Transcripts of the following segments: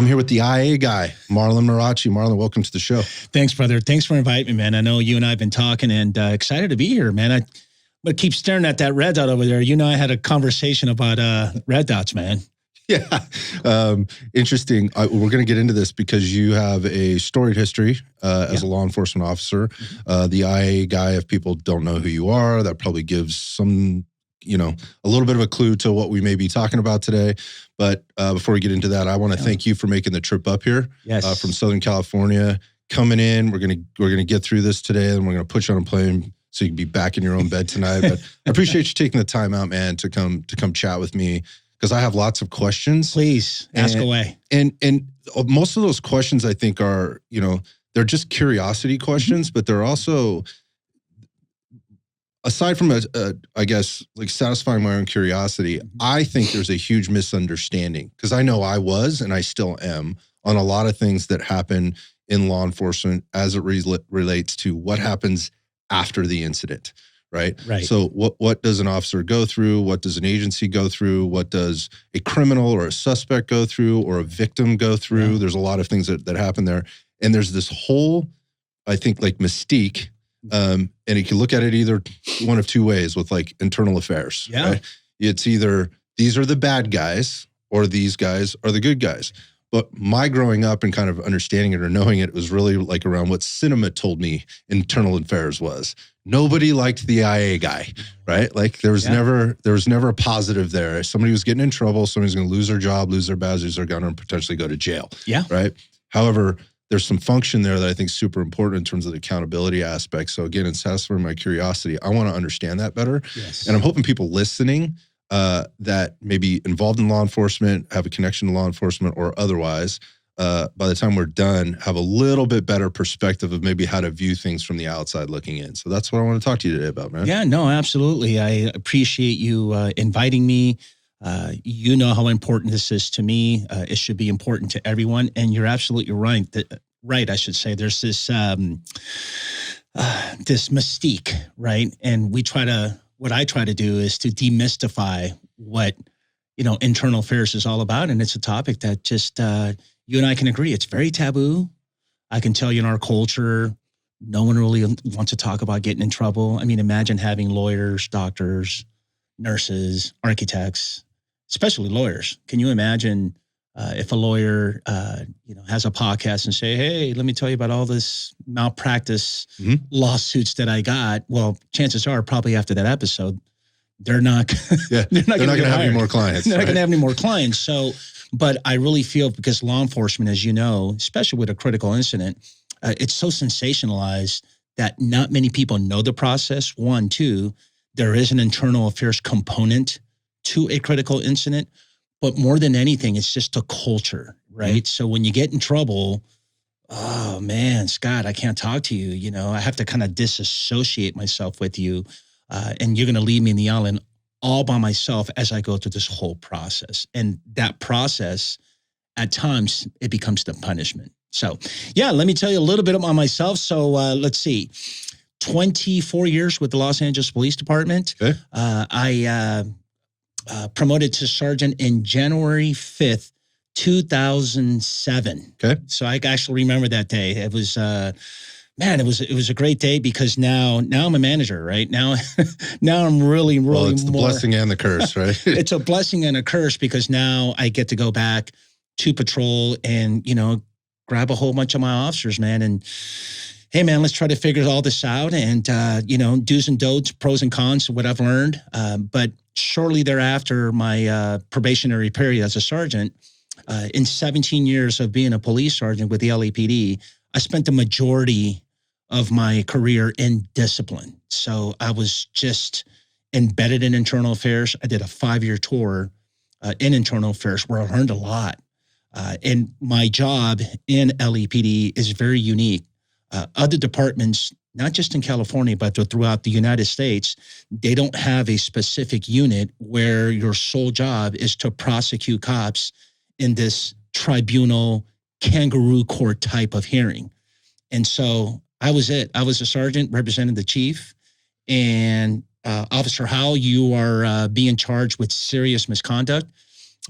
I'm here with the IA guy, Marlon Marrache. Marlon, welcome to the show. Thanks, brother. Thanks for inviting me, man. I know you and I have been talking and excited to be here, man. But keep staring at that red dot over there. You know, I had a conversation about red dots, man. Yeah. Interesting. We're going to get into this because you have a storied history as a law enforcement officer. The IA guy, if people don't know who you are, that probably gives some, a little bit of a clue to what we may be talking about today. But before we get into that, I want to thank you for making the trip up here from Southern California, coming in. We're gonna get through this today, and we're gonna put you on a plane so you can be back in your own bed tonight. But I appreciate you taking the time out, man, to come chat with me, because I have lots of questions. Please ask away. And most of those questions, I think, are they're just curiosity questions, but they're also, aside from I guess, like satisfying my own curiosity, I think there's a huge misunderstanding, because I know I was and I still am on a lot of things that happen in law enforcement as it relates to what happens after the incident, right? Right. So what does an officer go through? What does an agency go through? What does a criminal or a suspect go through, or a victim go through? Yeah. There's a lot of things that happen there. And there's this whole, I think, like mystique. And you can look at it either one of two ways with like internal affairs. Yeah. Right? It's either these are the bad guys or these guys are the good guys. But my growing up and kind of understanding it or knowing it was really like around what cinema told me internal affairs was. Nobody liked the IA guy, right? Like there was never a positive there. Somebody was getting in trouble. Somebody's going to lose their job, lose their badge, lose their gun, and potentially go to jail. Yeah. Right. However, there's some function there that I think is super important in terms of the accountability aspect. So again, in satisfying my curiosity, I want to understand that better. Yes. And I'm hoping people listening that may be involved in law enforcement, have a connection to law enforcement or otherwise, by the time we're done, have a little bit better perspective of maybe how to view things from the outside looking in. So that's what I want to talk to you today about, man. Yeah, no, absolutely. I appreciate you inviting me. You know how important this is to me. It should be important to everyone. And you're absolutely right. I should say there's this this mystique, right? And what I try to do is to demystify what, internal affairs is all about. And it's a topic that just, you and I can agree. It's very taboo. I can tell you in our culture, no one really wants to talk about getting in trouble. I mean, imagine having lawyers, doctors, nurses, architects, especially lawyers. Can you imagine if a lawyer, has a podcast and say, hey, let me tell you about all this malpractice lawsuits that I got. Well, chances are probably after that episode, they're not going to have any more clients. They're not going to have any more clients. So, but I really feel, because law enforcement, as you know, especially with a critical incident, it's so sensationalized that not many people know the process. One, two, there is an internal affairs component to a critical incident. But more than anything, it's just a culture, right? So when you get in trouble, oh man, Scott, I can't talk to you. I have to kind of disassociate myself with you. And you're going to leave me in the island all by myself as I go through this whole process. And that process, at times, it becomes the punishment. So yeah, let me tell you a little bit about myself. So let's see, 24 years with the Los Angeles Police Department. Okay. I promoted to sergeant in January 5th, 2007. Okay. So I actually remember that day. It was, it was a great day, because now I'm a manager, right? Now I'm really it's the blessing and the curse, right? It's a blessing and a curse, because now I get to go back to patrol and, grab a whole bunch of my officers, man. And hey, man, let's try to figure all this out, and, do's and don'ts, pros and cons of what I've learned. But shortly thereafter, my probationary period as a sergeant, in 17 years of being a police sergeant with the LAPD, I spent the majority of my career in discipline. So I was just embedded in internal affairs. I did a 5-year tour in internal affairs where I learned a lot. And my job in LAPD is very unique. Other departments, not just in California, but throughout the United States, they don't have a specific unit where your sole job is to prosecute cops in this tribunal kangaroo court type of hearing. And so I was it. I was a sergeant representing the chief, and Officer Howell, you are being charged with serious misconduct.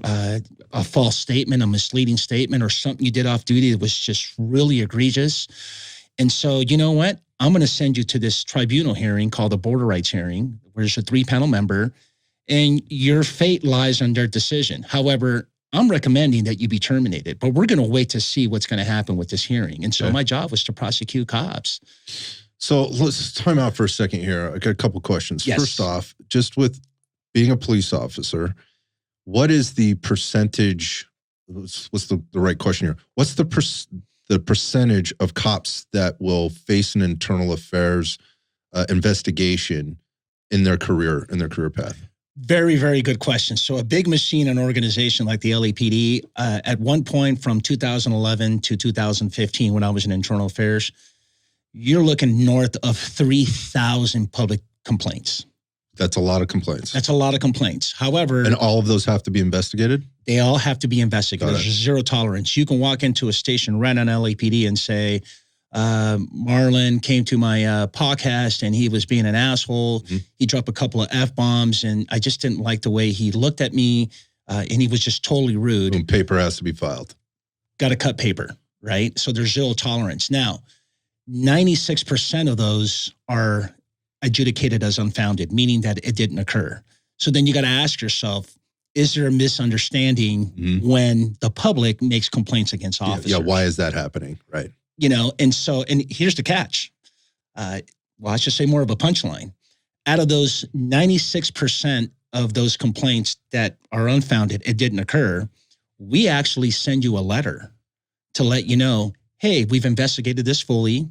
a false statement, a misleading statement, or something you did off duty that was just really egregious. And so, you know what? I'm going to send you to this tribunal hearing called the border rights hearing, where there's a 3-panel member, and your fate lies on their decision. However, I'm recommending that you be terminated, but we're going to wait to see what's going to happen with this hearing. And so my job was to prosecute cops. So let's time out for a second here. I got a couple questions. Yes. First off, just with being a police officer, what is the percentage? What's the right question here? What's the percentage of cops that will face an internal affairs investigation in their career path? Very, very good question. So a big machine and organization like the LAPD, at one point from 2011 to 2015, when I was in internal affairs, you're looking north of 3,000 public complaints. That's a lot of complaints. That's a lot of complaints. However, and all of those have to be investigated? They all have to be investigated. There's zero tolerance. You can walk into a station right on LAPD and say, Marlon came to my podcast and he was being an asshole. Mm-hmm. He dropped a couple of F-bombs and I just didn't like the way he looked at me and he was just totally rude. And paper has to be filed. Got to cut paper, right? So there's zero tolerance. Now, 96% of those are adjudicated as unfounded, meaning that it didn't occur. So then you got to ask yourself, is there a misunderstanding when the public makes complaints against officers? Yeah, why is that happening? Right. You know, and here's the catch. Well, I should say more of a punchline. Out of those 96% of those complaints that are unfounded, it didn't occur, we actually send you a letter to let you know, hey, we've investigated this fully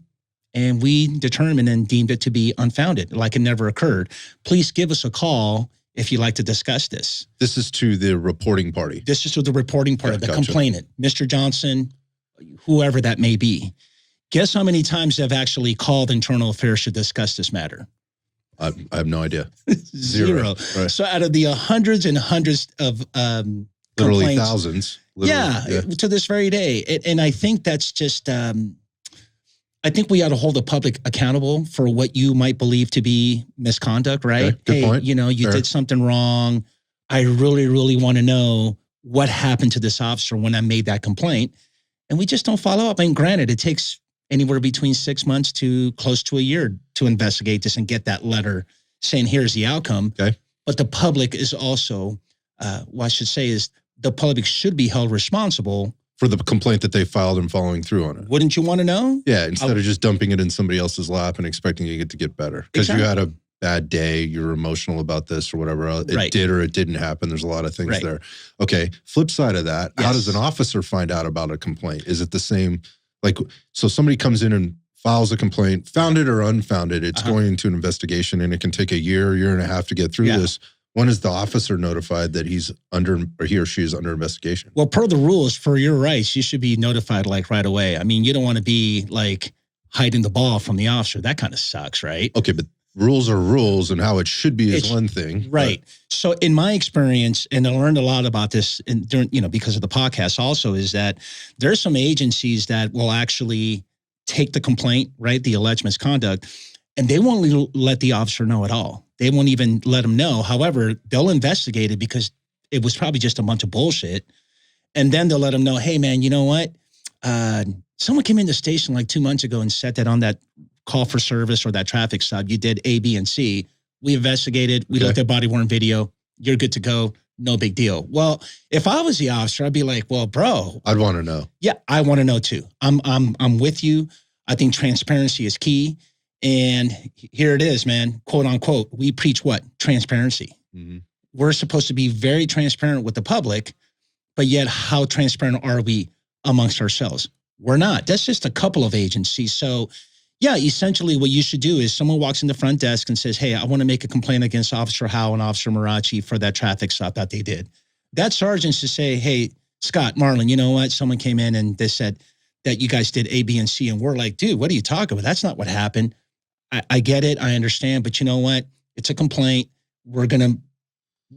and we determined and deemed it to be unfounded, like it never occurred. Please give us a call if you'd like to discuss this. This is to the reporting party. This is to the reporting party, the complainant, Mr. Johnson, whoever that may be. Guess how many times they've actually called internal affairs to discuss this matter? I have no idea. Zero. Right. So out of the hundreds and hundreds of literally thousands. Literally, to this very day. And I think that's just, I think we ought to hold the public accountable for what you might believe to be misconduct, right? Okay, good point. You know, you did something wrong. I really, really want to know what happened to this officer when I made that complaint. And we just don't follow up. And granted, it takes anywhere between 6 months to close to a year to investigate this and get that letter saying, here's the outcome. Okay. But the public is also, what I should say is the public should be held responsible for the complaint that they filed and following through on it. Wouldn't you want to know? Yeah, instead of just dumping it in somebody else's lap and expecting it to get better. Because you had a bad day, you're emotional about this or whatever. It did or it didn't happen. There's a lot of things there. Okay, flip side of that, how does an officer find out about a complaint? Is it the same? Like, so somebody comes in and files a complaint, founded or unfounded, it's going into an investigation and it can take a year and a half to get through this. When is the officer notified that he's under, or he or she is under investigation? Well, per the rules, for your rights, you should be notified like right away. I mean, you don't want to be like hiding the ball from the officer. That kind of sucks, right? Okay, but rules are rules and how it should be is one thing. Right. So in my experience, and I learned a lot about this during, because of the podcast also, is that there's some agencies that will actually take the complaint, right, the alleged misconduct, and they won't let the officer know at all. They won't even let them know. However, they'll investigate it because it was probably just a bunch of bullshit. And then they'll let them know, hey, man, you know what? Someone came in the station like 2 months ago and said that on that call for service or that traffic stop, you did A, B, and C. We investigated. We looked at body-worn video. You're good to go. No big deal. Well, if I was the officer, I'd be like, well, bro. I'd want to know. Yeah, I want to know too. I'm with you. I think transparency is key. And here it is, man, quote unquote. We preach what? Transparency. Mm-hmm. We're supposed to be very transparent with the public, but yet how transparent are we amongst ourselves? We're not. That's just a couple of agencies. So yeah, essentially what you should do is someone walks in the front desk and says, hey, I want to make a complaint against Officer Howe and Officer Marrache for that traffic stop that they did. That sergeant should say, hey, Scott, Marlon, you know what? Someone came in and they said that you guys did A, B, and C. And we're like, dude, what are you talking about? That's not what happened. I get it. I understand. But you know what? It's a complaint. We're going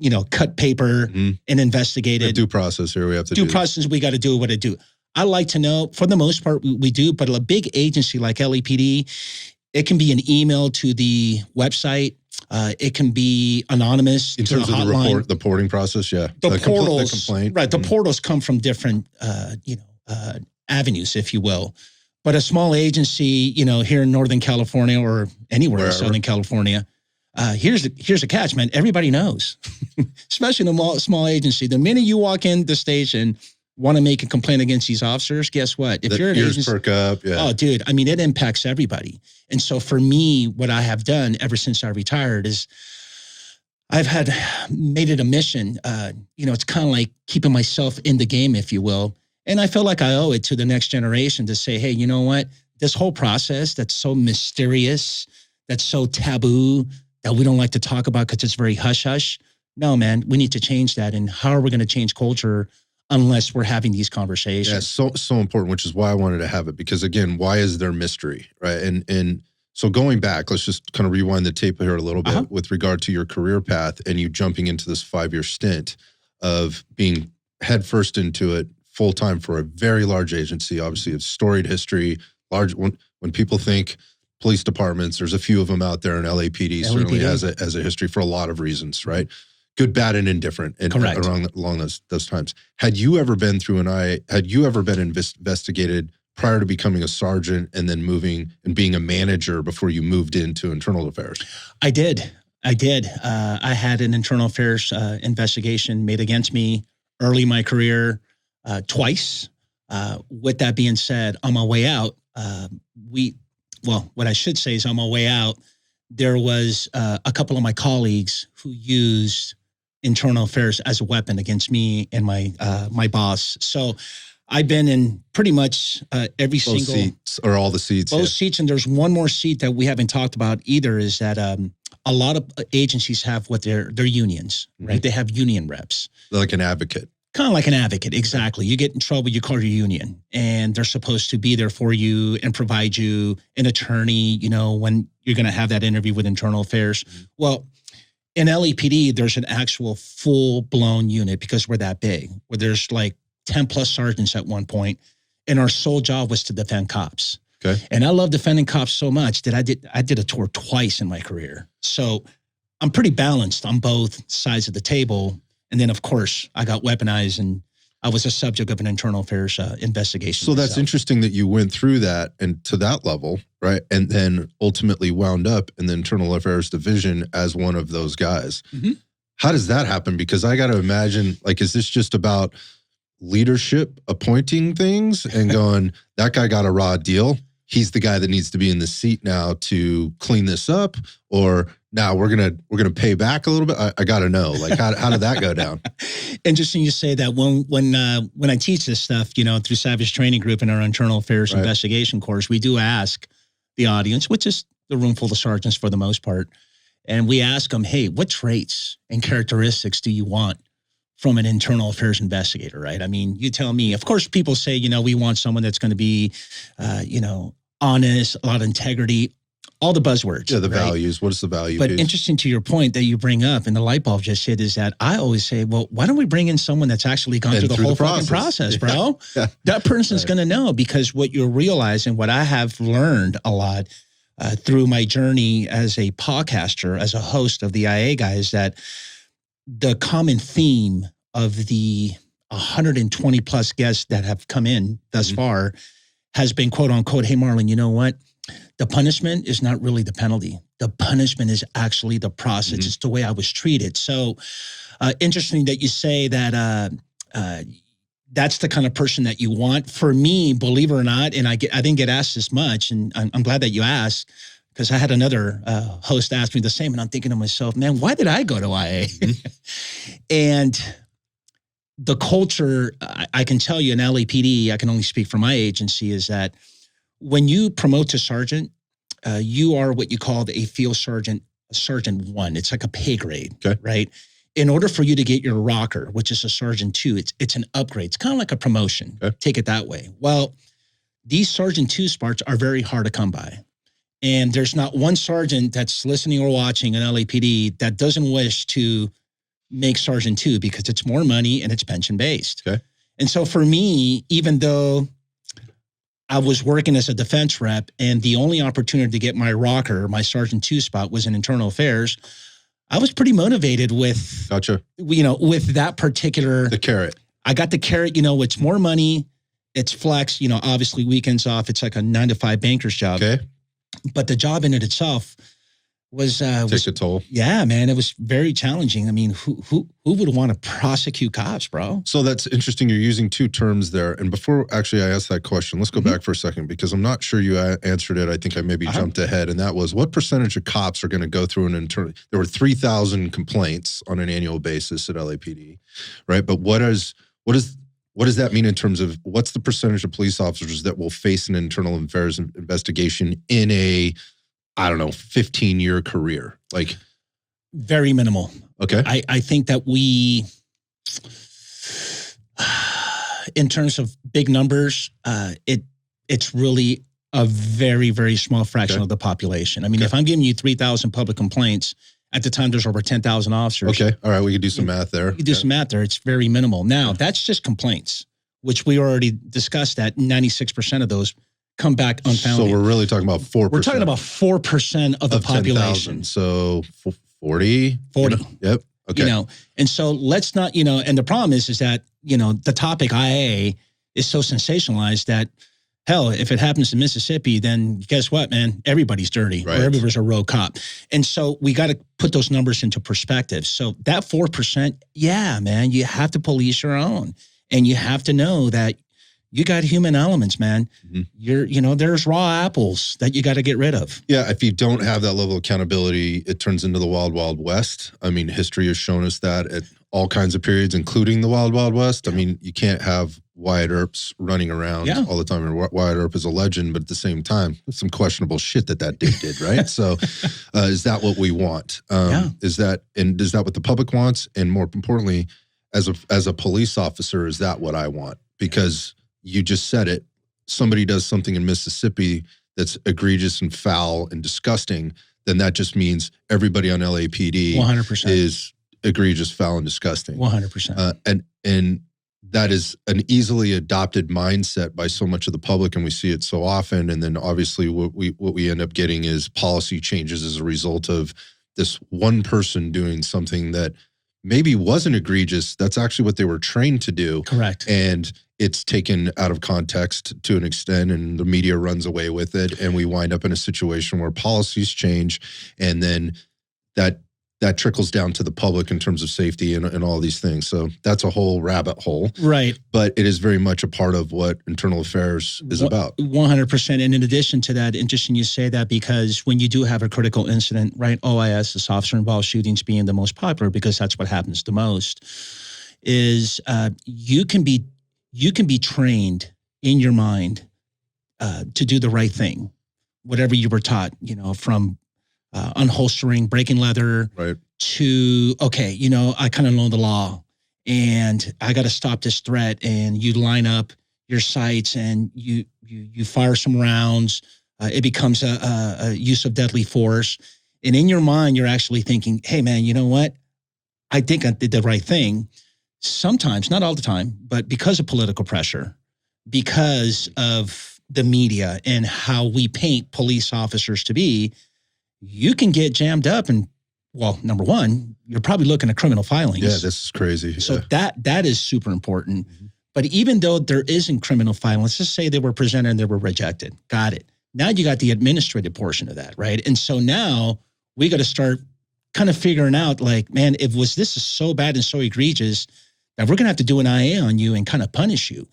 to, cut paper and investigate it. Due process here. We have to due process. We got to do what it do. I like to know, for the most part, we do, but a big agency like LAPD, it can be an email to the website. It can be anonymous in terms of the reporting process. Yeah, the portals, the complaint. Right? The portals come from different, avenues, if you will. But a small agency, here in Northern California or anywhere in Southern California, here's a catch, man. Everybody knows, especially in a small agency. The minute you walk in the station, want to make a complaint against these officers, guess what? If you're an agency, perk up. Yeah. Oh, dude. I mean, it impacts everybody. And so for me, what I have done ever since I retired is I've made it a mission. It's kind of like keeping myself in the game, if you will. And I feel like I owe it to the next generation to say, hey, you know what? This whole process that's so mysterious, that's so taboo, that we don't like to talk about because it's very hush-hush. No, man, we need to change that. And how are we going to change culture unless we're having these conversations? Yeah, so important, which is why I wanted to have it. Because again, why is there mystery, right? And so going back, let's just kind of rewind the tape here a little bit with regard to your career path and you jumping into this 5-year stint of being headfirst into it full-time for a very large agency. Obviously, it's storied history. When people think police departments, there's a few of them out there, and LAPD certainly has a history for a lot of reasons, right? Good, bad, and indifferent, and along those times. Had you ever been investigated prior to becoming a sergeant and then moving and being a manager before you moved into internal affairs? I did. I had an internal affairs investigation made against me early in my career twice. With that being said, on my way out, what I should say is on my way out, there was a couple of my colleagues who used internal affairs as a weapon against me and my boss. So I've been in pretty much every single seats or all the seats. Both seats, and there's one more seat that we haven't talked about either. Is that a lot of agencies have what their unions, right? They have union reps, like an advocate. Kind of like an advocate, exactly. You get in trouble, you call your union, and they're supposed to be there for you and provide you an attorney, when you're going to have that interview with internal affairs. Well, in LAPD, there's an actual full-blown unit because we're that big, where there's like 10 plus sergeants at one point, and our sole job was to defend cops. Okay. And I love defending cops so much that I did a tour twice in my career. So I'm pretty balanced on both sides of the table. And then, of course, I got weaponized and I was a subject of an internal affairs investigation. So that's interesting that you went through that and to that level, right? And then ultimately wound up in the internal affairs division as one of those guys. Mm-hmm. How does that happen? Because I got to imagine, is this just about leadership appointing things and going, that guy got a raw deal, he's the guy that needs to be in the seat now to clean this up? Or now we're gonna pay back a little bit? I got to know, how did that go down? Interesting you say that. When I teach this stuff, through Savage Training Group in our internal affairs investigation course, we do ask the audience, which is the room full of sergeants for the most part, and we ask them, hey, what traits and characteristics do you want from an internal affairs investigator, right? I mean, you tell me. Of course, people say, we want someone that's going to be, honest, a lot of integrity, all the buzzwords. Yeah, the values. What is the value? But interesting to your point that you bring up, and the light bulb just hit, is that I always say, well, why don't we bring in someone that's actually gone through the whole fucking process, bro? Yeah. That person's going to know, because what you'll realize, and what I have learned a lot through my journey as a podcaster, as a host of the IA guy, is that the common theme of the 120 plus guests that have come in thus far has been, quote unquote, hey, Marlon, you know what? The punishment is not really the penalty. The punishment is actually the process. It's the way I was treated. So interesting that you say that that's the kind of person that you want. For me, believe it or not, and I didn't get asked this much, and I'm glad that you asked, because I had another host ask me the same, and I'm thinking to myself, man, why did I go to IA? And the culture, I can tell you in LAPD, I can only speak for my agency, is that when you promote to sergeant, you are what you call a field sergeant, sergeant 1. It's like a pay grade, right? In order for you to get your rocker, which is a sergeant 2, it's an upgrade. It's kind of like a promotion. Take it that way. Well, these sergeant 2 spots are very hard to come by. And there's not one sergeant that's listening or watching an LAPD that doesn't wish to make sergeant 2, because it's more money and it's pension based. And so for me, even though I was working as a defense rep, and the only opportunity to get my rocker, my Sergeant 2 spot, was in internal affairs. I was pretty motivated with, Gotcha. With that particular. The carrot. I got the carrot, it's more money, it's flex, obviously weekends off. It's like a 9-to-5 banker's job. Okay. But the job in it itself was take a toll. Yeah, man, it was very challenging. I mean, who would want to prosecute cops, bro? So that's interesting. You're using two terms there. And before actually I asked that question, let's go back for a second, because I'm not sure you answered it. I think I maybe jumped ahead. And that was, what percentage of cops are going to go through an internal? There were 3,000 complaints on an annual basis at LAPD, right? But what does that mean in terms of what's the percentage of police officers that will face an internal affairs investigation in a, I don't know, 15-year career? Like, very minimal. Okay. I think that we, in terms of big numbers, it's really a very, very small fraction of the population. I mean, if I'm giving you 3,000 public complaints, at the time there's over 10,000 officers. Okay. All right. We could do some math there. You do some math there. It's very minimal. Now, that's just complaints, which we already discussed that 96% of those come back unfounded. So we're really talking about 4%. We're talking about 4% of the population. 10,000. So 40? 40. Yep. Okay. And so let's not, and the problem is that, the topic IA is so sensationalized that, hell, if it happens in Mississippi, then guess what, man? Everybody's dirty, right, or everybody's a rogue cop. And so we got to put those numbers into perspective. So that 4%, yeah, man, you have to police your own. And you have to know that you got human elements, man. There's raw apples that you got to get rid of. Yeah, if you don't have that level of accountability, it turns into the wild, wild west. I mean, history has shown us that at all kinds of periods, including the wild, wild west. I mean, you can't have Wyatt Earps running around all the time. And Wyatt Earp is a legend, but at the same time, there's some questionable shit that dude did, right? So is that what we want? Is that what the public wants? And more importantly, as a police officer, is that what I want? Because you just said it. Somebody does something in Mississippi that's egregious and foul and disgusting, then that just means everybody on LAPD 100% is egregious, foul, and disgusting. 100%. And that is an easily adopted mindset by so much of the public, and we see it so often. And then obviously what we end up getting is policy changes as a result of this one person doing something that maybe wasn't egregious. That's actually what they were trained to do. Correct. And it's taken out of context to an extent, and the media runs away with it. And we wind up in a situation where policies change, and then that trickles down to the public in terms of safety and all these things. So that's a whole rabbit hole. Right. But it is very much a part of what internal affairs is about. 100%. And in addition to that, interesting you say that, because when you do have a critical incident, right, OIS, this officer-involved shootings being the most popular, because that's what happens the most, is you can be trained in your mind to do the right thing, whatever you were taught, from unholstering, breaking leather, right, to, okay, I kind of know the law and I got to stop this threat. And you line up your sights and you fire some rounds. It becomes a use of deadly force. And in your mind, you're actually thinking, hey, man, you know what? I think I did the right thing. Sometimes, not all the time, but because of political pressure, because of the media and how we paint police officers to be, you can get jammed up. And, well, number one, you're probably looking at criminal filings. Yeah, this is crazy. So that is super important. Mm-hmm. But even though there isn't criminal filing, let's just say they were presented and they were rejected. Got it. Now you got the administrative portion of that, right? And so now we got to start kind of figuring out, like, man, this is so bad and so egregious that we're going to have to do an IA on you and kind of punish you.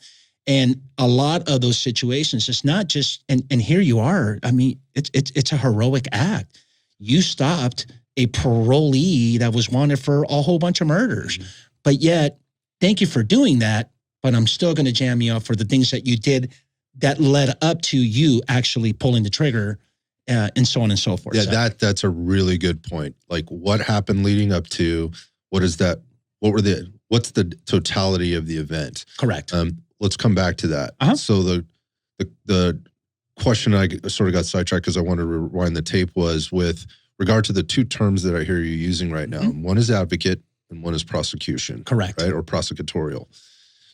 And a lot of those situations, it's not just, and here you are. I mean, it's a heroic act. You stopped a parolee that was wanted for a whole bunch of murders. Mm-hmm. But yet, thank you for doing that, but I'm still going to jam you up for the things that you did that led up to you actually pulling the trigger, and so on and so forth. Yeah, that's a really good point. Like, what happened leading up to, what's the totality of the event? Correct. Let's come back to that. Uh-huh. So the question I sort of got sidetracked because I wanted to rewind the tape was with regard to the two terms that I hear you using right now. Mm-hmm. One is advocate and one is prosecution. Correct. Right? Or prosecutorial.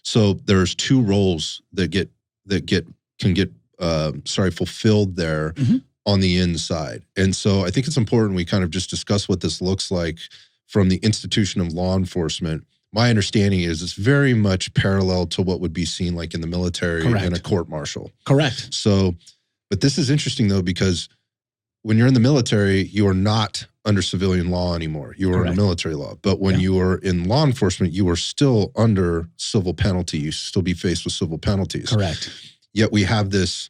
So there's two roles that can get fulfilled there on the inside. And so I think it's important we kind of just discuss what this looks like from the institution of law enforcement. My understanding is it's very much parallel to what would be seen like in the military in a court martial. Correct. So, but this is interesting though, because when you're in the military, you are not under civilian law anymore. You are under military law. But when you are in law enforcement, you are still under civil penalty. You still be faced with civil penalties. Correct. Yet we have this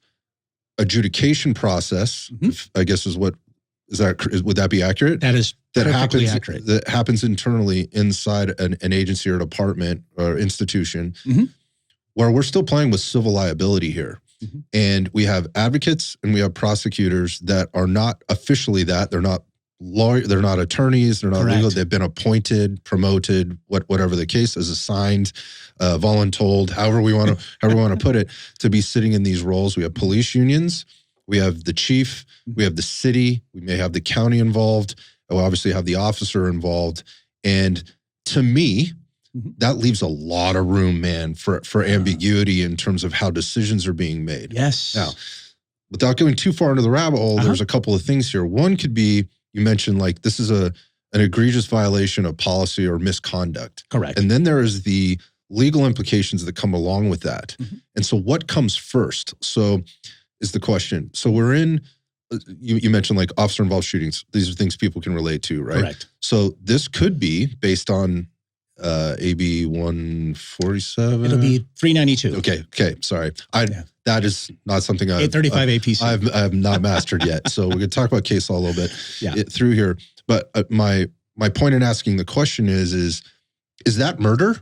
adjudication process, I guess would that be accurate? That is perfectly accurate. That happens internally inside an agency or department or institution where we're still playing with civil liability here. And we have advocates and we have prosecutors that are not officially that. They're not lawyers, they're not attorneys, they're not legal. They've been appointed, promoted, whatever the case is, assigned, voluntold, however we want to put it, to be sitting in these roles. We have police unions, we have the chief, we have the city, we may have the county involved, we'll obviously have the officer involved. And to me, that leaves a lot of room, man, for ambiguity in terms of how decisions are being made. Yes. Now, without going too far into the rabbit hole, there's a couple of things here. One could be, you mentioned like this is an egregious violation of policy or misconduct. Correct. And then there is the legal implications that come along with that. And so what comes first? So is the question. So we're in, you mentioned like officer involved shootings. These are things people can relate to, right? Correct. So this could be based on AB 147. It'll be 392. Okay. Sorry. That is not something 835 APC. I have not mastered yet. So we're going to talk about case law a little bit through here. But my point in asking the question is that murder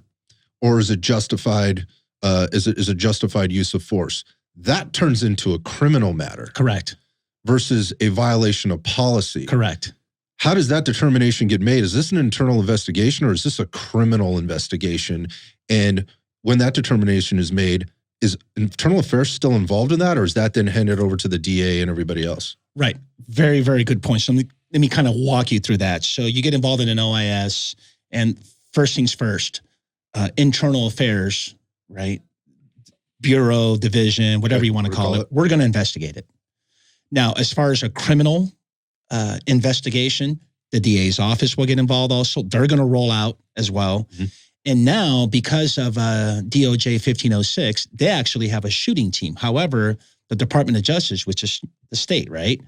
or is it justified? Is it justified use of force? That turns into a criminal matter. Correct. Versus a violation of policy. Correct. How does that determination get made? Is this an internal investigation or is this a criminal investigation? And when that determination is made, is internal affairs still involved in that, or is that then handed over to the DA and everybody else? Right. Very, very good point. So let me kind of walk you through that. So you get involved in an OIS, and first things first, internal affairs, right? Bureau, division, whatever you want to call it. We're going to investigate it. Now, as far as a criminal investigation, the DA's office will get involved also. They're going to roll out as well. And now, because of DOJ 1506, they actually have a shooting team. However, the Department of Justice, which is the state, right?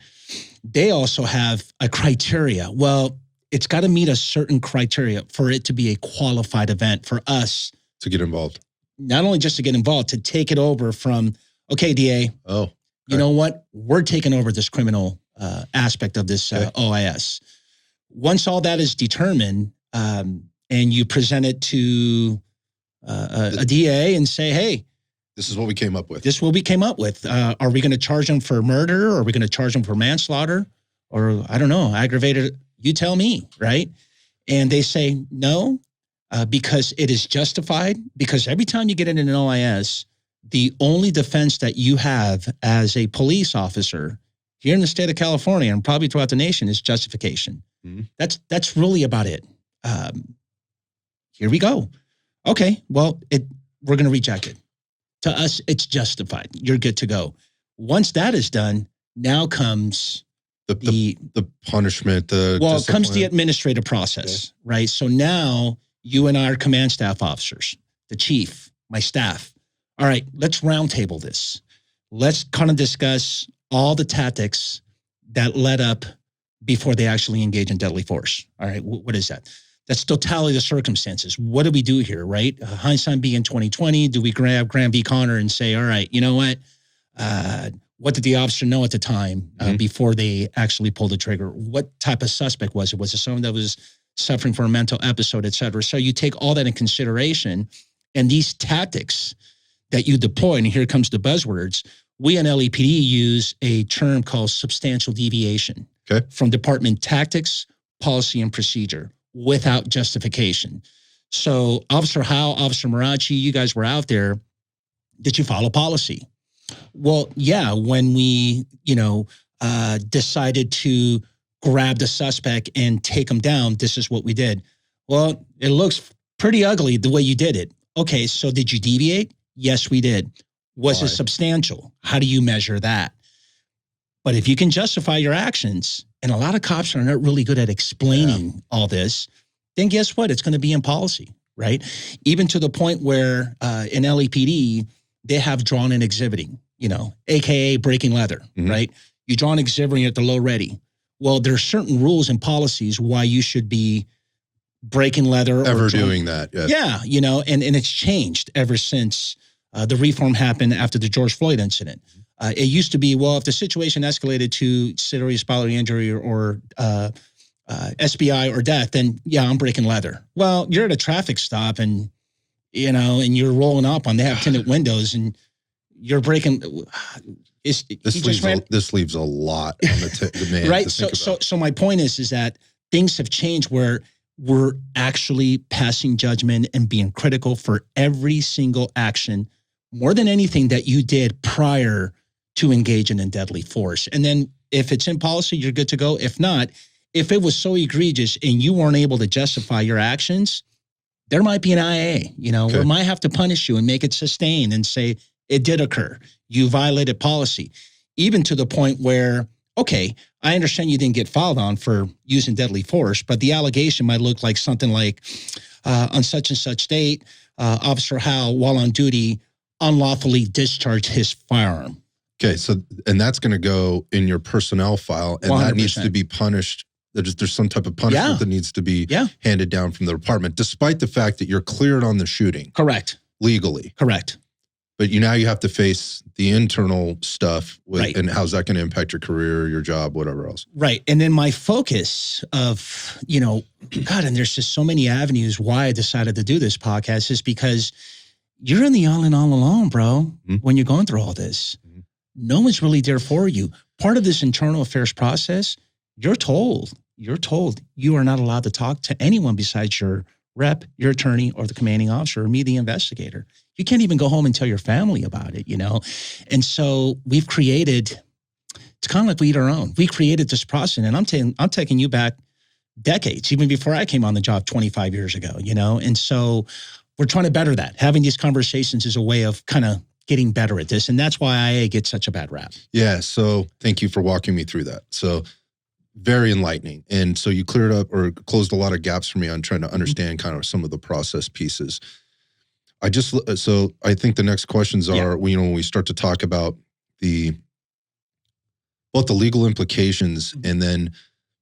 They also have a criteria. Well, it's got to meet a certain criteria for it to be a qualified event for us to get involved. Not only just to get involved, to take it over from, okay, DA, you know what? We're taking over this criminal aspect of this OIS. Once all that is determined, and you present it to a DA and say, hey, this is what we came up with. This is what we came up with. Are we going to charge them for murder? Or are we going to charge them for manslaughter? Or I don't know, aggravated? You tell me, right? And they say no, because it is justified. Because every time you get in an OIS, the only defense that you have as a police officer here in the state of California and probably throughout the nation is justification. That's really about it. Here we go. Okay, well, we're going to reject it. To us, it's justified. You're good to go. Once that is done, now comes the punishment. Comes the administrative process, right? So now you and I are command staff officers, the chief, my staff. All right, let's roundtable this. Let's kind of discuss all the tactics that led up before they actually engage in deadly force. All right, what is that? That's totality of the circumstances. What do we do here, right? Hindsight being 2020, do we grab Graham B. Connor and say, all right, you know what did the officer know at the time before they actually pulled the trigger? What type of suspect was it? Was it someone that was suffering from a mental episode, et cetera? So you take all that in consideration, and these tactics that you deploy, and here comes the buzzwords, we in LAPD use a term called substantial deviation from department tactics, policy, and procedure without justification. So Officer Howe, Officer Marrache, you guys were out there. Did you follow policy? Well, yeah, when we, decided to grab the suspect and take him down, this is what we did. Well, it looks pretty ugly the way you did it. Okay, so did you deviate? Yes, we did. Was Why? it substantial? How do you measure that? But if you can justify your actions, and a lot of cops are not really good at explaining all this, then guess what? It's going to be in policy, right? Even to the point where in LAPD, they have drawn and exhibiting, AKA breaking leather, right? You draw and exhibiting at the low ready. Well, there are certain rules and policies why you should be breaking leather. Ever doing that. Yeah, and it's changed ever since the reform happened after the George Floyd incident. It used to be, well, if the situation escalated to serious bodily injury or SBI or death, then yeah, I'm breaking leather. Well, you're at a traffic stop and you're rolling up they have tinted windows and you're breaking. This leaves a lot on the man. Right. So my point is that things have changed where we're actually passing judgment and being critical for every single action, more than anything that you did prior to engaging in deadly force. And then if it's in policy, you're good to go. If not, if it was so egregious and you weren't able to justify your actions, there might be an IA, we might have to punish you and make it sustained and say it did occur. You violated policy, even to the point where, okay, I understand you didn't get filed on for using deadly force, but the allegation might look like something like on such and such date, Officer Howe, while on duty, unlawfully discharged his firearm. Okay, so, and that's going to go in your personnel file, and 100%. That needs to be punished. There's some type of punishment that needs to be handed down from the department, despite the fact that you're cleared on the shooting. Correct. Legally. Correct. But now you have to face the internal stuff, and how's that going to impact your career, your job, whatever else. Right. And then my focus of, God, and there's just so many avenues why I decided to do this podcast is because you're in the all in all alone, bro, when you're going through all this. No one's really there for you. Part of this internal affairs process, you're told you are not allowed to talk to anyone besides your rep, your attorney, or the commanding officer, or me, the investigator. You can't even go home and tell your family about it, And so we've created, it's kind of like we eat our own. We created this process, and I'm taking you back decades, even before I came on the job 25 years ago, And so we're trying to better that. Having these conversations is a way of kind of getting better at this. And that's why IA gets such a bad rap. Yeah. So thank you for walking me through that. So very enlightening. And so you cleared up or closed a lot of gaps for me on trying to understand kind of some of the process pieces. So I think the next questions are, when we start to talk about both the legal implications and then,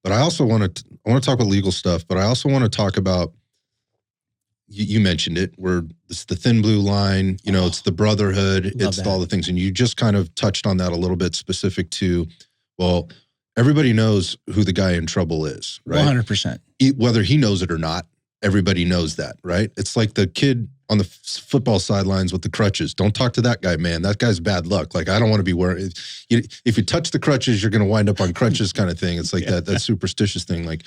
but I also want to talk about legal stuff, but I also want to talk about, you mentioned it, where it's the thin blue line, it's the brotherhood, it's all the things. And you just kind of touched on that a little bit specific to, well, everybody knows who the guy in trouble is, right? 100%. Whether he knows it or not, everybody knows that, right? It's like the kid on the football sidelines with the crutches. Don't talk to that guy, man. That guy's bad luck. Like, I don't want to be wearing, if you touch the crutches, you're going to wind up on crutches kind of thing. It's like that superstitious thing. Like,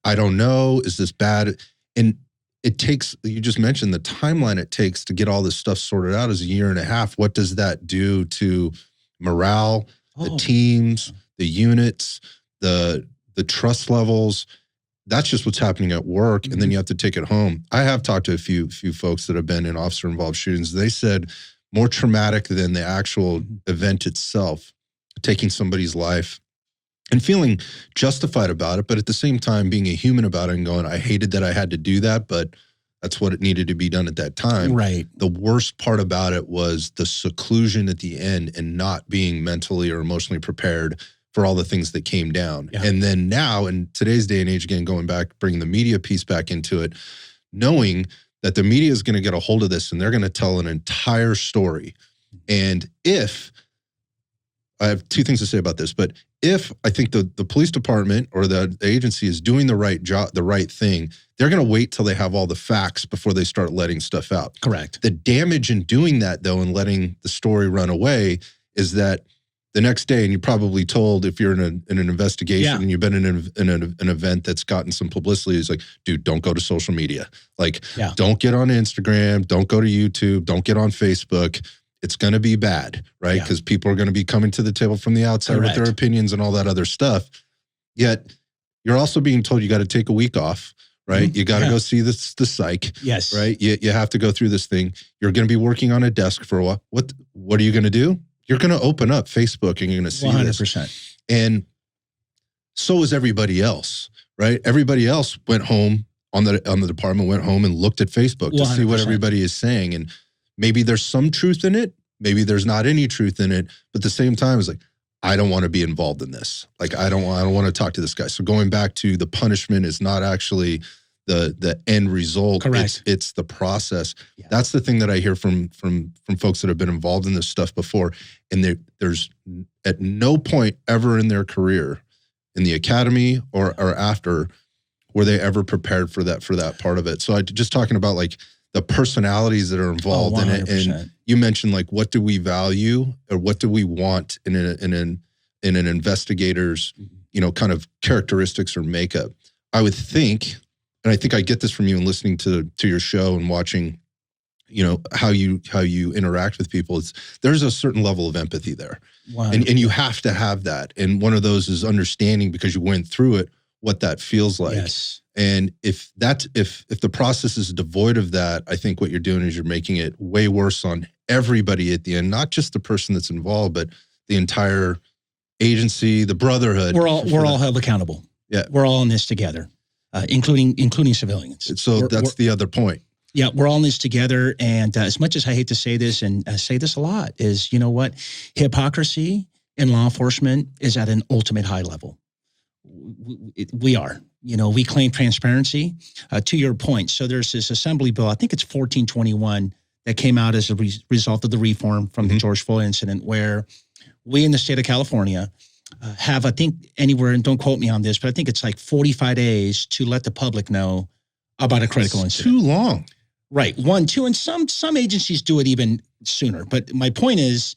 I don't know, is this bad? And it takes, you just mentioned the timeline it takes to get all this stuff sorted out is 1.5 years. What does that do to morale, the teams, the units, the trust levels? That's just what's happening at work. And then you have to take it home. I have talked to a few folks that have been in officer involved shootings. They said more traumatic than the actual event itself, taking somebody's life and feeling justified about it, but at the same time being a human about it and going, I hated that I had to do that, but that's what it needed to be done at that time. Right. The worst part about it was the seclusion at the end and not being mentally or emotionally prepared for all the things that came down. Yeah. And then now in today's day and age, again, going back, bringing the media piece back into it, knowing that the media is going to get a hold of this and they're going to tell an entire story. And if, I have two things to say about this, but if I think the police department or the agency is doing the right job, the right thing, they're going to wait till they have all the facts before they start letting stuff out. Correct. The damage in doing that, though, and letting the story run away is that the next day, and you're probably told if you're in an investigation and you've been in an event that's gotten some publicity, it's like, dude, don't go to social media. Like, don't get on Instagram, don't go to YouTube, don't get on Facebook. It's going to be bad, right? Because people are going to be coming to the table from the outside with their opinions and all that other stuff. Yet you're also being told you got to take a week off, right? You got to Yeah. go see the psych, Yes. right? You have to go through this thing. You're going to be working on a desk for a while. What are you going to do? You're going to open up Facebook and you're going to see 100%. This. And so is everybody else, right? Everybody else went home on the department, went home and looked at Facebook to 100%. See what everybody is saying. And maybe there's some truth in it. Maybe there's not any truth in it. But at the same time, it's like, I don't want to be involved in this. Like, I don't want to talk to this guy. So going back to the punishment is not actually the end result. Correct. It's the process. Yeah. That's the thing that I hear from folks that have been involved in this stuff before. And there's at no point ever in their career, in the academy or after, were they ever prepared for that part of it. So just talking about like the personalities that are involved in it. And you mentioned like, what do we value or what do we want in an investigator's, kind of characteristics or makeup? I would think, and I think I get this from you and listening to your show and watching, how you interact with people. There's a certain level of empathy there. Wow. And you have to have that. And one of those is understanding, because you went through it, what that feels like. Yes. And if the process is devoid of that, I think what you're doing is you're making it way worse on everybody at the end, not just the person that's involved, but the entire agency, the brotherhood. We're all held accountable. Yeah. We're all in this together, including civilians. So that's the other point. Yeah, we're all in this together. And as much as I hate to say this, and I say this a lot, is, you know what? Hypocrisy in law enforcement is at an ultimate high level. We are. We claim transparency. To your point, so there's this assembly bill, I think it's 1421, that came out as a result of the reform from the George Floyd incident, where we in the state of California have, I think anywhere, and don't quote me on this, but I think it's like 45 days to let the public know about a critical incident. Too long. Right. 1, 2, and some agencies do it even sooner. But my point is,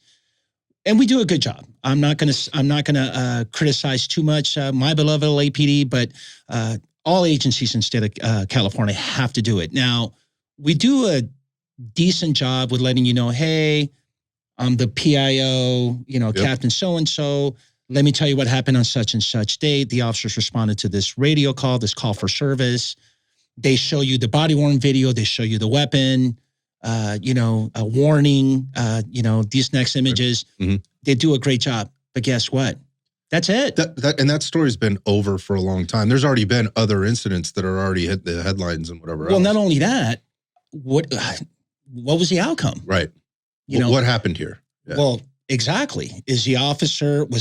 and we do a good job. I'm not gonna criticize too much my beloved LAPD, but all agencies in the state of California have to do it. Now, we do a decent job with letting you know, hey, I'm the PIO, Captain so-and-so. Let me tell you what happened on such and such date. The officers responded to this radio call, this call for service. They show you the body-worn video. They show you the weapon, a warning, these next images. Mm-hmm. They do a great job. But guess what? That's it. And that story's been over for a long time. There's already been other incidents that are already hit the headlines and whatever else. Well, not only that, what was the outcome? Right. What happened here? Yeah. Well, exactly. Was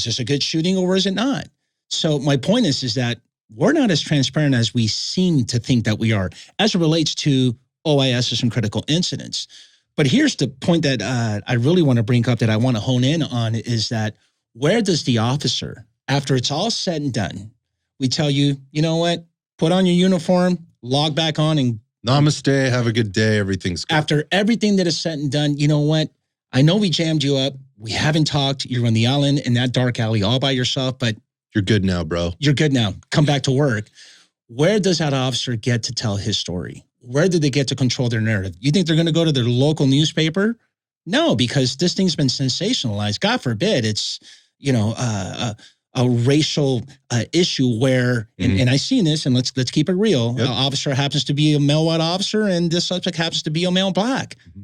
this a good shooting or was it not? So my point is that we're not as transparent as we seem to think that we are as it relates to OISs and critical incidents. But here's the point that I really want to bring up, that I want to hone in on, is that where does the officer, after it's all said and done, we tell you, you know what, put on your uniform, log back on, and namaste, have a good day, everything's good. After everything that is said and done, you know what, I know we jammed you up, we haven't talked, you're on the island in that dark alley all by yourself, but you're good now, bro. You're good now. Come back to work. Where does that officer get to tell his story? Where do they get to control their narrative? You think they're going to go to their local newspaper? No, because this thing's been sensationalized. God forbid it's, a racial issue where, and I've seen this, and let's keep it real. Yep. An officer happens to be a male white officer, and this subject happens to be a male black. Mm-hmm.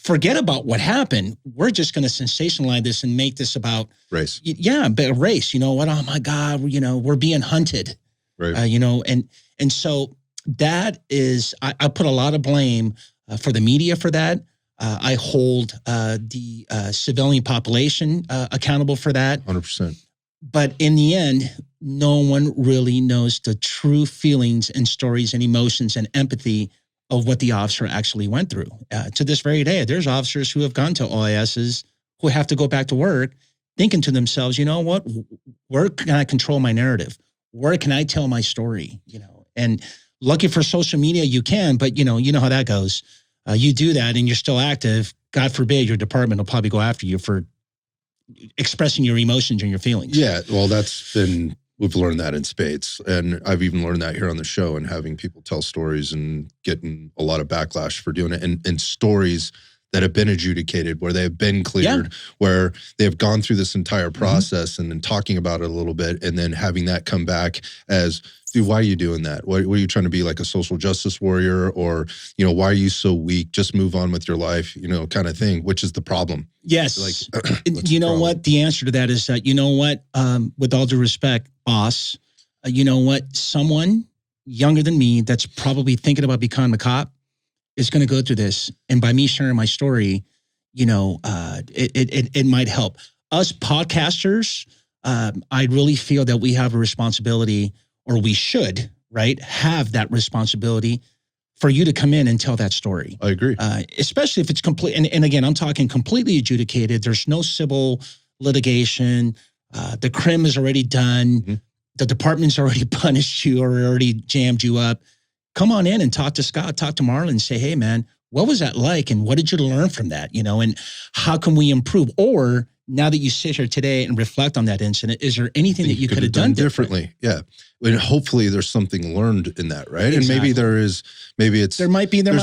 Forget about what happened. We're just going to sensationalize this and make this about race. Yeah, but race. You know what? Oh my God, we're being hunted. Right. And so that is, I put a lot of blame for the media for that. I hold the civilian population accountable for that. 100%. But in the end, no one really knows the true feelings and stories and emotions and empathy of what the officer actually went through. To this very day, there's officers who have gone to OISs who have to go back to work thinking to themselves, you know what, where can I control my narrative? Where can I tell my story? And lucky for social media, you can, but you know how that goes. You do that and you're still active. God forbid your department will probably go after you for expressing your emotions and your feelings. Yeah, well, we've learned that in spades. And I've even learned that here on the show, and having people tell stories and getting a lot of backlash for doing it, and stories that have been adjudicated, where they have been cleared, where they have gone through this entire process and then talking about it a little bit, and then having that come back as dude, why are you doing that? Why are you trying to be like a social justice warrior, or, why are you so weak? Just move on with your life, kind of thing, which is the problem. Yes. Like, you know what? The answer to that is that, with all due respect, boss, someone younger than me that's probably thinking about becoming a cop is going to go through this. And by me sharing my story, it might help. Us podcasters, I really feel that we have a responsibility, or we should, right, have that responsibility for you to come in and tell that story. I agree. Especially if it's complete. And again, I'm talking completely adjudicated. There's no civil litigation. The crim is already done. Mm-hmm. The department's already punished you or already jammed you up. Come on in and talk to Scott, talk to Marlon, and say, hey, man, what was that like? And what did you learn from that? And how can we improve? Or now that you sit here today and reflect on that incident, is there anything that you could have done differently? Yeah. And hopefully there's something learned in that, right? Exactly. And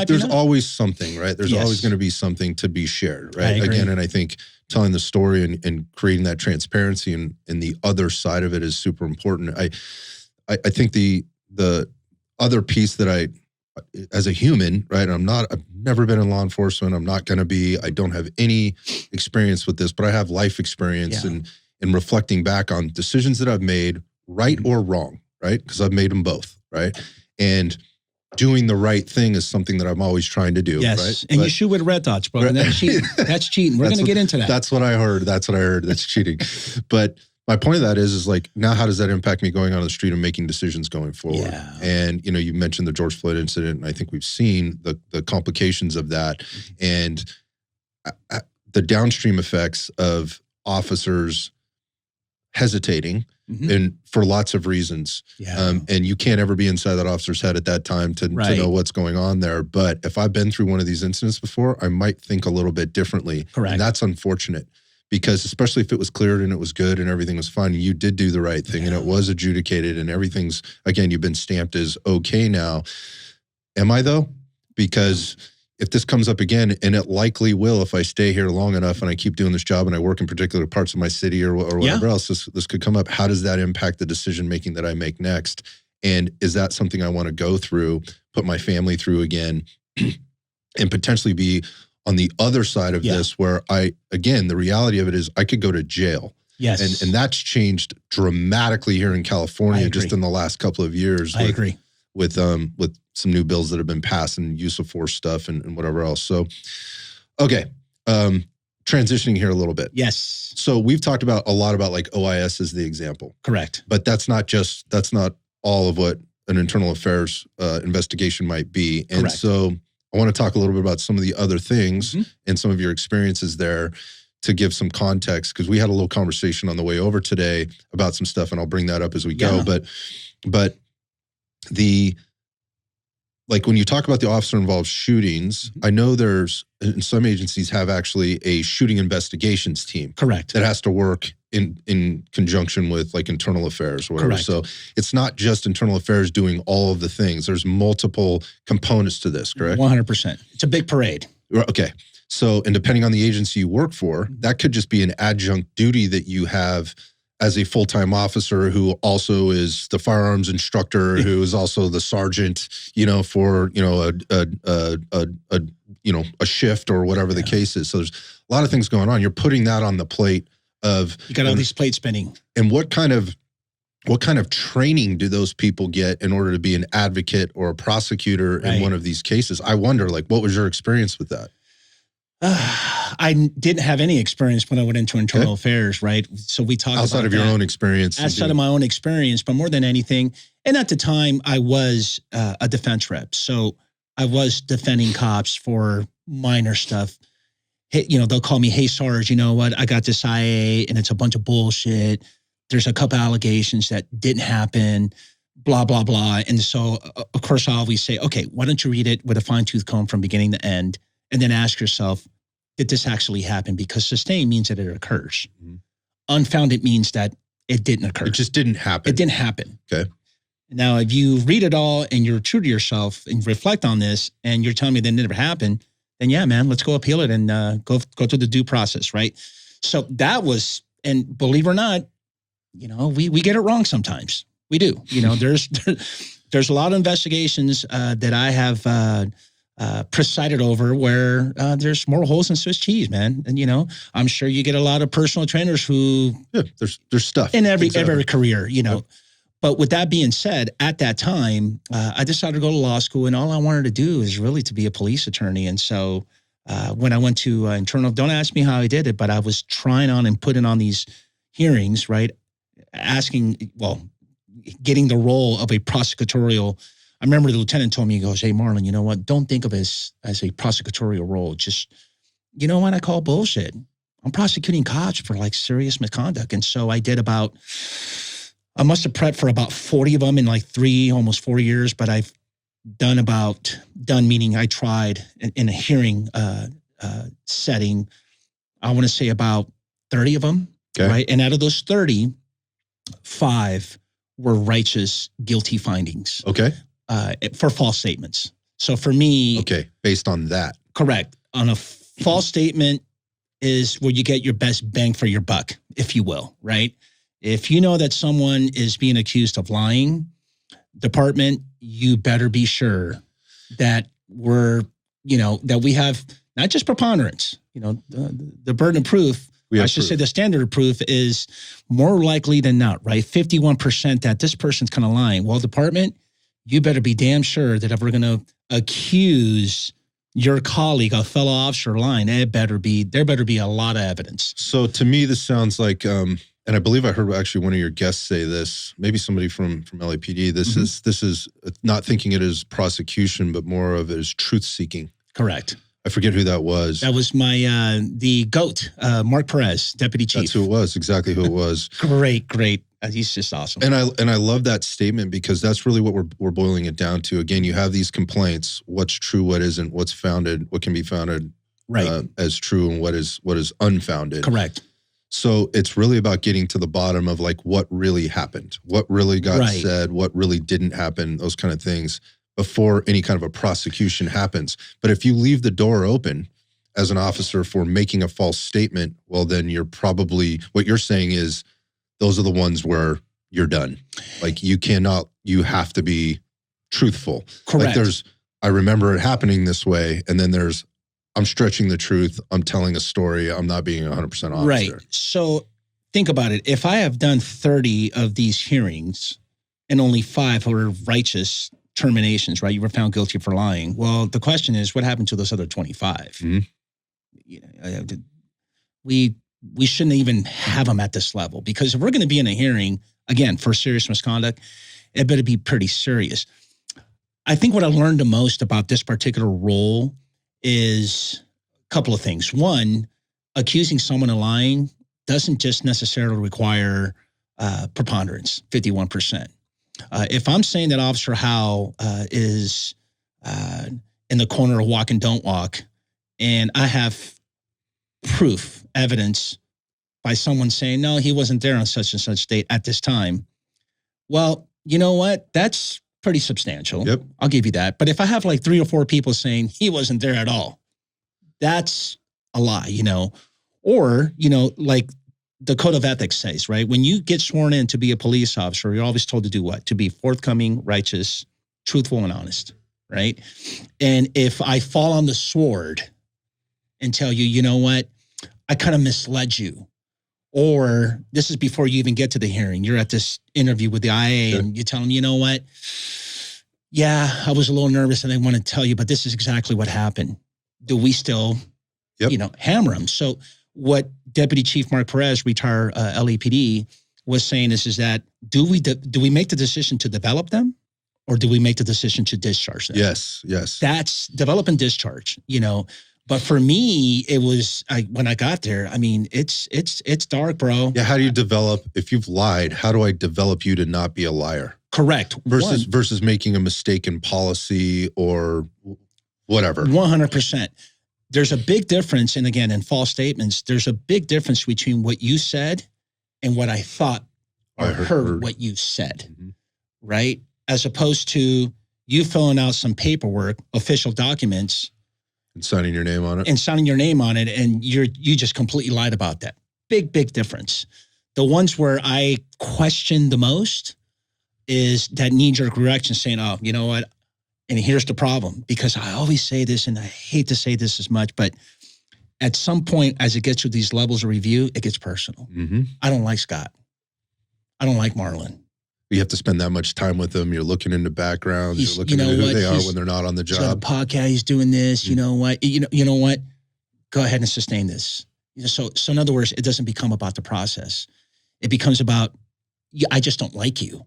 there's always something, right? There's always going to be something to be shared, right? Again, and I think telling the story and creating that transparency and the other side of it is super important. I think the other piece that as a human, right? I've never been in law enforcement. I'm not going to be, I don't have any experience with this, but I have life experience and reflecting back on decisions that I've made, right or wrong, right? Because I've made them both, right? And doing the right thing is something that I'm always trying to do, right? And you shoot with red dots, bro. And that's cheating. That's cheating. We're going to get into that. That's what I heard. That's cheating. But my point of that is like, now how does that impact me going on the street and making decisions going forward? Yeah. And, you mentioned the George Floyd incident, and I think we've seen the complications of that and the downstream effects of officers hesitating and for lots of reasons. Yeah. And you can't ever be inside that officer's head at that time to know what's going on there. But if I've been through one of these incidents before, I might think a little bit differently. Correct. And that's unfortunate. Because especially if it was cleared and it was good and everything was fine, you did do the right thing and it was adjudicated and everything's, again, you've been stamped as okay now. Am I though? Because if this comes up again, and it likely will if I stay here long enough and I keep doing this job and I work in particular parts of my city or whatever else, this could come up. How does that impact the decision-making that I make next? And is that something I want to go through, put my family through again, and potentially be on the other side of this where the reality of it is I could go to jail. Yes. And that's changed dramatically here in California just in the last couple of years. I agree. With some new bills that have been passed and use of force stuff and whatever else. So, okay. Transitioning here a little bit. Yes. So we've talked a lot about like OIS as the example. Correct. But that's not all of what an internal affairs investigation might be. And so I want to talk a little bit about some of the other things and some of your experiences there to give some context, because we had a little conversation on the way over today about some stuff, and I'll bring that up as we go. But like when you talk about the officer-involved shootings, I know some agencies have actually a shooting investigations team. Correct. That has to work in conjunction with like internal affairs or whatever. Correct. So it's not just internal affairs doing all of the things. There's multiple components to this, correct? 100%. It's a big parade. Okay. So, and depending on the agency you work for, that could just be an adjunct duty that you have as a full-time officer who also is the firearms instructor, who is also the sergeant, for, a shift or whatever the case is. So there's a lot of things going on. You're putting that on the plate of, you got all these plates spinning. And what kind of training do those people get in order to be an advocate or a prosecutor in one of these cases? I wonder, like, what was your experience with that? I didn't have any experience when I went into internal affairs, right? So we talked outside of your own experience. Outside of my own experience, but more than anything. And at the time, I was a defense rep. So I was defending cops for minor stuff. Hey, they'll call me, hey, Sarge, you know what? I got this IA and it's a bunch of bullshit. There's a couple allegations that didn't happen, blah, blah, blah. And so, of course, I always say, okay, why don't you read it with a fine-tooth comb from beginning to end? And then ask yourself, did this actually happen? Because sustained means that it occurs. Unfounded means that it didn't occur. It just didn't happen. It didn't hapen. Okay. Now, if you read it all and you're true to yourself and reflect on this and you're telling me that it never happened, then yeah, man, let's go appeal it and go through the due process, right? So that was, and believe it or not, we get it wrong sometimes. We do. You know, there's a lot of investigations that I have presided over where there's more holes in Swiss cheese, man. And you know, I'm sure you get a lot of personal trainers who there's stuff in every career, you know. Yep. But with that being said, at that time, I decided to go to law school, and all I wanted to do is really to be a police attorney. And so when I went to internal, don't ask me how I did it, but I was trying on and putting on these hearings, right? Getting the role of a prosecutorial. I remember the lieutenant told me, he goes, "Hey, Marlon, you know what? Don't think of it as a prosecutorial role. Just, you know what? I call bullshit. I'm prosecuting cops for like serious misconduct." And so I must have prepped for about 40 of them in like almost 4 years, but I've done meaning I tried in a hearing setting, I want to say about 30 of them, right? And out of those 30, 5 were righteous, guilty findings. Okay. For false statements. So for me. Okay. Based on that. Correct. On a false statement is where you get your best bang for your buck, if you will, right? If you know that someone is being accused of lying, department, you better be sure that that we have not just preponderance, you know, the burden of proof. I should say the standard of proof is more likely than not, right? 51% that this person's kind of lying. Well, department, you better be damn sure that if we're going to accuse your colleague, a fellow officer lying, there better be a lot of evidence. So to me, this sounds like, and I believe I heard actually one of your guests say this, maybe somebody from LAPD. This is not thinking it as prosecution, but more of it as truth seeking. Correct. I forget who that was. That was the GOAT, Mark Perez, deputy chief. That's who it was. Exactly who it was. Great. He's just awesome. And I love that statement because that's really what we're boiling it down to. Again, you have these complaints: what's true, what isn't, what's founded, what can be founded as true, and what is unfounded. Correct. So it's really about getting to the bottom of like what really happened, what really got said, what really didn't happen, those kind of things, before any kind of a prosecution happens. But if you leave the door open as an officer for making a false statement, well, then you're probably, what you're saying is those are the ones where you're done. Like you have to be truthful. Correct. Like I remember it happening this way. And then I'm stretching the truth. I'm telling a story. I'm not being 100% officer. Right. So think about it. If I have done 30 of these hearings and only 5 were righteous terminations, right? You were found guilty for lying. Well, the question is, what happened to those other 25? Mm-hmm. You know, we shouldn't even have them at this level, because if we're going to be in a hearing, again, for serious misconduct, it better be pretty serious. I think what I learned the most about this particular role is a couple of things. One, accusing someone of lying doesn't just necessarily require preponderance, 51%. If I'm saying that Officer Howe is in the corner of walk and don't walk, and I have proof, evidence by someone saying, no, he wasn't there on such and such date at this time. Well, you know what? That's pretty substantial. Yep. I'll give you that. But if I have like 3 or 4 people saying he wasn't there at all, that's a lie, you know? Or, you know, like the code of ethics says, right? When you get sworn in to be a police officer, you're always told to do what? To be forthcoming, righteous, truthful, and honest, right? And if I fall on the sword and tell you, you know what? I kind of misled you. Or this is before you even get to the hearing. You're at this interview with the IA and you tell them, you know what? Yeah, I was a little nervous and I want to tell you, but this is exactly what happened. Do we still, hammer them? So what Deputy Chief Mark Perez, retired LAPD, was saying is that do we make the decision to develop them, or do we make the decision to discharge them? Yes. That's develop and discharge, you know. But for me, it was when I got there. I mean, it's dark, bro. Yeah. How do you develop? If you've lied, how do I develop you to not be a liar? Correct. Versus making a mistake in policy or whatever. 100%. There's a big difference, and again, in false statements, there's a big difference between what you said and what I thought or heard what you said, right? As opposed to you filling out some paperwork, official documents, and signing your name on it. And you just completely lied about that. Big difference. The ones where I questioned the most, is that knee-jerk reaction saying, oh, you know what? And here's the problem, because I always say this, and I hate to say this as much, but at some point, as it gets to these levels of review, it gets personal. I don't like Scott. I don't like Marlon. You have to spend that much time with them. You're looking into backgrounds. You're looking at who they are when they're not on the job. He's got a podcast. He's doing this. You know what? You know what? Go ahead and sustain this. So in other words, it doesn't become about the process. It becomes about, I just don't like you.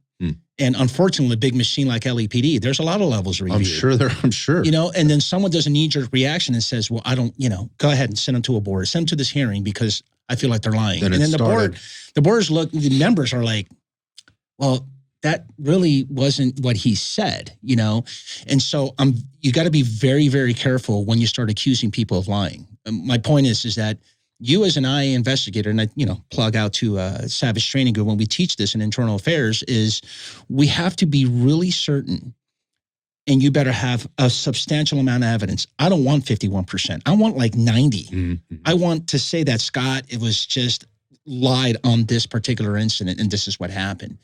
And unfortunately, a big machine like LAPD, there's a lot of levels of review. I'm sure. You know, and then someone does a knee-jerk reaction and says, well, I don't, go ahead and send them to a board. Send them to this hearing because I feel like they're lying. And then the board's the members are like, well, that really wasn't what he said, And so you got to be very, very careful when you start accusing people of lying. My point is that you as an IA investigator, and I, plug out to Savage Training Group when we teach this in internal affairs, is we have to be really certain, and you better have a substantial amount of evidence. I don't want 51%. I want like 90. I want to say that Scott, it was just lied on this particular incident, and this is what happened.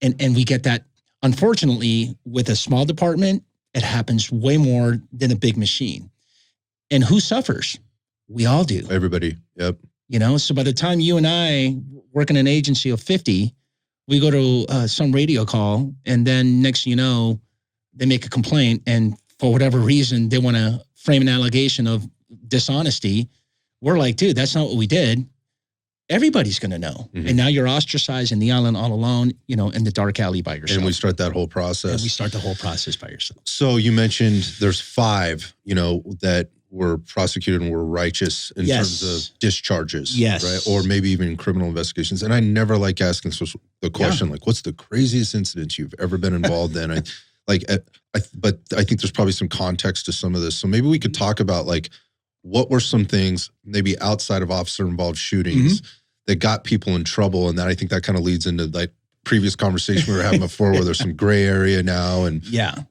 And we get that, unfortunately, with a small department, it happens way more than a big machine. And who suffers? We all do. Everybody. Yep. So by the time you and I work in an agency of 50, we go to some radio call, and then next thing you know, they make a complaint, and for whatever reason, they want to frame an allegation of dishonesty. We're like, dude, that's not what we did. Everybody's going to know. And now you're ostracized in the island all alone, in the dark alley by yourself. And we start that whole process. And we start the whole process by yourself. So you mentioned there's 5, that were prosecuted and were righteous in terms of discharges, right? Or maybe even criminal investigations. And I never like asking the question, like, what's the craziest incident you've ever been involved in? But I think there's probably some context to some of this. So maybe we could talk about like, what were some things maybe outside of officer-involved shootings that got people in trouble? And then I think that kind of leads into like previous conversation we were having before, where there's some gray area now, and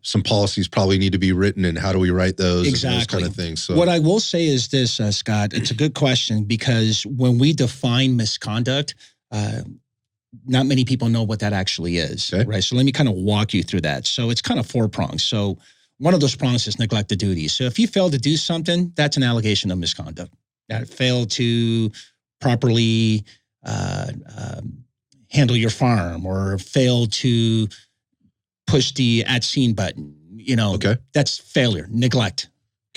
some policies probably need to be written, and how do we write those? Exactly. And those kind of things. So what I will say is this, Scott, it's a good question, because when we define misconduct, not many people know what that actually is, right? So let me kind of walk you through that. So it's kind of 4 prongs. So one of those prongs is neglect of duty. So if you fail to do something, that's an allegation of misconduct. That failed to properly handle your farm, or fail to push the at scene button, that's failure, neglect.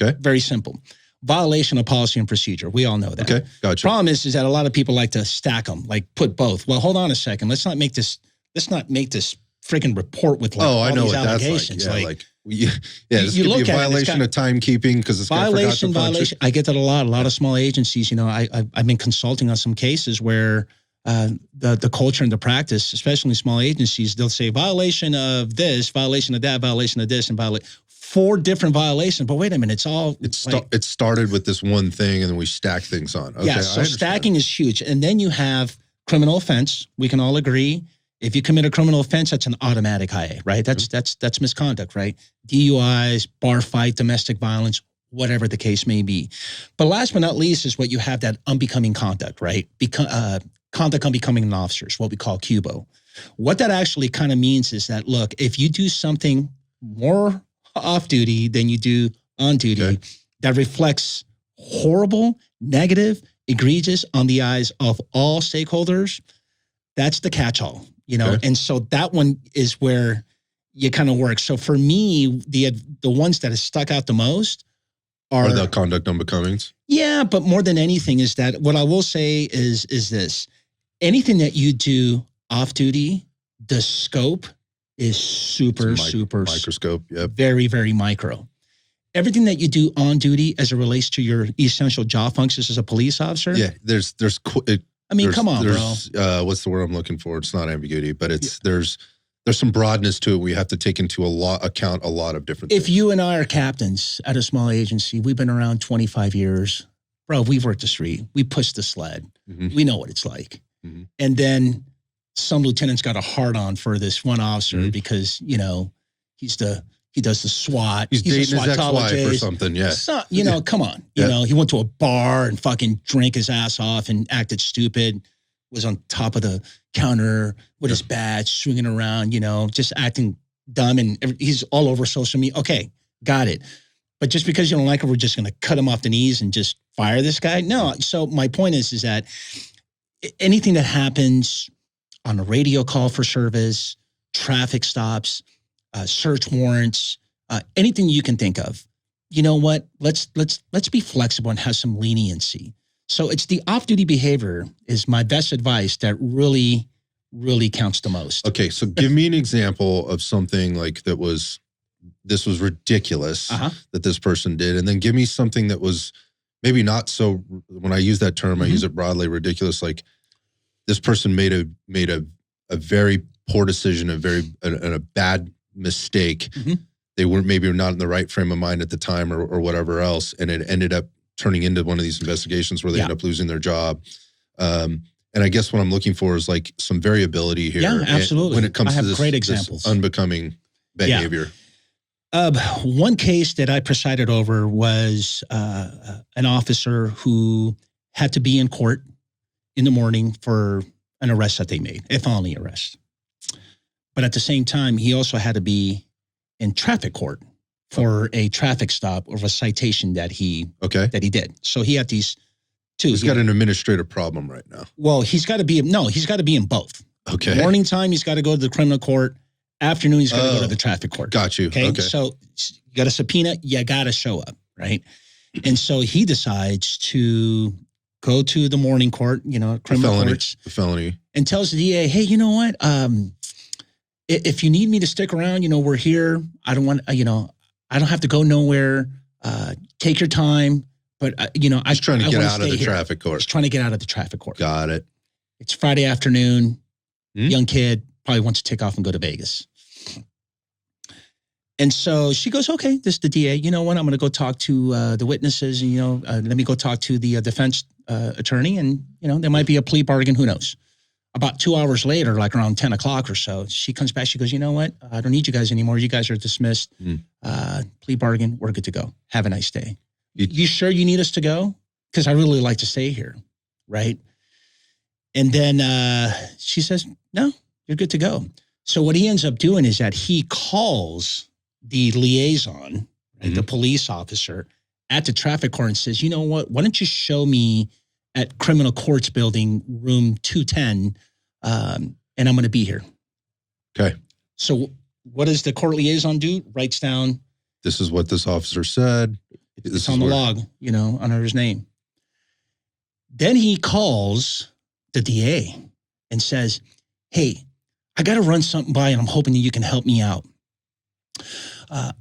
Okay. Very simple. Violation of policy and procedure. We all know that. Okay, gotcha. Problem is that a lot of people like to stack them, like put both. Well, hold on a second. Let's not make this freaking report with like all these allegations. This could be a violation of timekeeping because this guy forgot to punch it. I get that a lot. A lot of small agencies, I've been consulting on some cases where the culture and the practice, especially in small agencies, they'll say violation of this, violation of that, violation of this, and 4 different violations. But wait a minute, it started with this one thing, and then we stack things on. Okay, so stacking is huge. And then you have criminal offense. We can all agree. If you commit a criminal offense, that's an automatic IA, right? That's misconduct, right? DUIs, bar fight, domestic violence, whatever the case may be. But last but not least is what you have, that unbecoming conduct, right? Conduct unbecoming an officer is what we call CUBO. What that actually kind of means is that, look, if you do something more off duty than you do on duty, that reflects horrible, negative, egregious on the eyes of all stakeholders, that's the catch-all, And so that one is where you kind of work. So for me, the ones that have stuck out the most are the conduct unbecomings. Yeah, but more than anything is that what I will say is this. Anything that you do off duty, the scope is super microscope. Yep. Very, very micro. Everything that you do on duty as it relates to your essential job functions as a police officer. Yeah, come on, bro. What's the word I'm looking for? It's not ambiguity, but there's some broadness to it. We have to take into account a lot of different things. If you and I are captains at a small agency, we've been around 25 years. Bro, we've worked the street. We pushed the sled. We know what it's like. And then some lieutenants got a hard on for this one officer because, he does the SWAT. He's dating his ex-wife or something, So, come on. He went to a bar and fucking drank his ass off and acted stupid. was on top of the counter with his badge, swinging around, just acting dumb. And he's all over social media. Okay, got it. But just because you don't like him, we're just going to cut him off the knees and just fire this guy? No. So my point is that anything that happens on a radio call for service, traffic stops, search warrants, anything you can think of, you know what? Let's be flexible and have some leniency. So it's the off-duty behavior is my best advice that really, really counts the most. Okay, so give me an example of something like this was ridiculous that this person did, and then give me something that was maybe not so. When I use that term, I use it broadly. Ridiculous, like this person made a very poor decision, a bad mistake. They weren't maybe not in the right frame of mind at the time, or whatever else, and it ended up turning into one of these investigations where they end up losing their job. And I guess what I'm looking for is like some variability here. Yeah, absolutely. When it comes to great examples. This unbecoming behavior. One case that I presided over was an officer who had to be in court in the morning for an arrest that they made, a felony arrest. But at the same time, he also had to be in traffic court for a traffic stop or a citation that he did. So he had these two. He's got an administrative problem right now. Well, he's got to be in both. Okay. Morning time, he's got to go to the criminal court. Afternoon, he's got to go to the traffic court. Got you. Okay. So you got a subpoena, you got to show up, right? And so he decides to go to the morning court, criminal courts. The felony. And tells the DA, hey, you know what? If you need me to stick around, we're here. I don't want, I don't have to go nowhere. Take your time. But, I'm trying to get out of the traffic court. He's trying to get out of the traffic court. Got it. It's Friday afternoon. Young kid probably wants to take off and go to Vegas. And so she goes, okay, this is the DA. You know what? I'm going to go talk to the witnesses and, let me go talk to the defense attorney. And, there might be a plea bargain. Who knows? About 2 hours later, like around 10 o'clock or so, she comes back. She goes, you know what? I don't need you guys anymore. You guys are dismissed. Plea bargain. We're good to go. Have a nice day. You sure you need us to go? Because I really like to stay here. Right. And then she says, no, you're good to go. So what he ends up doing is that he calls the liaison, the police officer at the traffic court and says, you know what, why don't you show me at criminal courts building room 210 and I'm going to be here. Okay. So what does the court liaison do? Writes down. This is what this officer said. It's on the log, under his name. Then he calls the DA and says, hey, I got to run something by and I'm hoping that you can help me out.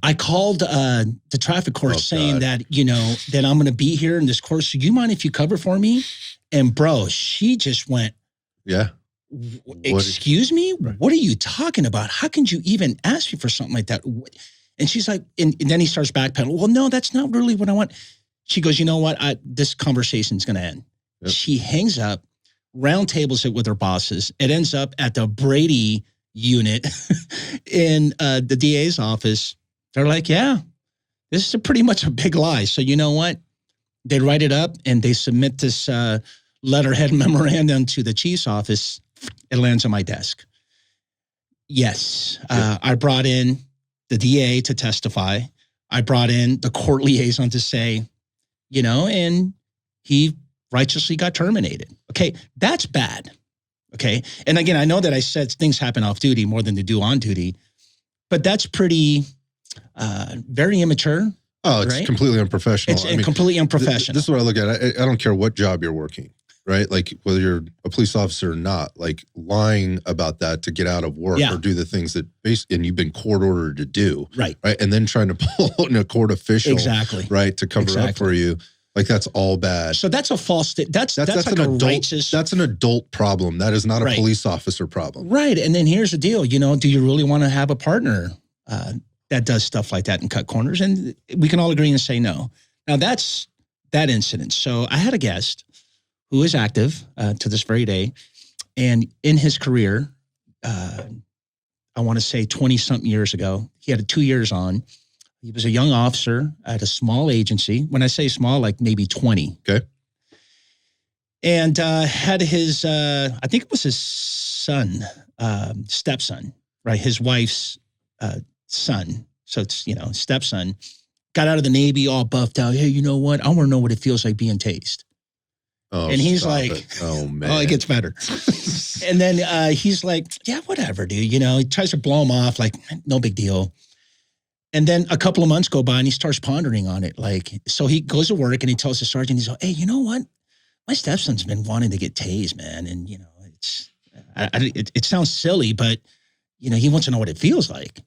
I called the traffic court saying that, that I'm going to be here in this course. So you mind if you cover for me? And bro, she just went, yeah. Excuse me? Right. What are you talking about? How can you even ask me for something like that? And she's like, and then he starts backpedaling. Well, no, that's not really what I want. She goes, you know what? This conversation's going to end. Yep. She hangs up, round tables it with her bosses. It ends up at the Brady unit in the DA's office. They're like, yeah, this is pretty much a big lie. So you know what? They write it up and they submit this letterhead memorandum to the chief's office. It lands on my desk. Yes, I brought in the DA to testify. I brought in the court liaison to say, and he righteously got terminated. Okay, that's bad. Okay, and again, I know that I said things happen off duty more than they do on duty, but that's pretty, very immature. Oh, it's completely unprofessional. It's completely unprofessional. This is what I look at. I don't care what job you're working, right? Like whether you're a police officer or not, like lying about that to get out of work or do the things that and you've been court ordered to do, right? And then trying to pull in a court official, right, to cover up for you. Like that's all bad. So that's a false. That's like an righteous. That's an adult problem. That is not a police officer problem. Right. And then here's the deal. Do you really want to have a partner that does stuff like that and cut corners? And we can all agree and say no. Now that's that incident. So I had a guest who is active to this very day, and in his career, I want to say 20-something years ago, he had 2 years on. He was a young officer at a small agency. When I say small, like maybe 20. Okay. and had his, I think it was his son, stepson, right? His wife's son. So it's, stepson got out of the Navy all buffed out. Hey, you know what? I want to know what it feels like being tased. Oh, and he's like, oh, man. Oh, it gets better. And then he's like, yeah, whatever, dude. He tries to blow him off, like, no big deal. And then a couple of months go by and he starts pondering on it. So he goes to work and he tells the sergeant, he's like, hey, you know what? My stepson's been wanting to get tased, man. And, it sounds silly, but, he wants to know what it feels like.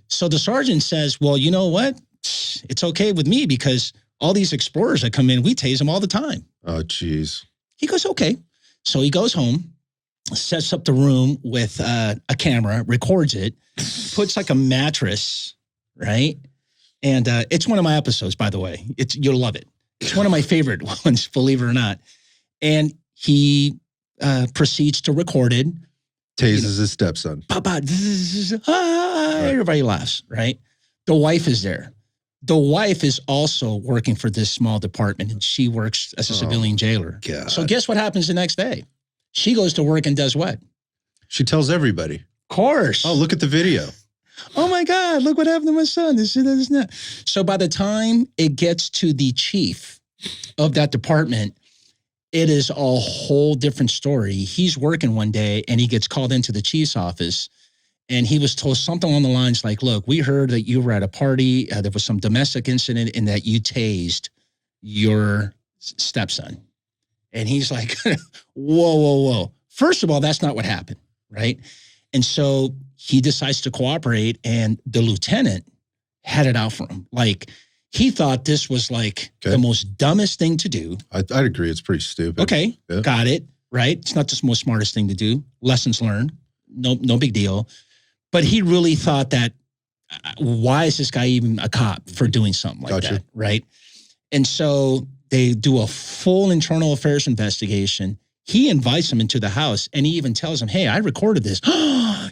So the sergeant says, well, you know what? It's okay with me because all these explorers that come in, we tase them all the time. Oh, geez. He goes, okay. So he goes home, sets up the room with a camera, records it, puts like a mattress, right? And it's one of my episodes, by the way. You'll love it. It's one of my favorite ones, believe it or not. And he proceeds to record it. Tases his stepson. Papa, everybody laughs, right? The wife is there. The wife is also working for this small department, and she works as a civilian jailer. God. So guess what happens the next day? She goes to work and does what? She tells everybody. Of course. Oh, look at the video. Oh, my God, look what happened to my son. This and that. So by the time it gets to the chief of that department, it is a whole different story. He's working one day, and he gets called into the chief's office. And he was told something along the lines like, look, we heard that you were at a party. There was some domestic incident and that you tased your stepson. And he's like, whoa. First of all, that's not what happened, right? And so he decides to cooperate, and the lieutenant had it out for him. Like, he thought this was like the most dumbest thing to do. I'd agree. It's pretty stupid. Okay, got it, right? It's not the most smartest thing to do. Lessons learned. No big deal. But he really thought that, why is this guy even a cop for doing something like that, right? And so they do a full internal affairs investigation. He invites him into the house, and he even tells him, hey, I recorded this.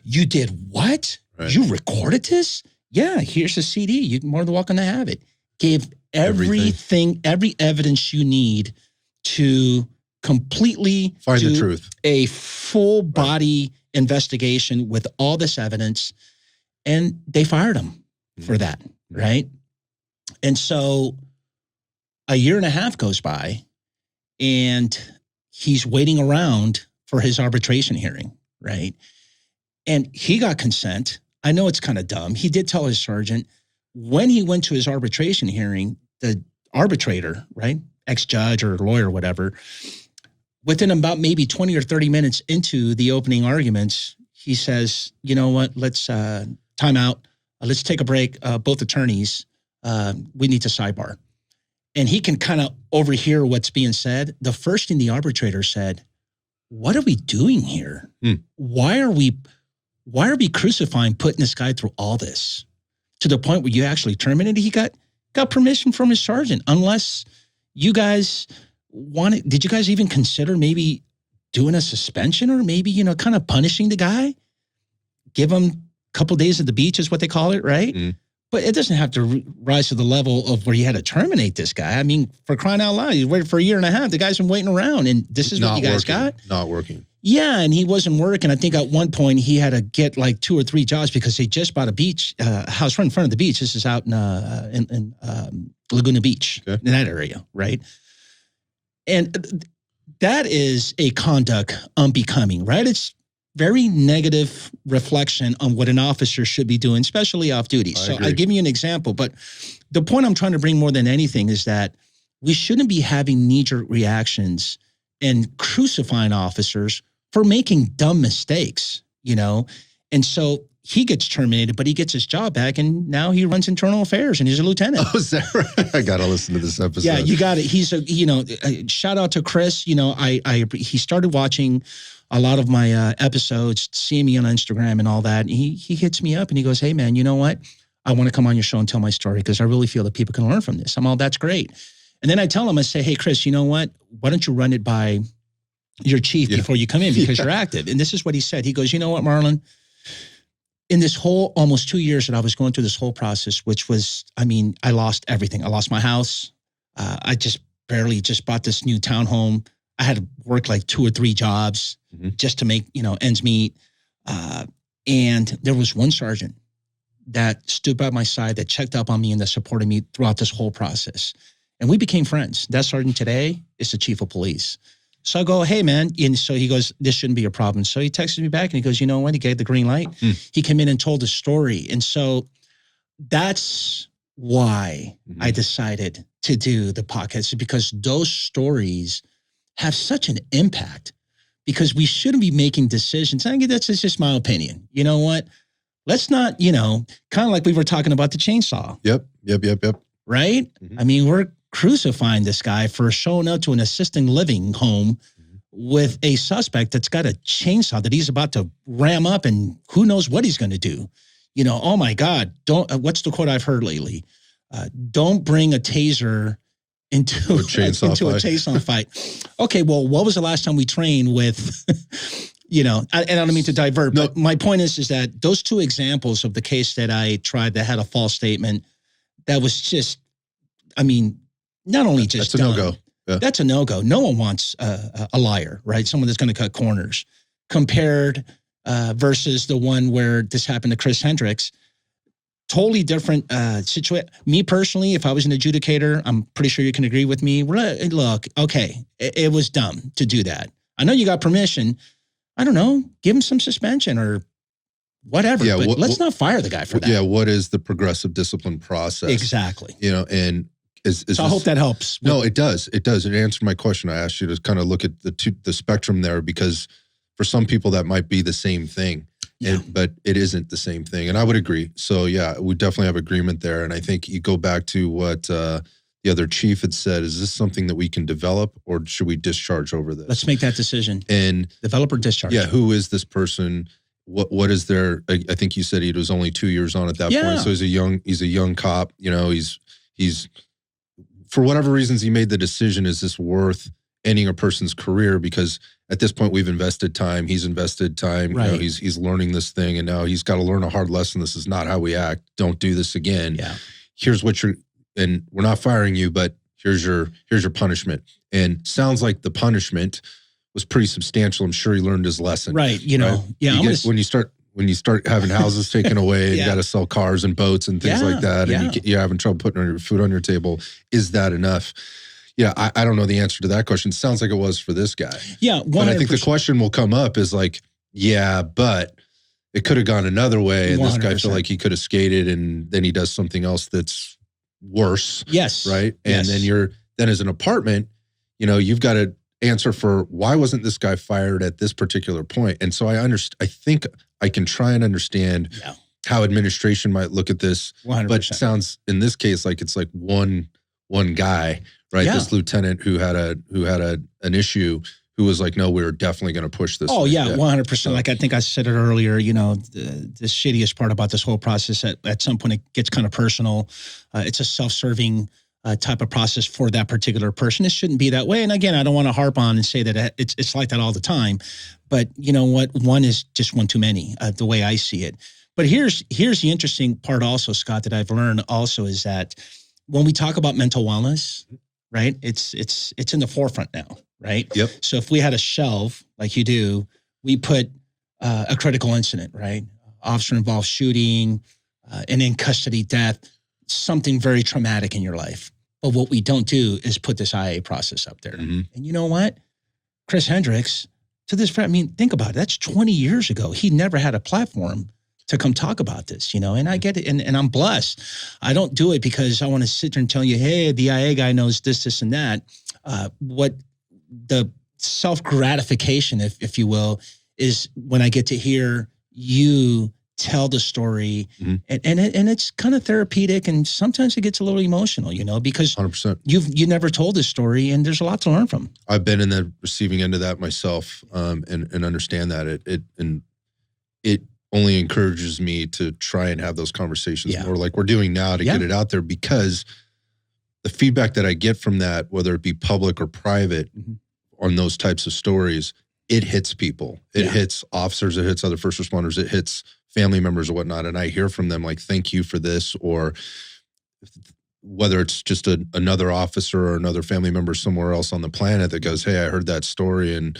You did what? Right. You recorded this? Yeah, here's the CD. You're more than welcome to have it. Gave everything, every evidence you need to completely find the truth. A full body investigation with all this evidence, and they fired him for that, right? And so a year and a half goes by, and he's waiting around for his arbitration hearing, right? And he got consent. I know it's kind of dumb. He did tell his sergeant when he went to his arbitration hearing, the arbitrator, right, ex-judge or lawyer, whatever, within about maybe 20 or 30 minutes into the opening arguments, he says, you know what, let's time out. Let's take a break. Both attorneys, we need to sidebar. And he can kind of overhear what's being said. The first thing the arbitrator said, what are we doing here? Why are we crucifying, putting this guy through all this? To the point where you actually terminated, he got permission from his sergeant, unless you guys wanted, did you guys even consider maybe doing a suspension or maybe, kind of punishing the guy? Give him a couple of days at the beach is what they call it, right? But it doesn't have to rise to the level of where you had to terminate this guy. I mean, for crying out loud, you waited for a year and a half. The guy's been waiting around, and this is what you guys got? Not working. Yeah, and he wasn't working. I think at one point he had to get like 2 or 3 jobs because he just bought a house right in front of the beach. This is out in Laguna Beach, in that area, right? And that is a conduct unbecoming, right? It's very negative reflection on what an officer should be doing, especially off duty. I'll give you an example. But the point I'm trying to bring more than anything is that we shouldn't be having knee-jerk reactions and crucifying officers for making dumb mistakes, And so he gets terminated, but he gets his job back, and now he runs internal affairs, and he's a lieutenant. Oh, is that right? I got to listen to this episode. Yeah, you got it. He's shout out to Chris. He started watching a lot of my episodes, seeing me on Instagram and all that. And he hits me up and he goes, hey man, you know what? I want to come on your show and tell my story because I really feel that people can learn from this. I'm all, that's great. And then I tell him, I say, hey, Chris, you know what? Why don't you run it by your chief before you come in because you're active? And this is what he said. He goes, you know what, Marlon? In this whole almost 2 years that I was going through this whole process, which was, I lost everything. I lost my house. I just barely bought this new townhome. I had to work like 2 or 3 jobs just to make, ends meet. And there was one sergeant that stood by my side, that checked up on me and that supported me throughout this whole process. And we became friends. That sergeant today is the chief of police. So I go, hey, man. And so he goes, this shouldn't be a problem. So he texted me back and he goes, you know what? He gave the green light. He came in and told the story. And so that's why I decided to do the podcast, because those stories have such an impact, because we shouldn't be making decisions. I think that's just my opinion. You know what? Let's not, kind of like we were talking about the chainsaw. Yep. Right? I mean, we're crucifying this guy for showing up to an assisted living home with a suspect that's got a chainsaw that he's about to ram up, and who knows what he's going to do. Oh my God, what's the quote I've heard lately? Don't bring a taser into a chainsaw fight. Okay, well, what was the last time we trained with, and I don't mean to divert, but my point is that those 2 examples of the case that I tried that had a false statement, that was just, not only just that's a no-go. Yeah. That's a no-go. No one wants a liar, right? Someone that's going to cut corners. Compared versus the one where this happened to Chris Hendricks. Totally different situation. Me personally, if I was an adjudicator, I'm pretty sure you can agree with me. Look, okay, it was dumb to do that. I know you got permission. I don't know, give him some suspension or whatever. Yeah, but let's not fire the guy for that. Yeah, what is the progressive discipline process? Exactly. And so I hope that helps. No, it does. It does. It answered my question. I asked you to kind of look at the spectrum there, because for some people that might be the same thing. Yeah. But it isn't the same thing. And I would agree. So yeah, we definitely have agreement there. And I think you go back to what the other chief had said, is this something that we can develop, or should we discharge over this? Let's make that decision. And develop or discharge. Yeah. Who is this person? What is their, I think you said he was only 2 years on at that point. So he's a young cop, he's for whatever reasons he made the decision, is this worth ending a person's career? Because at this point we've invested time, he's invested time, right. He's learning this thing, and now he's got to learn a hard lesson. This is not how we act. Don't do this again. Yeah. Here's what and we're not firing you, but here's your punishment. And sounds like the punishment was pretty substantial. I'm sure he learned his lesson. Right. Yeah. When you start having houses taken away, and you got to sell cars and boats and things like that, and you're having trouble putting your food on your table, is that enough? Yeah, I don't know the answer to that question. Sounds like it was for this guy. Yeah, 100%. But I think the question will come up is like, yeah, but it could have gone another way, and 100%. This guy felt like he could have skated, and then he does something else that's worse. Yes. Right? And then as an apartment, you've got to answer for, why wasn't this guy fired at this particular point? And so I think I can try and understand how administration might look at this. 100%. But it sounds in this case like it's like one guy, right? Yeah. This lieutenant who had an issue, who was like, no, we're definitely going to push this. Oh yeah, 100%. So, like I think I said it earlier, the shittiest part about this whole process, at some point it gets kind of personal. It's a self-serving type of process for that particular person. It shouldn't be that way. And again, I don't want to harp on and say that it's like that all the time, but you know what? One is just one too many, the way I see it. But here's the interesting part also, Scott, that I've learned also, is that when we talk about mental wellness, right, it's in the forefront now, right? Yep. So if we had a shelf like you do, we put a critical incident, right? Officer involved shooting, an in custody death, something very traumatic in your life. But what we don't do is put this IA process up there. Mm-hmm. And you know what? Chris Hendricks, to this, think about it. That's 20 years ago. He never had a platform to come talk about this, and I get it. And I'm blessed. I don't do it because I want to sit there and tell you, hey, the IA guy knows this, and that. What the self-gratification, if you will, is when I get to hear you tell the story, mm-hmm. and it's kind of therapeutic, and sometimes it gets a little emotional, because 100%. You never told this story, and there's a lot to learn from. I've been in the receiving end of that myself, and understand that it only encourages me to try and have those conversations more like we're doing now to get it out there, because the feedback that I get from that, whether it be public or private, mm-hmm. on those types of stories, it hits people. It hits officers, it hits other first responders, it hits family members or whatnot. And I hear from them like, thank you for this, or whether it's just another officer or another family member somewhere else on the planet that goes, hey, I heard that story. And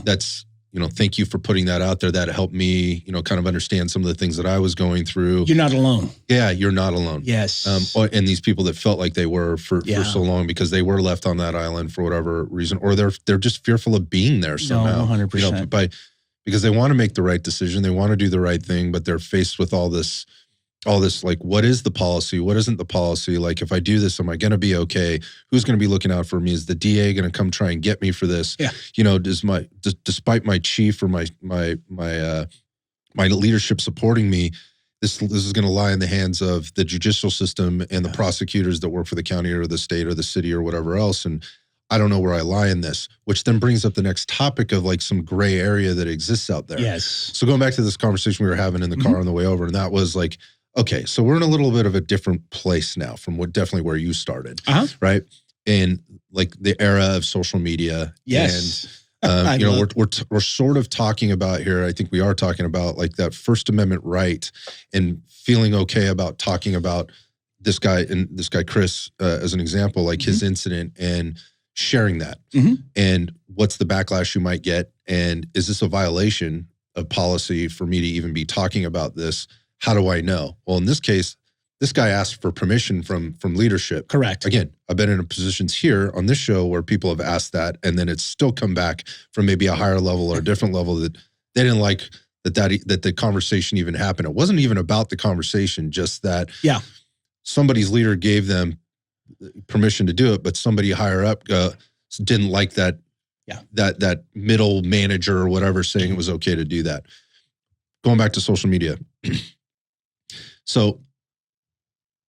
that's, thank you for putting that out there. That helped me, kind of understand some of the things that I was going through. You're not alone. Yeah, you're not alone. Yes. And these people that felt like they were for so long because they were left on that island for whatever reason, or they're just fearful of being there somehow. 100%. Because they want to make the right decision, they want to do the right thing, but they're faced with all this, like, what is the policy? What isn't the policy? Like, if I do this, am I going to be okay? Who's going to be looking out for me? Is the DA going to come try and get me for this? Yeah. Despite my chief or my leadership supporting me, this is going to lie in the hands of the judicial system and the prosecutors that work for the county or the state or the city or whatever else. And I don't know where I lie in this, which then brings up the next topic of like some gray area that exists out there. Yes. So going back to this conversation we were having in the car on the way over, and that was like, okay, so we're in a little bit of a different place now from definitely where you started, right? And like the era of social media. Yes. And, we're sort of talking about here, I think we are talking about like that First Amendment right and feeling okay about talking about this guy Chris, as an example, like his incident and sharing that. And what's the backlash you might get? And is this a violation of policy for me to even be talking about this? How do I know? Well, in this case, this guy asked for permission from leadership. Correct. Again, I've been in positions here on this show where people have asked that, and then it's still come back from maybe a higher level or a different level that they didn't like that the conversation even happened. It wasn't even about the conversation, just that somebody's leader gave them permission to do it, but somebody higher up didn't like that. That middle manager or whatever saying it was okay to do that. Going back to social media. So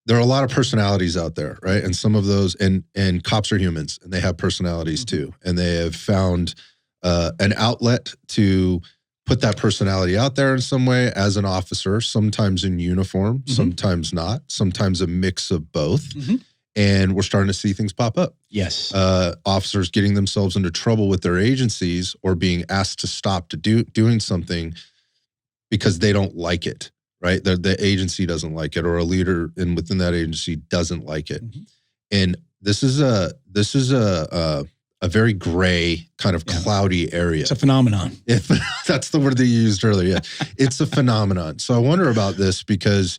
there are a lot of personalities out there, right? And some of those, and cops are humans, and they have personalities too. And they have found an outlet to put that personality out there in some way as an officer, sometimes in uniform, sometimes not, sometimes a mix of both. And we're starting to see things pop up. Yes. Officers getting themselves into trouble with their agencies or being asked to stop doing something because they don't like it. Right, the agency doesn't like it, or a leader within that agency doesn't like it, and this is a very gray kind of cloudy area. It's a phenomenon. If that's the word that you used earlier, it's a phenomenon. So I wonder about this because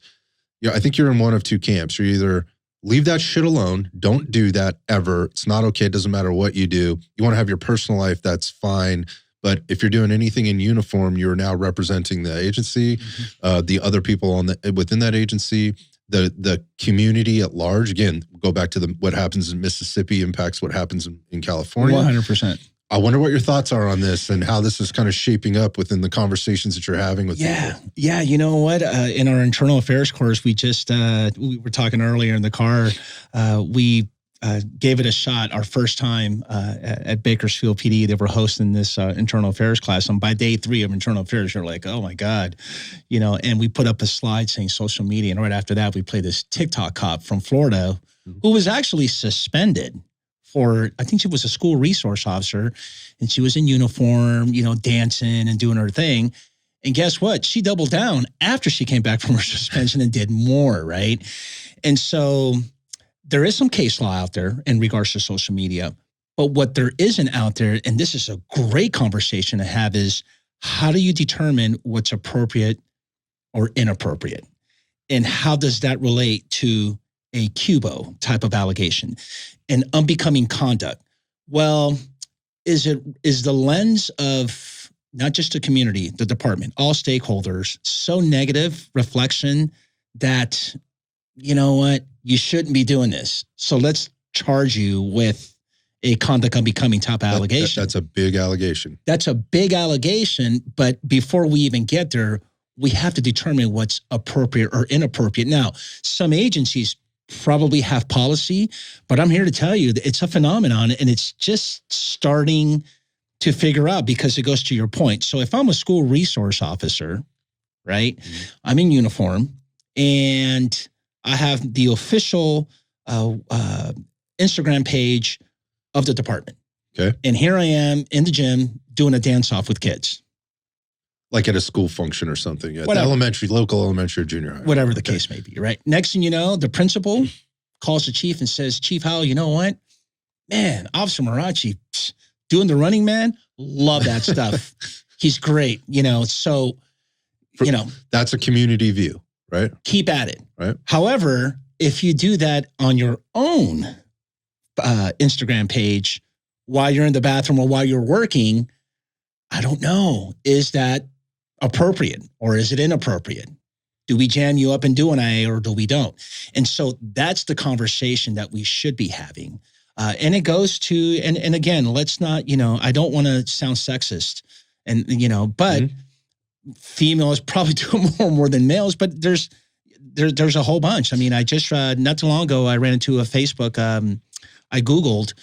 I think you're in one of two camps. You either leave that shit alone, don't do that ever. It's not okay. It doesn't matter what you do. You want to have your personal life, that's fine. But if you're doing anything in uniform, you're now representing the agency, the other people within that agency, the community at large. Again, go back to what happens in Mississippi impacts what happens in California. 100%. I wonder what your thoughts are on this and how this is kind of shaping up within the conversations that you're having with people. Yeah. You know what? In our internal affairs course, we just, we were talking earlier in the car, we gave it a shot our first time at Bakersfield PD. They were hosting this internal affairs class. And by day 3 of internal affairs, you're like, oh my God, and we put up a slide saying social media. And right after that, we played this TikTok cop from Florida who was actually suspended for, I think she was a school resource officer, and she was in uniform, dancing and doing her thing. And guess what? She doubled down after she came back from her suspension and did more, right? And so there is some case law out there in regards to social media, but what there isn't out there, and this is a great conversation to have, is how do you determine what's appropriate or inappropriate? And how does that relate to a Cubo type of allegation and unbecoming conduct? Well, is the lens of not just the community, the department, all stakeholders, so negative reflection that, you know what, you shouldn't be doing this, so let's charge you with a conduct unbecoming type of allegation? That's a big allegation. That's a big allegation, but before we even get there, we have to determine what's appropriate or inappropriate. Now, some agencies probably have policy, but I'm here to tell you that it's a phenomenon, and it's just starting to figure out, because it goes to your point. So if I'm a school resource officer, right, I'm in uniform, and I have the official Instagram page of the department. Okay. And here I am in the gym doing a dance-off with kids. Like at a school function or something. At Whatever. local elementary or junior high. Whatever the case may be, right? Next thing you know, the principal calls the chief and says, Chief Howell, you know what? Man, Officer Marrache, doing the running man, love that stuff. He's great, so, That's a community view, right? Keep at it. Right. However, if you do that on your own Instagram page while you're in the bathroom or while you're working, I don't know. Is that appropriate or is it inappropriate? Do we jam you up and do an IA or do we don't? And so that's the conversation that we should be having. And it goes to, and again, let's not, I don't want to sound sexist but females probably do more than males, but there's a whole bunch. I mean, I just, not too long ago, I ran into a Facebook, I Googled,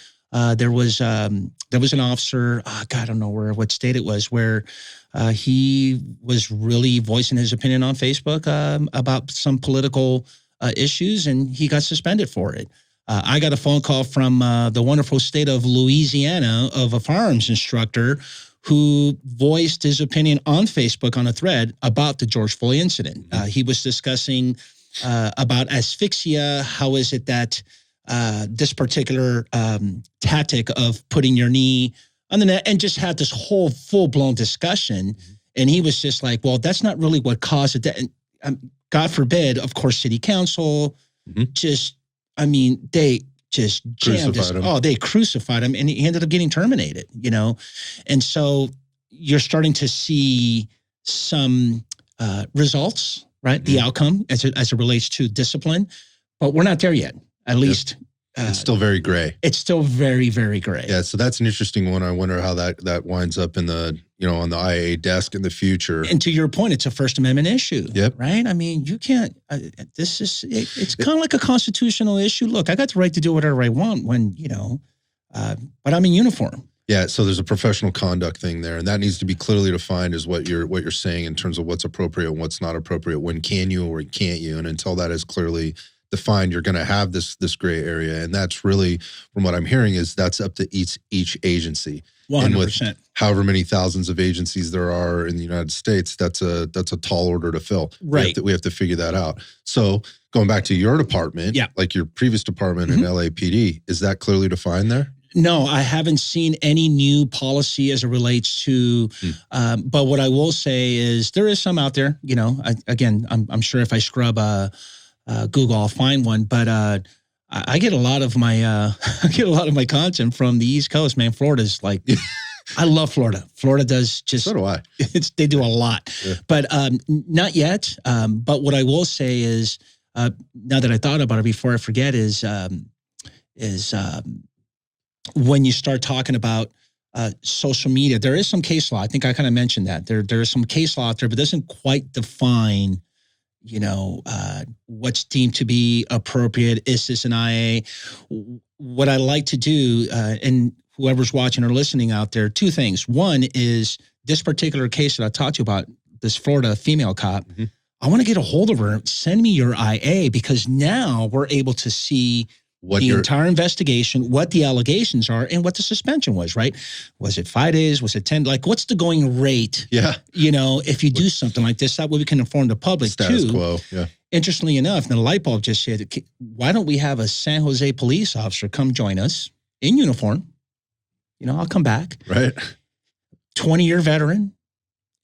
there was an officer, God, I don't know what state it was, where he was really voicing his opinion on Facebook about some political issues, and he got suspended for it. I got a phone call from the wonderful state of Louisiana of a firearms instructor who voiced his opinion on Facebook on a thread about the George Floyd incident. He was discussing about asphyxia. How is it that this particular tactic of putting your knee on the net, and just had this whole full-blown discussion. And he was just like, well, that's not really what caused it. And, God forbid, of course, city council they just jammed him. Oh, they crucified him, and he ended up getting terminated, And so you're starting to see some results, right? The outcome as it relates to discipline, but we're not there yet, at least. It's still very gray. It's still very, very gray. Yeah, so that's an interesting one. I wonder how that winds up in the, on the IA desk in the future. And to your point, it's a First Amendment issue, yep. Right? I mean, you can't, it's kind of like a constitutional issue. Look, I got the right to do whatever I want when, but I'm in uniform. Yeah, so there's a professional conduct thing there, and that needs to be clearly defined as what you're saying in terms of what's appropriate and what's not appropriate. When can you or can't you? And until that is clearly defined, you're going to have this gray area, and that's really, from what I'm hearing, is that's up to each agency. 100%. And with however many thousands of agencies there are in the United States, that's a tall order to fill. Right. We have to figure that out. So going back to your department, like your previous department in LAPD, is that clearly defined there? No, I haven't seen any new policy as it relates to, but what I will say is there is some out there, I'm sure if I scrub Google, I'll find one, but I get a lot of my content from the East Coast, man. Florida's like, I love Florida. Florida does just, so do I. They do a lot, but not yet. But what I will say is, now that I thought about it before I forget, is when you start talking about social media, there is some case law. I think I kind of mentioned that there is some case law out there, but doesn't quite define what's deemed to be appropriate. Is this an IA? What I like to do, and whoever's watching or listening out there, two things. One is this particular case that I talked to you about, this Florida female cop. I want to get a hold of her. Send me your IA, because now we're able to see the entire investigation, what the allegations are, and what the suspension was, right? Was it 5 days? Was it 10? Like, what's the going rate? Yeah. If you do something like this, that way we can inform the public Status too. Quo, yeah. Interestingly enough, the light bulb just said, why don't we have a San Jose police officer come join us in uniform? I'll come back. Right. 20-year veteran,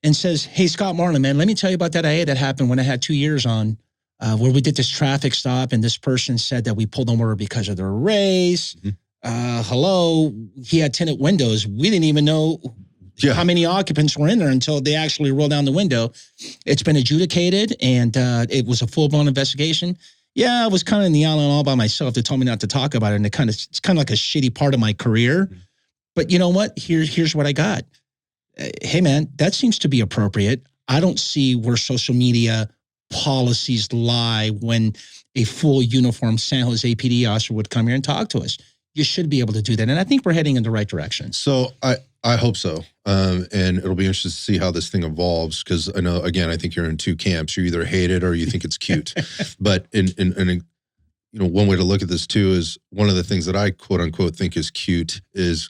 and says, hey, Scott Marlon, man, let me tell you about that IA that happened when I had 2 years on. Where we did this traffic stop, and this person said that we pulled them over because of their race. Hello, he had tinted windows. We didn't even know how many occupants were in there until they actually rolled down the window. It's been adjudicated, and it was a full-blown investigation. Yeah, I was kind of in the island all by myself. They told me not to talk about it, and it's kind of like a shitty part of my career. But you know what? Here's what I got. Hey, man, that seems to be appropriate. I don't see where social media policies lie when a full uniform San Jose PD officer would come here and talk to us. You should be able to do that. And I think we're heading in the right direction. So I hope so. And it'll be interesting to see how this thing evolves. Cause I know, again, I think you're in two camps. You either hate it or you think it's cute. But in one way to look at this too is one of the things that I quote unquote think is cute is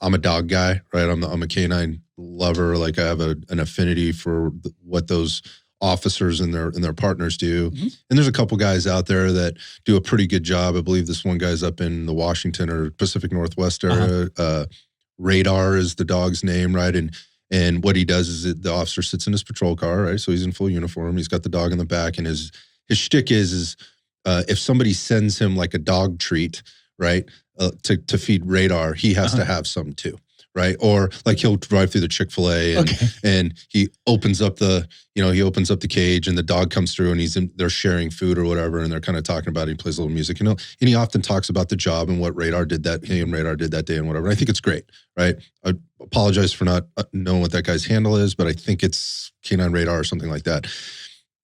I'm a dog guy, right? I'm a canine lover. Like I have an affinity for what those officers and their partners do. Mm-hmm. And there's a couple guys out there that do a pretty good job. I believe this one guy's up in the Washington or Pacific Northwest area. Radar is the dog's name, right? And what he does is the officer sits in his patrol car, right? So he's in full uniform. He's got the dog in the back, and his shtick is if somebody sends him like a dog treat, right, to feed Radar, he has to have some too, right? Or like he'll drive through the Chick-fil-A and he opens up the cage, and the dog comes through, and they're sharing food or whatever, and they're kind of talking about it. He plays a little music, and he often talks about the job and what Radar did that day and whatever. And I think it's great, right? I apologize for not knowing what that guy's handle is, but I think it's Canine Radar or something like that.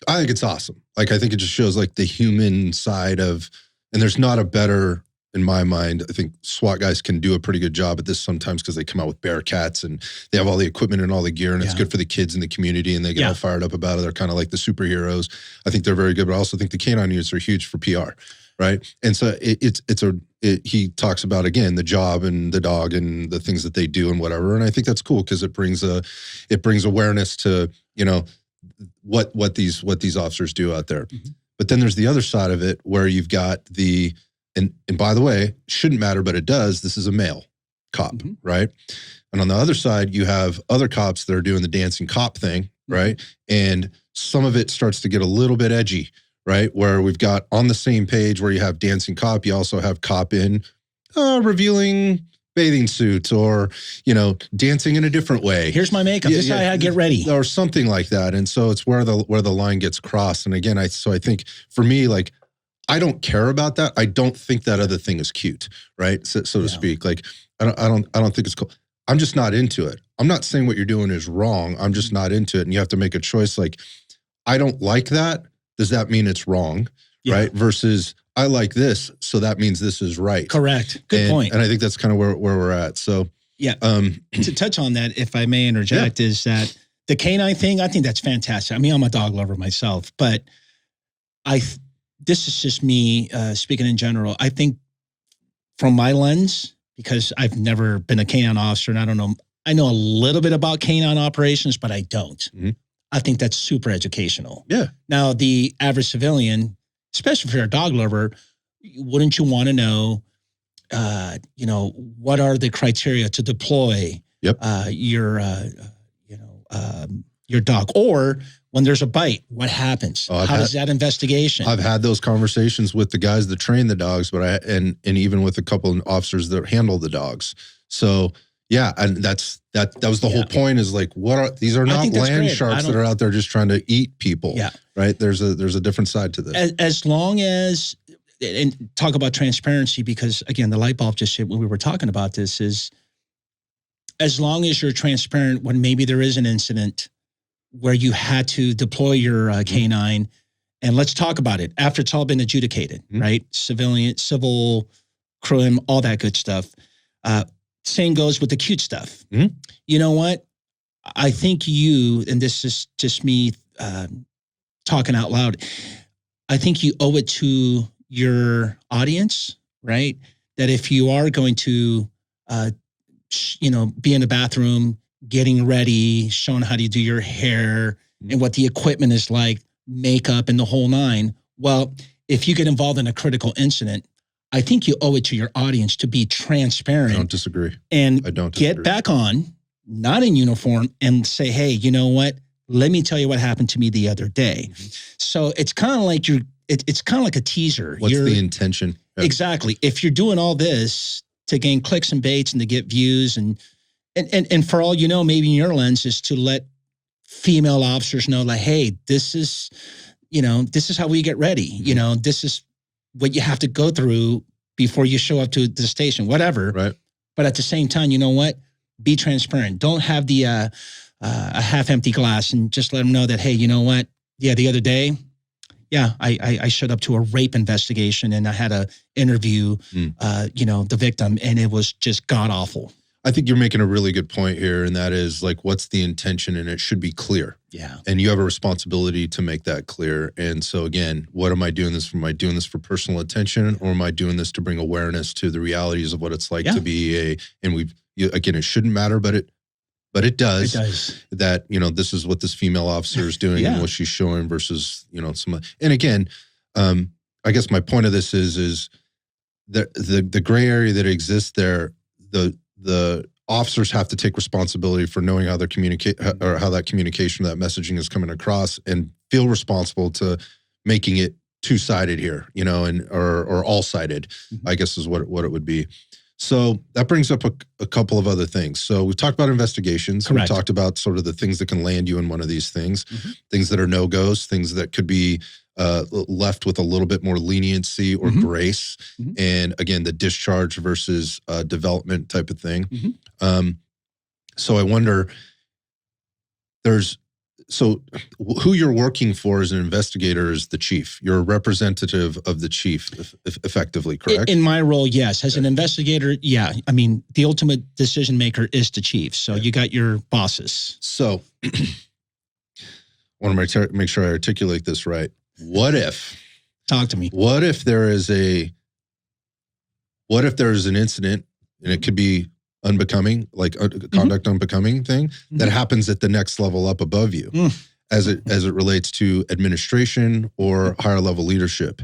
I think it's awesome. Like, I think it just shows like the human side of, and there's not a better, in my mind, I think SWAT guys can do a pretty good job at this sometimes because they come out with Bearcats and they have all the equipment and all the gear, and it's good for the kids in the community, and they get all fired up about it. They're kind of like the superheroes. I think they're very good, but I also think the canine units are huge for PR, right? And so he talks about, again, the job and the dog and the things that they do and whatever. And I think that's cool because it brings awareness to, what these officers do out there. Mm-hmm. But then there's the other side of it where you've got and by the way, shouldn't matter, but it does. This is a male cop, right? And on the other side, you have other cops that are doing the dancing cop thing, right? And some of it starts to get a little bit edgy, right? Where we've got on the same page where you have dancing cop, you also have cop in revealing bathing suits or, dancing in a different way. Here's my makeup. This is how I get ready. Or something like that. And so it's where the line gets crossed. And again, I think for me, like, I don't care about that. I don't think that other thing is cute, right? So to speak. Like, I don't think it's cool. I'm just not into it. I'm not saying what you're doing is wrong. I'm just not into it. And you have to make a choice. Like, I don't like that. Does that mean it's wrong? Right? Versus I like this, so that means this is right. Correct. Good point. And I think that's kind of where we're at. So to touch on that, if I may interject, is that the canine thing, I think that's fantastic. I mean, I'm a dog lover myself, but this is just me speaking in general. I think from my lens, because I've never been a canine officer, and I don't know, I know a little bit about canine operations, but I don't. Mm-hmm. I think that's super educational. Yeah. Now, the average civilian, especially if you're a dog lover, wouldn't you want to know, what are the criteria to deploy your dog? Or when there's a bite, what happens? How does that investigation? I've had those conversations with the guys that train the dogs, but and even with a couple of officers that handle the dogs. So yeah, and that was the whole point, is like, these are not land sharks that are out there just trying to eat people. Yeah. Right. There's a different side to this. As long as, and talk about transparency, because again, the light bulb just hit when we were talking about this, is as long as you're transparent when maybe there is an incident where you had to deploy your canine, and let's talk about it after it's all been adjudicated, right? Civil, crime, all that good stuff. Same goes with the cute stuff. You know what? I think and this is just me talking out loud, I think you owe it to your audience, right? That if you are going to, be in the bathroom, getting ready, showing how to do your hair and what the equipment is like, makeup and the whole nine. Well, if you get involved in a critical incident, I think you owe it to your audience to be transparent. I don't disagree. And get back on, not in uniform, and say, hey, you know what? Let me tell you what happened to me the other day. So it's kind of like it's kind of like a teaser. What's the intention? Yeah. Exactly. If you're doing all this to gain clicks and baits and to get views and for all you know, maybe in your lens is to let female officers know, like, hey, this is how we get ready. This is what you have to go through before you show up to the station, whatever. Right. But at the same time, you know what? Be transparent. Don't have the a half-empty glass, and just let them know that, hey, you know what? Yeah, the other day, I showed up to a rape investigation, and I had to interview, the victim, and it was just god-awful. I think you're making a really good point here, and that is, like, what's the intention? And it should be clear. Yeah. And you have a responsibility to make that clear. And so again, what am I doing this for? Am I doing this for personal attention, or am I doing this to bring awareness to the realities of what it's like to be again, it shouldn't matter, but but it does. It does. That, this is what this female officer is doing and what she's showing versus, and again, I guess my point of this is the gray area that exists there, the officers have to take responsibility for knowing how they communicate or how that communication, that messaging is coming across, and feel responsible to making it two-sided here, or all-sided, I guess is what it would be. So that brings up a couple of other things. So we've talked about investigations. Correct. We talked about sort of the things that can land you in one of these things, things that are no-goes, things that could be left with a little bit more leniency or grace. And again, the discharge versus development type of thing. So I wonder, who you're working for as an investigator is the chief. You're a representative of the chief, effectively, correct? In my role, yes. As an investigator, yeah. I mean, the ultimate decision maker is the chief. So you got your bosses. So I want to make sure I articulate this right. What if? Talk to me. What if there is an incident, and it could be unbecoming, like conduct unbecoming thing that happens at the next level up above you, as it relates to administration or higher level leadership.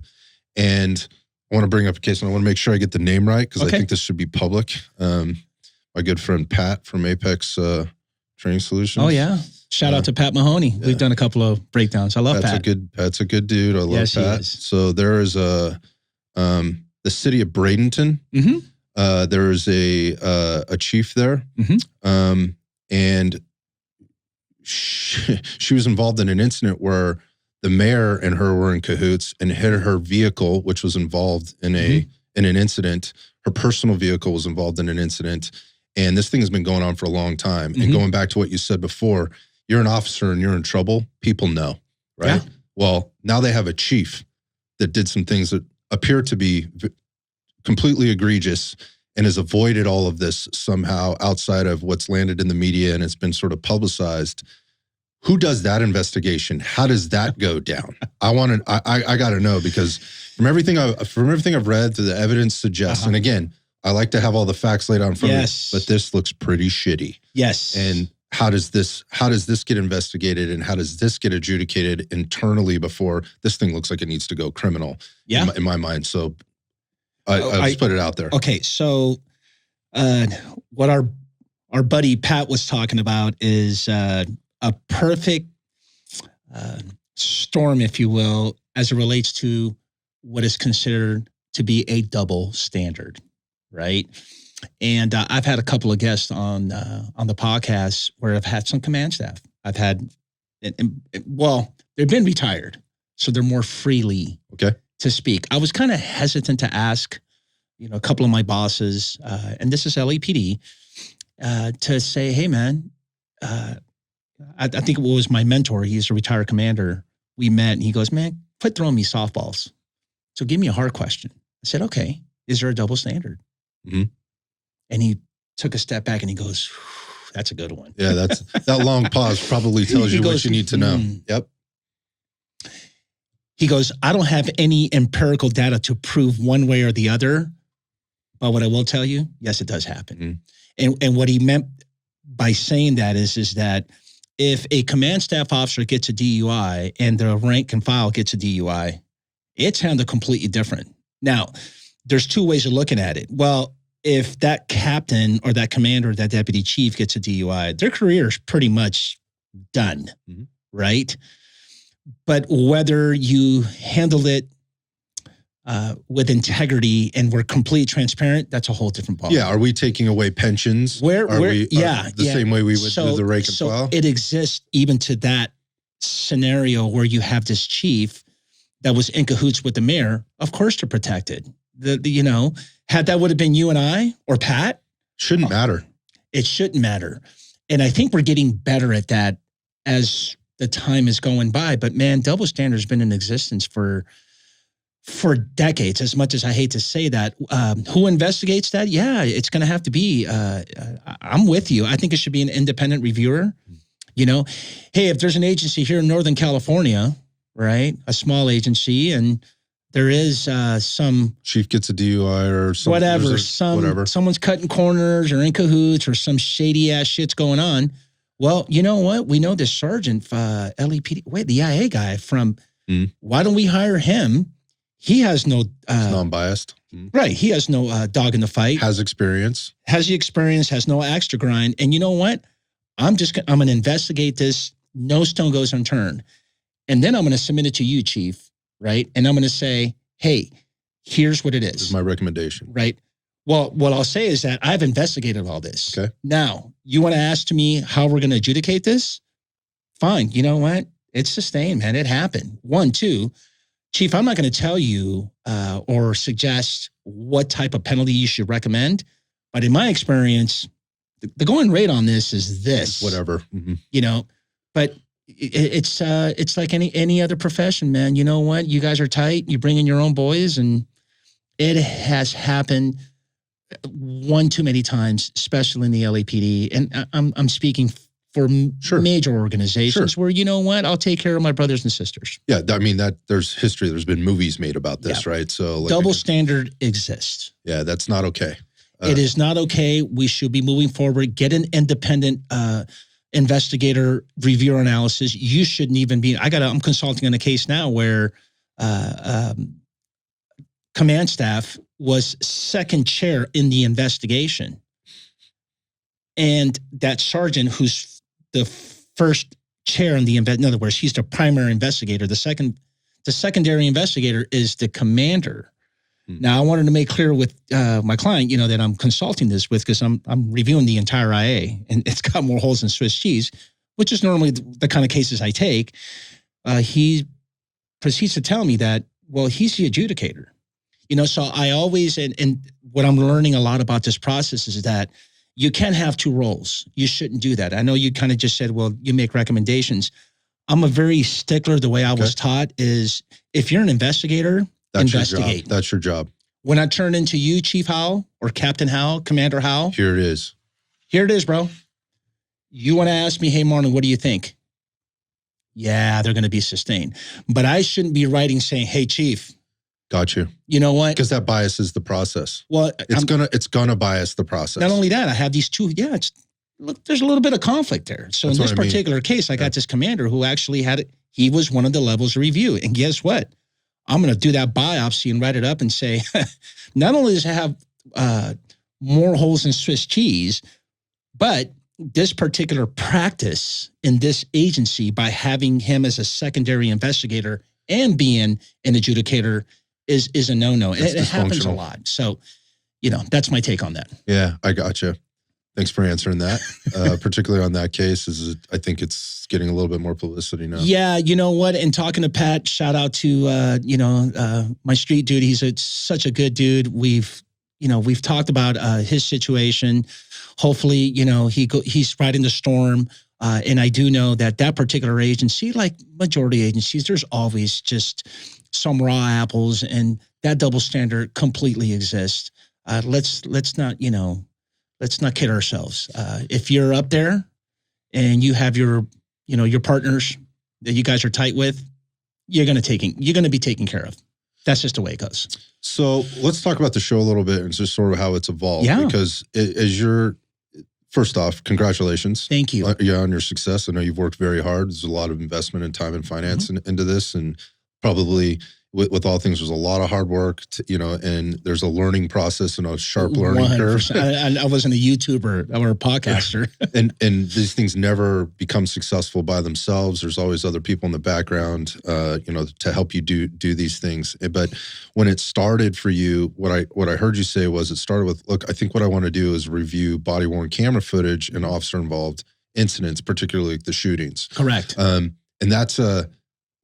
And I want to bring up a case, and I want to make sure I get the name right, because I think this should be public. My good friend Pat from Apex Training Solutions. Oh yeah, shout out to Pat Mahoney. Yeah. We've done a couple of breakdowns. I love Pat. Pat's a good dude. I love Pat. So there is the city of Bradenton. There is a chief there, and she was involved in an incident where the mayor and her were in cahoots and hit her vehicle, which was involved in an incident. Her personal vehicle was involved in an incident, and this thing has been going on for a long time. And going back to what you said before, you're an officer and you're in trouble. People know, right? Yeah. Well, now they have a chief that did some things that appear to be completely egregious and has avoided all of this somehow outside of what's landed in the media and it's been sort of publicized. Who does that investigation? How does that go down? I got to know, because from everything I've read, the evidence suggests, and again, I like to have all the facts laid out in front of me, but this looks pretty shitty. Yes. And how does this get investigated, and how does this get adjudicated internally before this thing looks like it needs to go criminal? Yeah. In my mind. So I'll just put it out there. Okay. So what our buddy Pat was talking about is a perfect storm, if you will, as it relates to what is considered to be a double standard, right? And I've had a couple of guests on the podcast where I've had some command staff. I've had, well, they've been retired, so they're more freely to speak. I was kind of hesitant to ask, a couple of my bosses, and this is LAPD, to say, hey, man, I think it was my mentor. He's a retired commander. We met, and he goes, man, quit throwing me softballs. So give me a hard question. I said, okay, is there a double standard? And he took a step back and he goes, that's a good one. Yeah, that long pause probably tells you what you need to know. Yep. He goes, I don't have any empirical data to prove one way or the other, but what I will tell you, yes, it does happen. And what he meant by saying that is that if a command staff officer gets a DUI and the rank and file gets a DUI, it's handled completely different. Now, there's two ways of looking at it. Well, if that captain or that commander or that deputy chief gets a DUI, their career is pretty much done, right? But whether you handle it with integrity and we're completely transparent, that's a whole different ballgame. Yeah, are we taking away pensions? The same way we would do the rank and file? It exists even to that scenario where you have this chief that was in cahoots with the mayor. Of course they're protected. Had that would have been you and I or Pat. Shouldn't matter. It shouldn't matter. And I think we're getting better at that as the time is going by. But man, double standard has been in existence for decades, as much as I hate to say that. Who investigates that? Yeah, it's going to have to be, I'm with you. I think it should be an independent reviewer. Hey, if there's an agency here in Northern California, right, a small agency, and there is some Chief gets a DUI or something. whatever, Whatever. someone's cutting corners or in cahoots or some shady ass shit's going on. Well, you know what? We know this sergeant, LEPD, the IA guy from, why don't we hire him? He has no... He's non-biased. Right. He has no dog in the fight. Has experience. Has the experience, has no axe to grind. And you know what? I'm going to investigate this. No stone goes unturned. And then I'm going to submit it to you, Chief, right? And I'm going to say, hey, here's what it is. This is my recommendation. Right. Well, what I'll say is that I've investigated all this. Okay. Now, you want to ask me how we're going to adjudicate this? Fine. You know what? It's sustained, man. It happened. 1, 2. Chief, I'm not going to tell you or suggest what type of penalty you should recommend. But in my experience, the going rate on this is this. Whatever. You know, but it's like any other profession, man. You know what? You guys are tight. You bring in your own boys, and it has happened one too many times, especially in the LAPD. And I'm speaking for major organizations where, you know what, I'll take care of my brothers and sisters. Yeah, I mean, that there's history. There's been movies made about this, right? So like, double standard exists. Yeah, that's not okay. It is not okay. We should be moving forward. Get an independent investigator review or analysis. You shouldn't even be. I'm consulting on a case now where command staff was second chair in the investigation, and that sergeant who's the first chair in the in other words, he's the primary investigator. The secondary investigator is the commander. Now, I wanted to make clear with my client, you know, that I'm consulting this with, because I'm reviewing the entire IA, and it's got more holes than Swiss cheese, which is normally the kind of cases I take. He proceeds to tell me that, well, he's the adjudicator. You know, so I always, and what I'm learning a lot about this process is that you can't have two roles. You shouldn't do that. I know you kind of just said, well, you make recommendations. I'm a very stickler. The way I was taught is, if you're an investigator, investigate. That's your job. When I turn into you, Chief Howell or Captain Howell, Commander Howell. Here it is. Here it is, bro. You want to ask me, hey, Marlon, what do you think? Yeah, they're going to be sustained. But I shouldn't be writing saying, hey, Chief. Got you. You know what? Because that biases the process. Well, it's gonna bias the process. Not only that, I have these two. Yeah, look, there's a little bit of conflict there. So in this particular case, I got this commander who actually had it. He was one of the levels of review. And guess what? I'm going to do that biopsy and write it up and say, not only does it have more holes than Swiss cheese, but this particular practice in this agency, by having him as a secondary investigator and being an adjudicator, is a no-no. And it happens a lot. So, you know, that's my take on that. Yeah, I gotcha. Thanks for answering that. Particularly on that case, I think it's getting a little bit more publicity now. Yeah, you know what? And talking to Pat, shout out to my street dude. He's such a good dude. We've talked about his situation. Hopefully, you know, he's riding the storm. And I do know that particular agency, like majority agencies, there's always just some raw apples, and that double standard completely exists. Let's not kid ourselves. If you're up there and you have your partners that you guys are tight with, you're going to be taken care of. That's just the way it goes. So let's talk about the show a little bit and just sort of how it's evolved. Yeah. Because first off, congratulations. Thank you. On your success. I know you've worked very hard. There's a lot of investment and time and finance into this, and probably with all things, there's a lot of hard work, and there's a learning process and a sharp learning 100%. curve. I wasn't a YouTuber or a podcaster. and these things never become successful by themselves. There's always other people in the background, to help you do these things. But when it started for you, what I heard you say was, it started with, look, I think what I want to do is review body-worn camera footage and officer-involved incidents, particularly the shootings. Correct. And that's let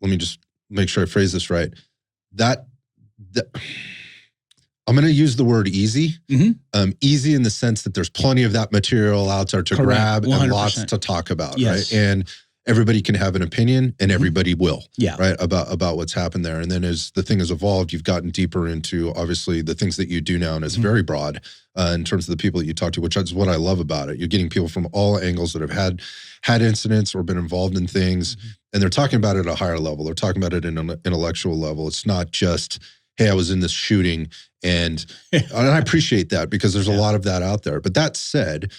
me just make sure I phrase this right. That I'm going to use the word easy. Easy in the sense that there's plenty of that material out there to grab 100%. And lots to talk about, yes. Right? And everybody can have an opinion, and everybody will, yeah, right, about what's happened there. And then as the thing has evolved, you've gotten deeper into obviously the things that you do now, and it's very broad in terms of the people that you talk to, which is what I love about it. You're getting people from all angles that have had incidents or been involved in things. And they're talking about it at a higher level. They're talking about it in an intellectual level. It's not just, hey, I was in this shooting, and I appreciate that because there's a lot of that out there. But that said,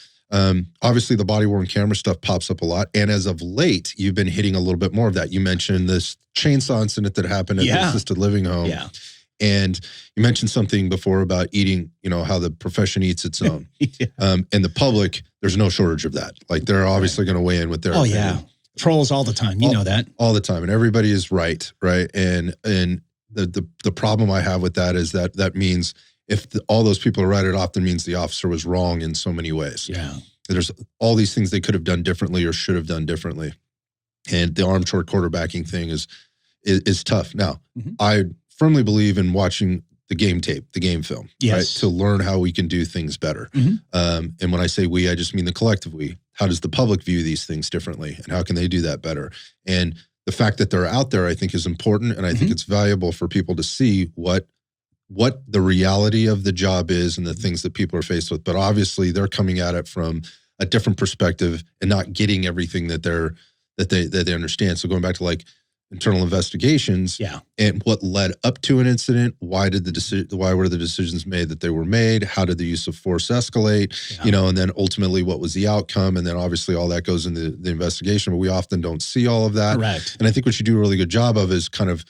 obviously the body-worn camera stuff pops up a lot. And as of late, you've been hitting a little bit more of that. You mentioned this chainsaw incident that happened at the assisted living home. Yeah. And you mentioned something before about eating, how the profession eats its own. And the public, there's no shortage of that. Like they're obviously going to weigh in with their opinion. Yeah. Trolls all the time. You know that. All the time. And everybody is right. And the problem I have with that is that means if all those people are right, it often means the officer was wrong in so many ways. Yeah. There's all these things they could have done differently or should have done differently. And the arm short quarterbacking thing is tough. Now, I firmly believe in watching the game tape, the game film, right, to learn how we can do things better. And when I say we, I just mean the collective we. How does the public view these things differently, and how can they do that better? And the fact that they're out there, I think, is important, and I think it's valuable for people to see what the reality of the job is and the things that people are faced with. But obviously, they're coming at it from a different perspective and not getting everything that they understand. So going back to like internal investigations, and what led up to an incident, why were the decisions made that they were made? How did the use of force escalate? And then ultimately what was the outcome? And then obviously all that goes into the investigation, but we often don't see all of that. Correct. And I think what you do a really good job of is kind of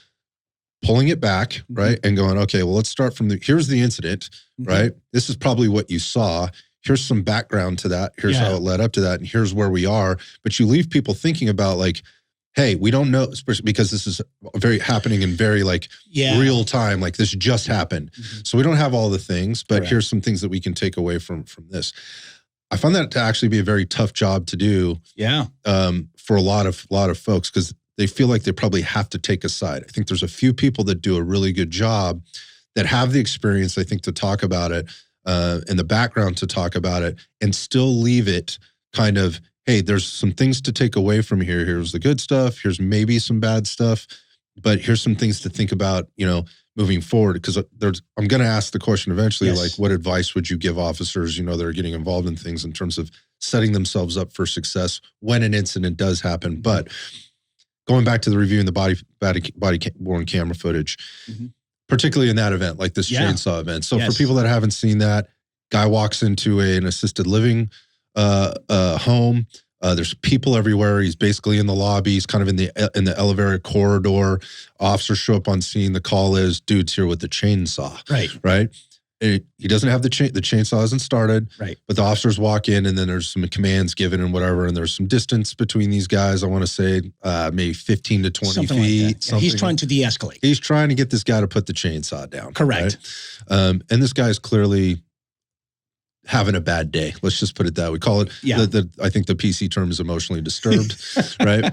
pulling it back, right? And going, okay, well, let's start from here's the incident, right? This is probably what you saw. Here's some background to that. Here's how it led up to that. And here's where we are. But you leave people thinking about like, hey, we don't know, because this is very happening in very like real time. Like this just happened. So we don't have all the things, but here's some things that we can take away from this. I found that to actually be a very tough job to do. For a lot of folks, because they feel like they probably have to take a side. I think there's a few people that do a really good job that have the experience, I think, to talk about it and the background to talk about it and still leave it kind of, hey, there's some things to take away from here. Here's the good stuff. Here's maybe some bad stuff, but here's some things to think about, moving forward. Because I'm going to ask the question eventually, like, what advice would you give officers, that are getting involved in things in terms of setting themselves up for success when an incident does happen? But going back to the reviewing the body-worn camera footage, particularly in that event, like this chainsaw event. So for people that haven't seen that, guy walks into an assisted living home. There's people everywhere. He's basically in the lobby. He's kind of in the elevator corridor. Officers show up on scene. The call is, dude's here with the chainsaw. Right. He doesn't have the chainsaw hasn't started. But the officers walk in, and then there's some commands given and whatever. And there's some distance between these guys. I want to say maybe 15 to 20 something feet. Like he's trying to de-escalate. He's trying to get this guy to put the chainsaw down. Correct. Right? And this guy's clearly having a bad day. Let's just put it that way. We call it, I think the PC term is emotionally disturbed, right?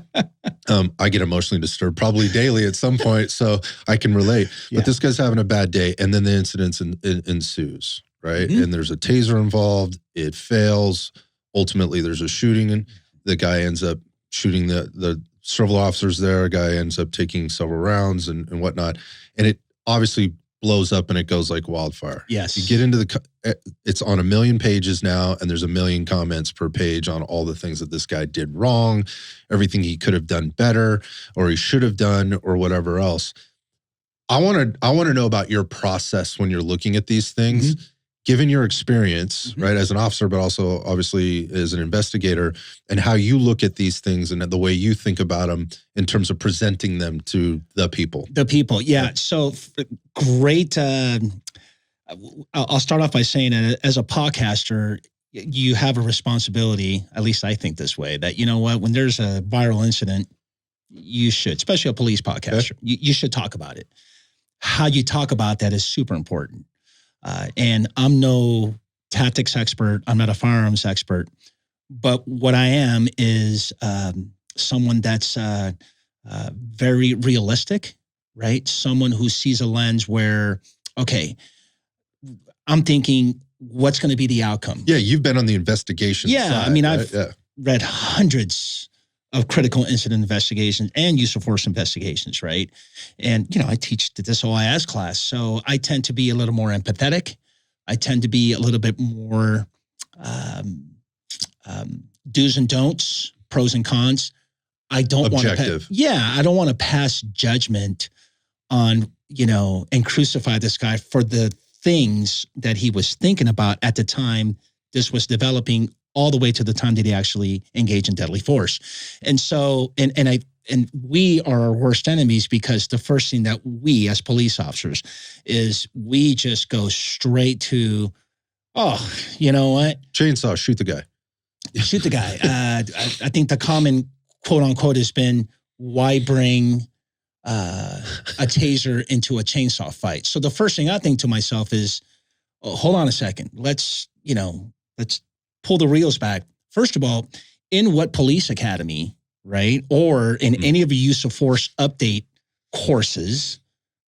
I get emotionally disturbed probably daily at some point, so I can relate. But this guy's having a bad day, and then the incident ensues, right? And there's a taser involved. It fails. Ultimately, there's a shooting, and the guy ends up shooting the several officers there. A guy ends up taking several rounds and whatnot. And it obviously blows up and it goes like wildfire. Yes. You get into it's on 1 million pages now, and there's 1 million comments per page on all the things that this guy did wrong, everything he could have done better, or he should have done, or whatever else. I want to know about your process when you're looking at these things, given your experience, right, as an officer, but also obviously as an investigator, and how you look at these things and the way you think about them in terms of presenting them to the people. So great. I'll start off by saying that as a podcaster, you have a responsibility, at least I think this way, that, when there's a viral incident, you should, especially a police podcaster, you should talk about it. How you talk about that is super important. And I'm no tactics expert. I'm not a firearms expert. But what I am is someone that's very realistic, right? Someone who sees a lens where, okay, I'm thinking, what's going to be the outcome? Yeah, you've been on the investigation side. I mean, I've read hundreds of critical incident investigations and use of force investigations, right? And, I teach this OIS class, so I tend to be a little more empathetic. I tend to be a little bit more do's and don'ts, pros and cons. I don't want to. I don't want to pass judgment on, and crucify this guy for the things that he was thinking about at the time this was developing, all the way to the time that he actually engaged in deadly force. And so, and we are our worst enemies, because the first thing that we as police officers is we just go straight to, oh, you know what? Chainsaw, shoot the guy. Shoot the guy. I think the common quote unquote has been, why bring a taser into a chainsaw fight? So the first thing I think to myself is, oh, hold on a second. Let's pull the reels back. First of all, in what police academy, right? Or in any of your use of force update courses,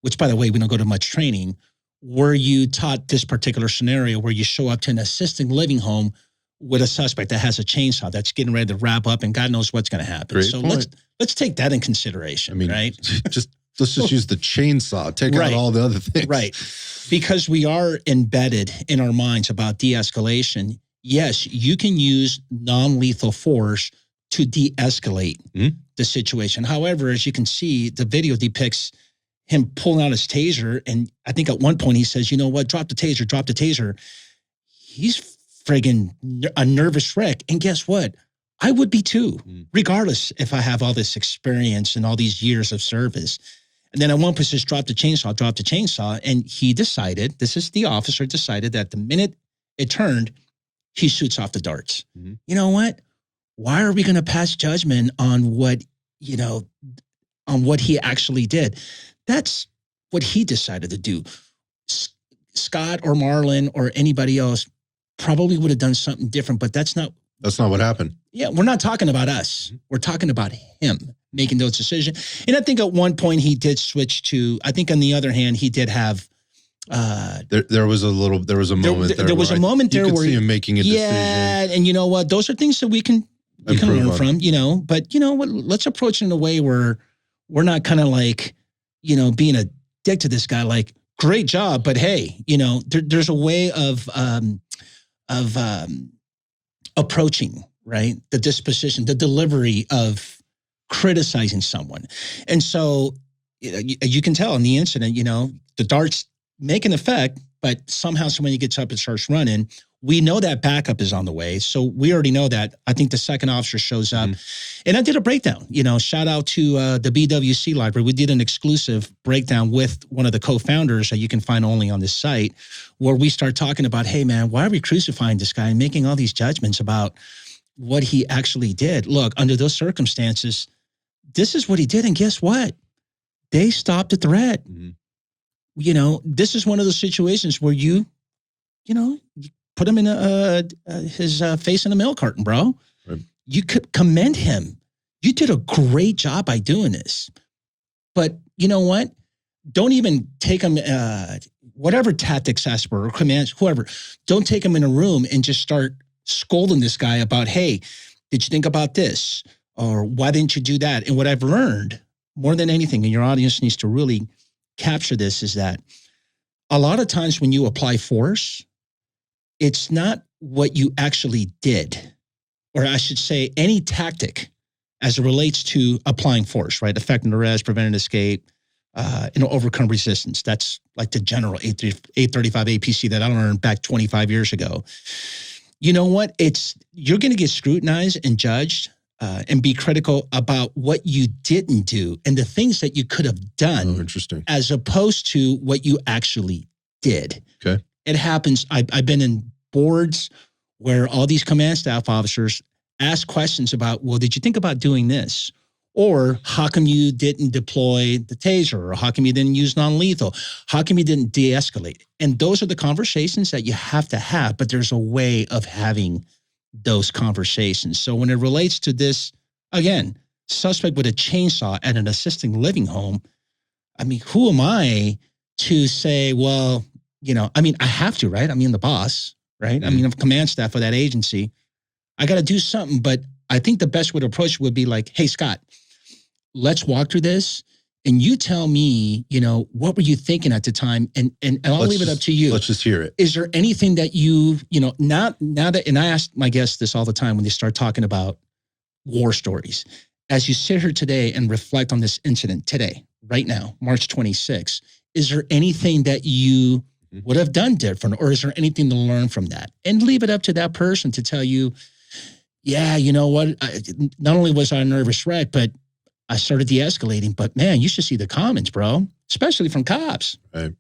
which by the way, we don't go to much training, were you taught this particular scenario where you show up to an assisted living home with a suspect that has a chainsaw that's getting ready to wrap up, and God knows what's going to happen. Great so point. let's take that in consideration, right? Let's just use the chainsaw, take out all the other things. Right. Because we are embedded in our minds about de-escalation. Yes, you can use non-lethal force to de-escalate the situation. However, as you can see, the video depicts him pulling out his taser. And I think at one point he says, you know what, drop the taser, drop the taser. He's friggin' a nervous wreck. And guess what? I would be too, regardless if I have all this experience and all these years of service. And then at one point says, drop the chainsaw, drop the chainsaw. And he decided, this is the officer decided, that the minute it turned, he shoots off the darts. You know what? Why are we going to pass judgment on what he actually did? That's what he decided to do. Scott or Marlon or anybody else probably would have done something different, but that's not what happened. Yeah, we're not talking about us. We're talking about him making those decisions. And I think at one point he did switch to, I think on the other hand, he did have there was a moment there. There was a moment there you could where see him making a decision. Yeah, and you know what? Those are things that we can learn from, But you know what? Let's approach it in a way where we're not kind of like, being a dick to this guy. Like, great job, but hey, there's a way of approaching, right? The disposition, the delivery of criticizing someone. And so you can tell in the incident, the darts make an effect, but somehow somebody gets up and starts running. We know that backup is on the way. So we already know that. I think the second officer shows up and I did a breakdown, shout out to the BWC library. We did an exclusive breakdown with one of the co-founders that you can find only on this site, where we start talking about, hey man, why are we crucifying this guy and making all these judgments about what he actually did? Look, under those circumstances, this is what he did. And guess what? They stopped the threat. This is one of those situations where you put him in his face in a milk carton, bro. Right. You could commend him. You did a great job by doing this. But you know what? Don't even take him, whatever tactics expert or commands, whoever, don't take him in a room and just start scolding this guy about, hey, did you think about this? Or why didn't you do that? And what I've learned more than anything, and your audience needs to really capture this, is that a lot of times when you apply force, it's not what you actually did, or I should say any tactic as it relates to applying force, right? Effecting arrest, preventing escape, overcome resistance. That's like the general 835 APC that I learned back 25 years ago. You know what? You're going to get scrutinized and judged and be critical about what you didn't do and the things that you could have done. Oh, interesting. As opposed to what you actually did. Okay. It happens. I've been in boards where all these command staff officers ask questions about, well, did you think about doing this? Or how come you didn't deploy the taser? Or how come you didn't use non-lethal? How come you didn't de-escalate? And those are the conversations that you have to have, but there's a way of having those conversations. So when it relates to this, again, suspect with a chainsaw at an assisted living home, I mean, who am I to say, well, I have to, right? I mean, the boss, right? I'm command staff of that agency. I got to do something, but I think the best way to approach it would be like, hey, Scott, let's walk through this. And you tell me, what were you thinking at the time? And I'll leave it up to you. Let's just hear it. Is there anything that now that, and I ask my guests this all the time when they start talking about war stories. as you sit here today and reflect on this incident today, right now, March 26th, is there anything that you would have done different, or is there anything to learn from that? And leave it up to that person to tell you, yeah, you know what? Not only was I a nervous wreck, but I started de-escalating. But man, you should see the comments, bro, especially from cops. Right.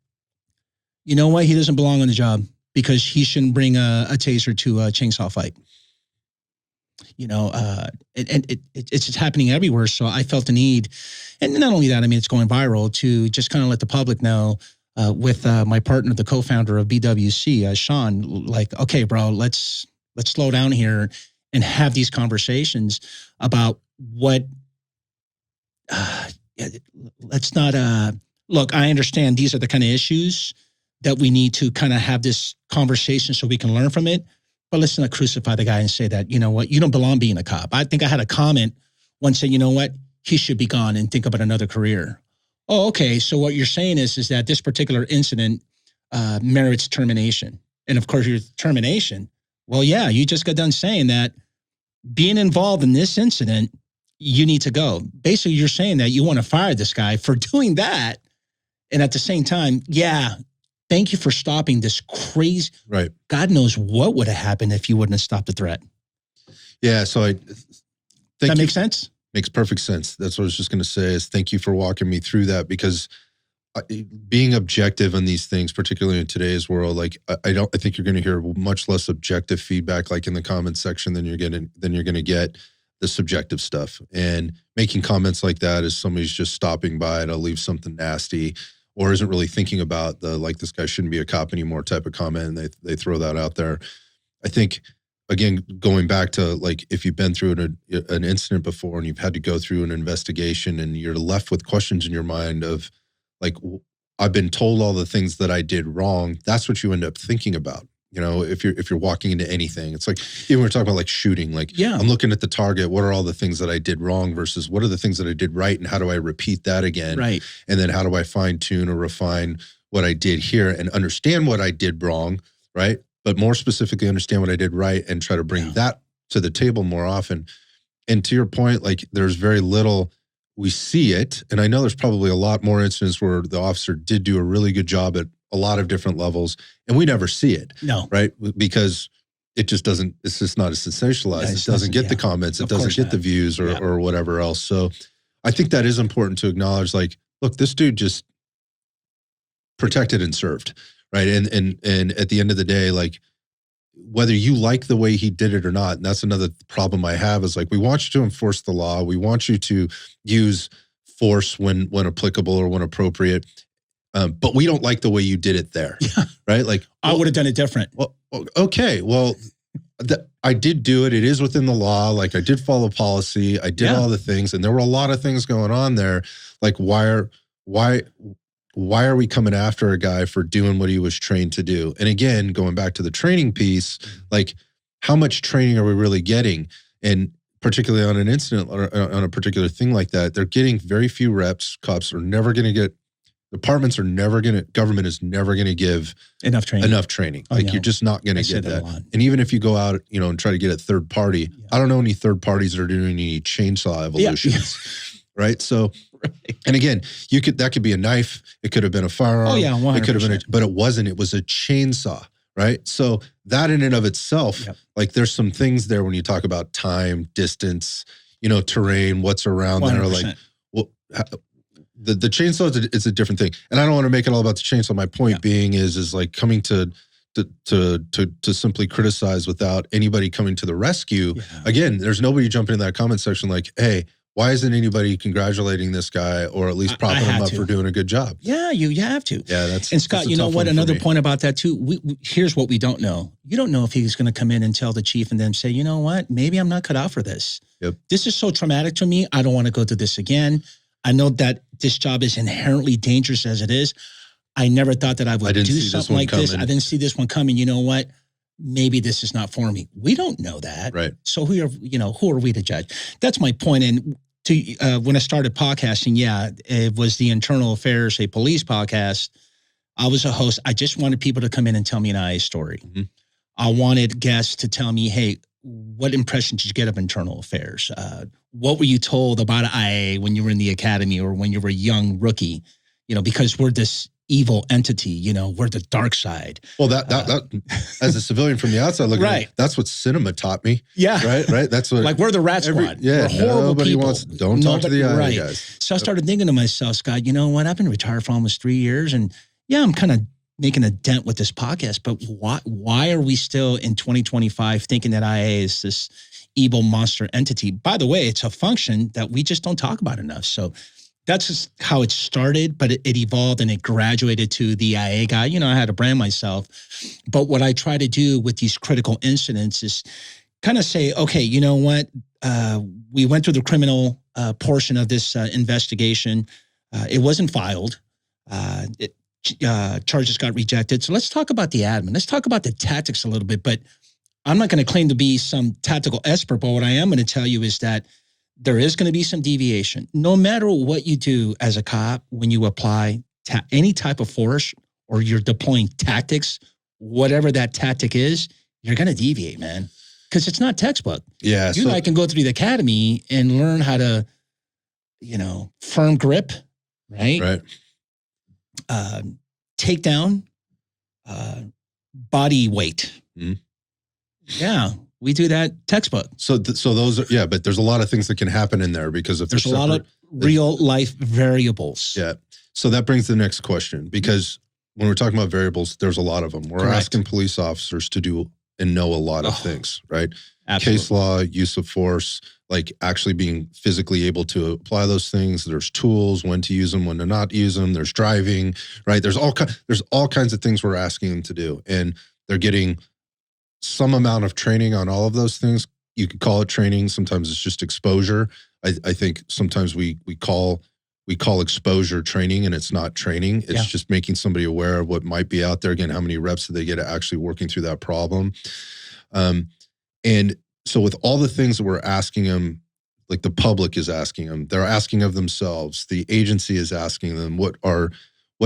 You know what? He doesn't belong on the job because he shouldn't bring a taser to a chainsaw fight. You know, it's just happening everywhere. So I felt the need, and not only that, I mean, it's going viral, to just kind of let the public know, with my partner, the co-founder of BWC, Sean, like, okay, bro, let's slow down here and have these conversations about what. Let's not. Look, I understand these are the kind of issues that we need to kind of have this conversation so we can learn from it. But let's not crucify the guy and say that, you know what, you don't belong being a cop. I think I had a comment once saying, you know what, he should be gone and think about another career. Oh, okay. So what you're saying is that this particular incident merits termination. And of course, your termination. Well, yeah, you just got done saying that being involved in this incident, you need to go. Basically, you're saying that you want to fire this guy for doing that. And at the same time, yeah, thank you for stopping this crazy. Right. God knows what would have happened if you wouldn't have stopped the threat. Yeah. So Does that make sense? Makes perfect sense. That's what I was just going to say, is thank you for walking me through that, because being objective on these things, particularly in today's world, like I think you're going to hear much less objective feedback, like in the comments section, than you're going to get the subjective stuff. And making comments like that is somebody's just stopping by to leave something nasty, or isn't really thinking about the, like, this guy shouldn't be a cop anymore type of comment, and they throw that out there. I think, again, going back to, like, if you've been through an incident before and you've had to go through an investigation and you're left with questions in your mind of, like, I've been told all the things that I did wrong, that's what you end up thinking about. You know, if you're walking into anything, it's like, even we're talking about like shooting, like, yeah, I'm looking at the target. What are all the things that I did wrong versus what are the things that I did right? And how do I repeat that again? Right. And then how do I fine tune or refine what I did here and understand what I did wrong, right? But more specifically, understand what I did right and try to bring that to the table more often. And to your point, like, there's very little, we see it. And I know there's probably a lot more incidents where the officer did do a really good job at a lot of different levels, and we never see it. No. Right? Because it just doesn't, it's just not as sensationalized. Yeah, it doesn't get the comments. It doesn't get the views or whatever else. So I think that is important to acknowledge, like, look, this dude just protected and served, right? And at the end of the day, like, whether you like the way he did it or not, and that's another problem I have, is like, we want you to enforce the law. We want you to use force when applicable or when appropriate. But we don't like the way you did it there, right? Like, I would have done it different. Well, okay. Well, I did do it. It is within the law. Like, I did follow policy. I did all the things, and there were a lot of things going on there. Like, why are we coming after a guy for doing what he was trained to do? And again, going back to the training piece, like, how much training are we really getting? And particularly on an incident or on a particular thing like that, they're getting very few reps. Cops are never going to get. Departments are never going to, government is never going to give enough training. Like, you're just not going to get that. And even if you go out, you know, and try to get a third party, I don't know any third parties that are doing any chainsaw evolutions, right? So, and again, that could be a knife. It could have been a firearm. Oh yeah, 100%. It could have been, but it wasn't. It was a chainsaw, right? So that in and of itself, like, there's some things there when you talk about time, distance, you know, terrain, what's around 100%. There, like, well, the chainsaw is a different thing, and I don't want to make it all about the chainsaw. My point being is like, coming to simply criticize without anybody coming to the rescue. Again, there's nobody jumping in that comment section like, hey, why isn't anybody congratulating this guy or at least propping him up for doing a good job? Yeah, you have to. Yeah, that's. And Scott, you know what? Another point about that too. Here's what we don't know. You don't know if he's going to come in and tell the chief and then say, you know what? Maybe I'm not cut out for this. Yep. This is so traumatic to me. I don't want to go through this again. I know that this job is inherently dangerous as it is. I never thought that I would do something like this. I didn't see this one coming. You know what? Maybe this is not for me. We don't know that. Right. So who are we to judge? That's my point. And when I started podcasting, it was the Internal Affairs, a police podcast. I was a host. I just wanted people to come in and tell me an IA story. Mm-hmm. I wanted guests to tell me, hey, what impression did you get of internal affairs? What were you told about IA when you were in the academy or when you were a young rookie? Because we're this evil entity, we're the dark side. Well, that as a civilian from the outside looking right. at, that's what cinema taught me. Yeah. Right. That's what, like we're the rat squad. Yeah. We're horrible Nobody people. Don't talk to the IA guys. So I started thinking to myself, Scott, you know what? I've been retired for almost 3 years, and yeah, I'm kind of making a dent with this podcast, but why are we still in 2025 thinking that IA is this evil monster entity? By the way, it's a function that we just don't talk about enough. So that's just how it started, but it evolved and it graduated to the IA guy. I had to brand myself. But what I try to do with these critical incidents is kind of say, okay, you know what? We went through the criminal portion of this investigation. It wasn't filed. Charges got rejected. So let's talk about the admin. Let's talk about the tactics a little bit. But I'm not going to claim to be some tactical expert, but what I am going to tell you is that there is going to be some deviation. No matter what you do as a cop, when you apply any type of force or you're deploying tactics, whatever that tactic is, you're going to deviate, man. Because it's not textbook. Yeah. You and I can go through the academy and learn how to, firm grip, right? Right. Takedown, body weight. Mm-hmm. Yeah, we do that textbook. So those are, but there's a lot of things that can happen in there because if there's a lot of real life variables. Yeah. So that brings the next question, because when we're talking about variables, there's a lot of them. We're asking police officers to do and know a lot of things, right? Absolutely. Case law, use of force, like actually being physically able to apply those things. There's tools, when to use them, when to not use them. There's driving, right? There's all kinds of things we're asking them to do. And they're getting some amount of training on all of those things. You could call it training. Sometimes it's just exposure. I think sometimes we call exposure training, and it's not training. It's just making somebody aware of what might be out there. Again, how many reps do they get at actually working through that problem? And so with all the things that we're asking them, like the public is asking them, they're asking of themselves. The agency is asking them, what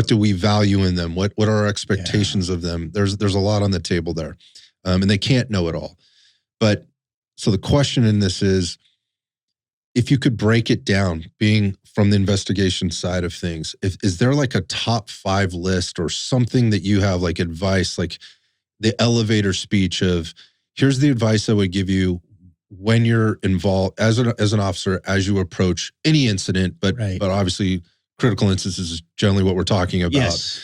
do we value in them? What are our expectations of them? There's a lot on the table there. And they can't know it all. But so the question in this is, if you could break it down, being from the investigation side of things, is there like a top 5 list or something that you have, like advice, like the elevator speech of, here's the advice I would give you when you're involved as an officer, as you approach any incident, but obviously critical instances is generally what we're talking about,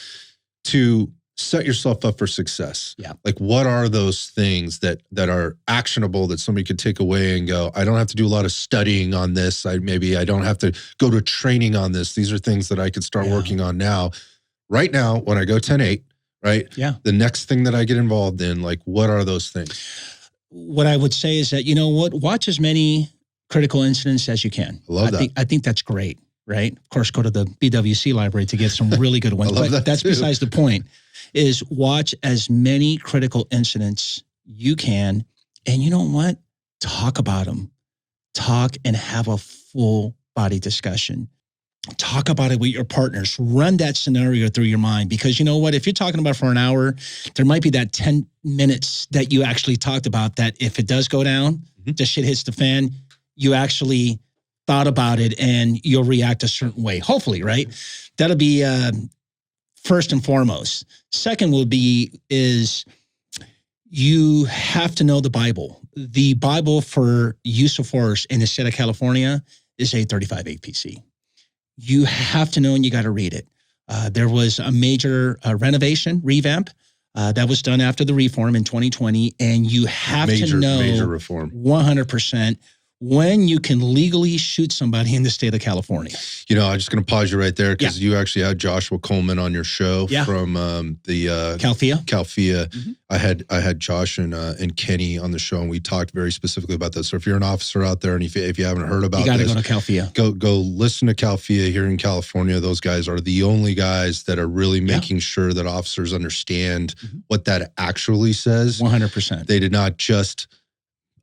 to set yourself up for success. Yeah. Like, what are those things that are actionable that somebody could take away and go, I don't have to do a lot of studying on this. I don't have to go to training on this. These are things that I could start working on now. Right now, when I go 10-8, right? Yeah. The next thing that I get involved in, like, what are those things? What I would say is that, watch as many critical incidents as you can. I love that. I think that's great, right? Of course, go to the BWC library to get some really good ones. But that's besides the point, is watch as many critical incidents you can. And you know what? Talk about them. Talk and have a full body discussion. Talk about it with your partners. Run that scenario through your mind, because you know what? If you're talking about for an hour, there might be that 10 minutes that you actually talked about that if it does go down, the shit hits the fan, you actually thought about it and you'll react a certain way. Hopefully, right? That'll be first and foremost. Second is you have to know the Bible. The Bible for use of force in the state of California is 835 APC. You have to know, and you got to read it. There was a major revamp that was done after the reform in 2020, and you have to know major reform 100% when you can legally shoot somebody in the state of California. I'm just going to pause you right there, because you actually had Joshua Coleman on your show from the Calfia. Mm-hmm. I had Josh and Kenny on the show, and we talked very specifically about this. So if you're an officer out there, and if you haven't heard about this, you got to go to Calfia. Go listen to Calfia here in California. Those guys are the only guys that are really making sure that officers understand what that actually says. 100%. They did not just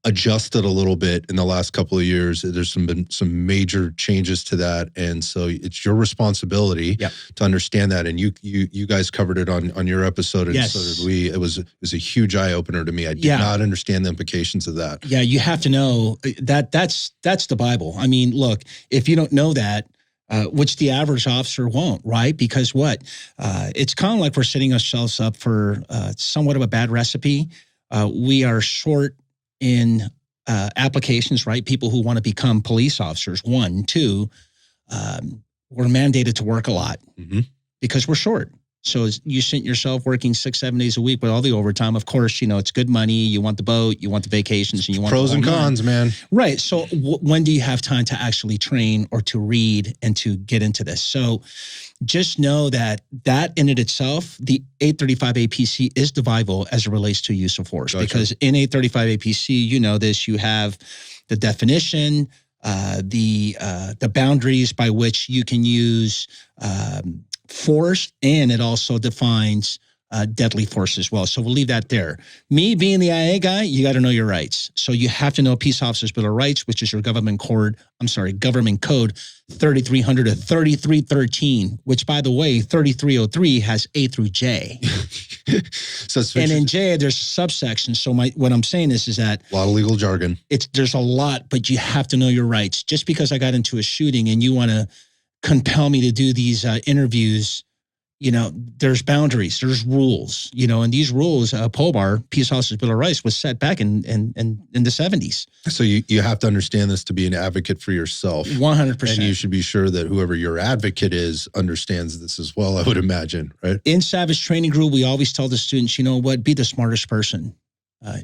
adjusted a little bit in the last couple of years. There's been some major changes to that, and so it's your responsibility to understand that. And you guys covered it on your episode, and so did we. It was a huge eye opener to me. I did not understand the implications of that. Yeah, you have to know that that's the Bible. I mean, look, if you don't know that, which the average officer won't, right? Because it's kind of like we're setting ourselves up for somewhat of a bad recipe. We are short in applications, right? People who want to become police officers. 1, 2, we're mandated to work a lot because we're short. So as you sent yourself working 6-7 days a week with all the overtime. Of course, it's good money. You want the boat, you want the vacations, and you want pros and cons, man. Right. So when do you have time to actually train or to read and to get into this? So just know that in it itself, the 835 APC is divisible as it relates to use of force. Gotcha. Because in 835 APC, this, you have the definition, the boundaries by which you can use force, and it also defines deadly force as well. So we'll leave that there. Me being the IA guy, you got to know your rights. So you have to know Peace Officers Bill of Rights, which is your government code 3300 to 3313, which, by the way, 3303 has A through J. And in J, there's subsections. So what I'm saying is that a lot of legal jargon. There's a lot, but you have to know your rights. Just because I got into a shooting and you want to compel me to do these interviews, there's boundaries, there's rules, and these rules, POBAR, Peace Officers Bill of Rights, was set back in the 70s. So you have to understand this to be an advocate for yourself. 100%. And you should be sure that whoever your advocate is understands this as well, I would imagine, right? In Savage Training Group, we always tell the students, be the smartest person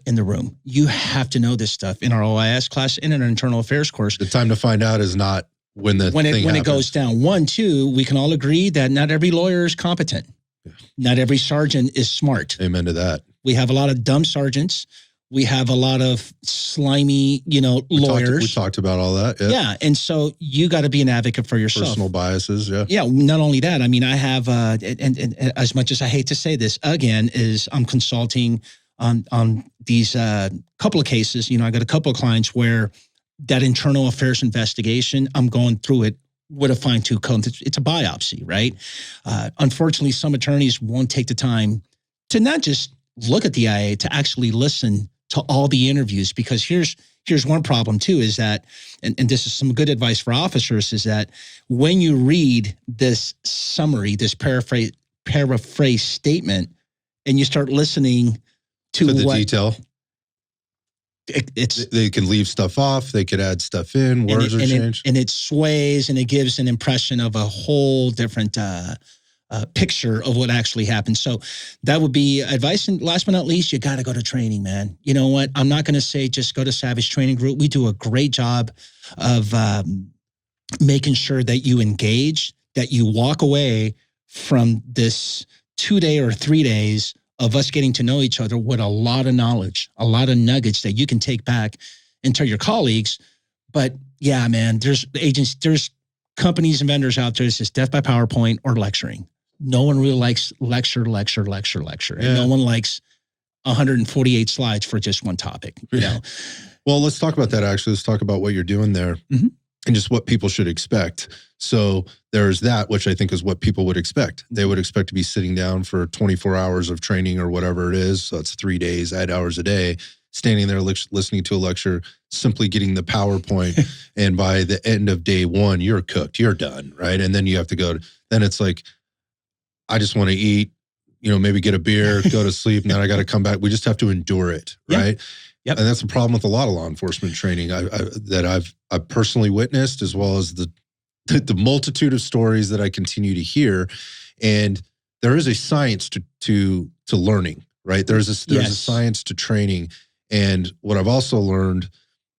in the room. You have to know this stuff. In our OIS class, in an internal affairs course. The time to find out is not when it goes down. 1, 2, we can all agree that not every lawyer is competent. Yeah. Not every sergeant is smart. Amen to that. We have a lot of dumb sergeants. We have a lot of slimy, lawyers. We talked about all that. Yeah. And so you got to be an advocate for yourself. Personal biases. Yeah. Yeah. Not only that, I mean, I have, and as much as I hate to say this again, is I'm consulting on these couple of cases. I got a couple of clients where that internal affairs investigation, I'm going through it with a fine-tooth comb. It's a biopsy, right? Unfortunately, some attorneys won't take the time to not just look at the IA, to actually listen to all the interviews. Because here's one problem too, is that, and this is some good advice for officers, is that when you read this summary, this paraphrase statement, and you start listening to the detail. They can leave stuff off. They could add stuff in. Words are changed. And it sways, and it gives an impression of a whole different picture of what actually happened. So that would be advice. And last but not least, you got to go to training, man. You know what? I'm not going to say just go to Savage Training Group. We do a great job of making sure that you engage, that you walk away from this 2-day or 3 days of us getting to know each other with a lot of knowledge, a lot of nuggets that you can take back and tell your colleagues. But yeah, man, there's companies and vendors out there that says death by PowerPoint or lecturing. No one really likes lecture. And no one likes 148 slides for just one topic. Well, let's talk about that, actually. Let's talk about what you're doing there. Mm-hmm. And just what people should expect. So there's that, which I think is what people would expect. They would expect to be sitting down for 24 hours of training or whatever it is. So it's 3 days, 8 hours a day, standing there listening to a lecture, simply getting the PowerPoint. And by the end of day 1, you're cooked, you're done, right? And then you have to then it's like, I just want to eat, maybe get a beer, go to sleep, and then I got to come back. We just have to endure it, right? Yep. And that's the problem with a lot of law enforcement training that I've personally witnessed, as well as the multitude of stories that I continue to hear. And there is a science to learning, right? There's a science to training. And what I've also learned,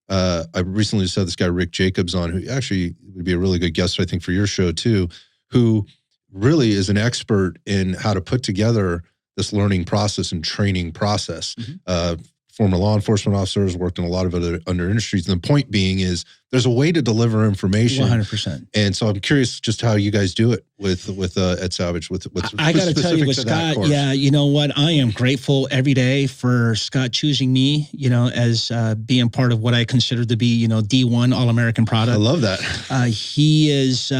I recently just had this guy, Rick Jacobs, on, who actually would be a really good guest, I think, for your show too, who really is an expert in how to put together this learning process and training process. Mm-hmm. former law enforcement officers, worked in a lot of other industries. And the point being is there's a way to deliver information. 100%. And so I'm curious just how you guys do it with Ed Savage. I got to tell you with Scott, yeah, you know what? I am grateful every day for Scott choosing me, as being part of what I consider to be, D1 All-American product. I love that. He is,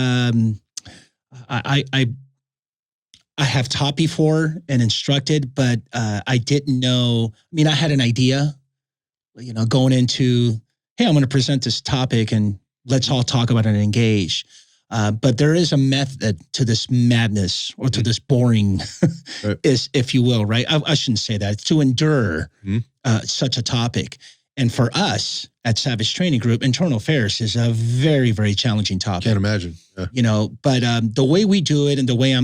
I have taught before and instructed, but I didn't know. I mean, I had an idea, going into, hey, I'm going to present this topic and let's all talk about it and engage. But there is a method to this madness or to this boring, Right. if you will, right? I shouldn't say that. It's to endure such a topic. And for us at Savage Training Group, internal affairs is a very, very challenging topic. Can't imagine. Yeah. But the way we do it and the way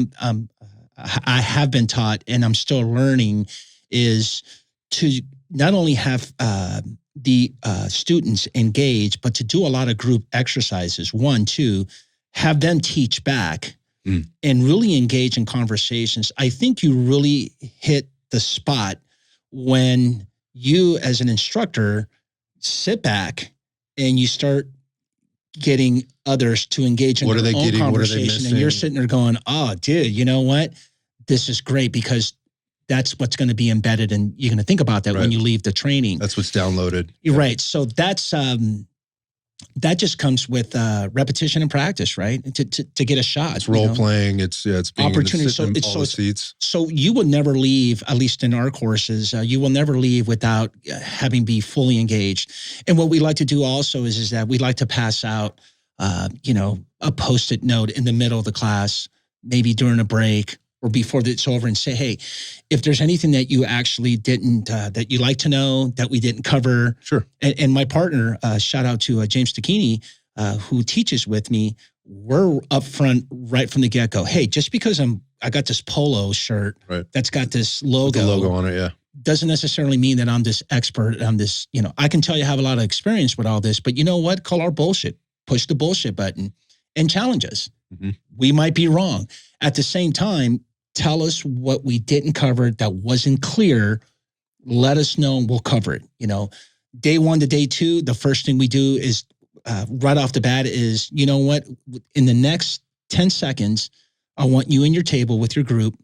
I have been taught and I'm still learning is to not only have the students engage, but to do a lot of group exercises. 1, 2, have them teach back and really engage in conversations. I think you really hit the spot when you as an instructor sit back and you start getting others to engage in What are their they own getting? conversation. What are they missing? And you're sitting there going, oh, dude, you know what? This is great because that's what's going to be embedded and you're going to think about that when you leave the training. That's what's downloaded. You're right. So that's that just comes with repetition and practice, right? To get a shot. It's role playing. It's being opportunity. In all the seats. So you will never leave, at least in our courses, you will never leave without having be fully engaged. And what we like to do also is that we like to pass out, a Post-it note in the middle of the class, maybe during a break or before it's over, and say, hey, if there's anything that you actually didn't, that you like to know that we didn't cover. Sure. And my partner, shout out to James Tacchini, who teaches with me, we're upfront right from the get-go. Hey, just because I got this polo shirt that's got this logo. With the logo on it, yeah. Doesn't necessarily mean that I'm this expert. I'm this, I can tell you I have a lot of experience with all this, but you know what? Call our bullshit. Push the bullshit button and challenge us. Mm-hmm. We might be wrong. At the same time, tell us what we didn't cover that wasn't clear. Let us know and we'll cover it. Day 1 to day 2, the first thing we do is right off the bat is, you know what? In the next 10 seconds, I want you and your table with your group.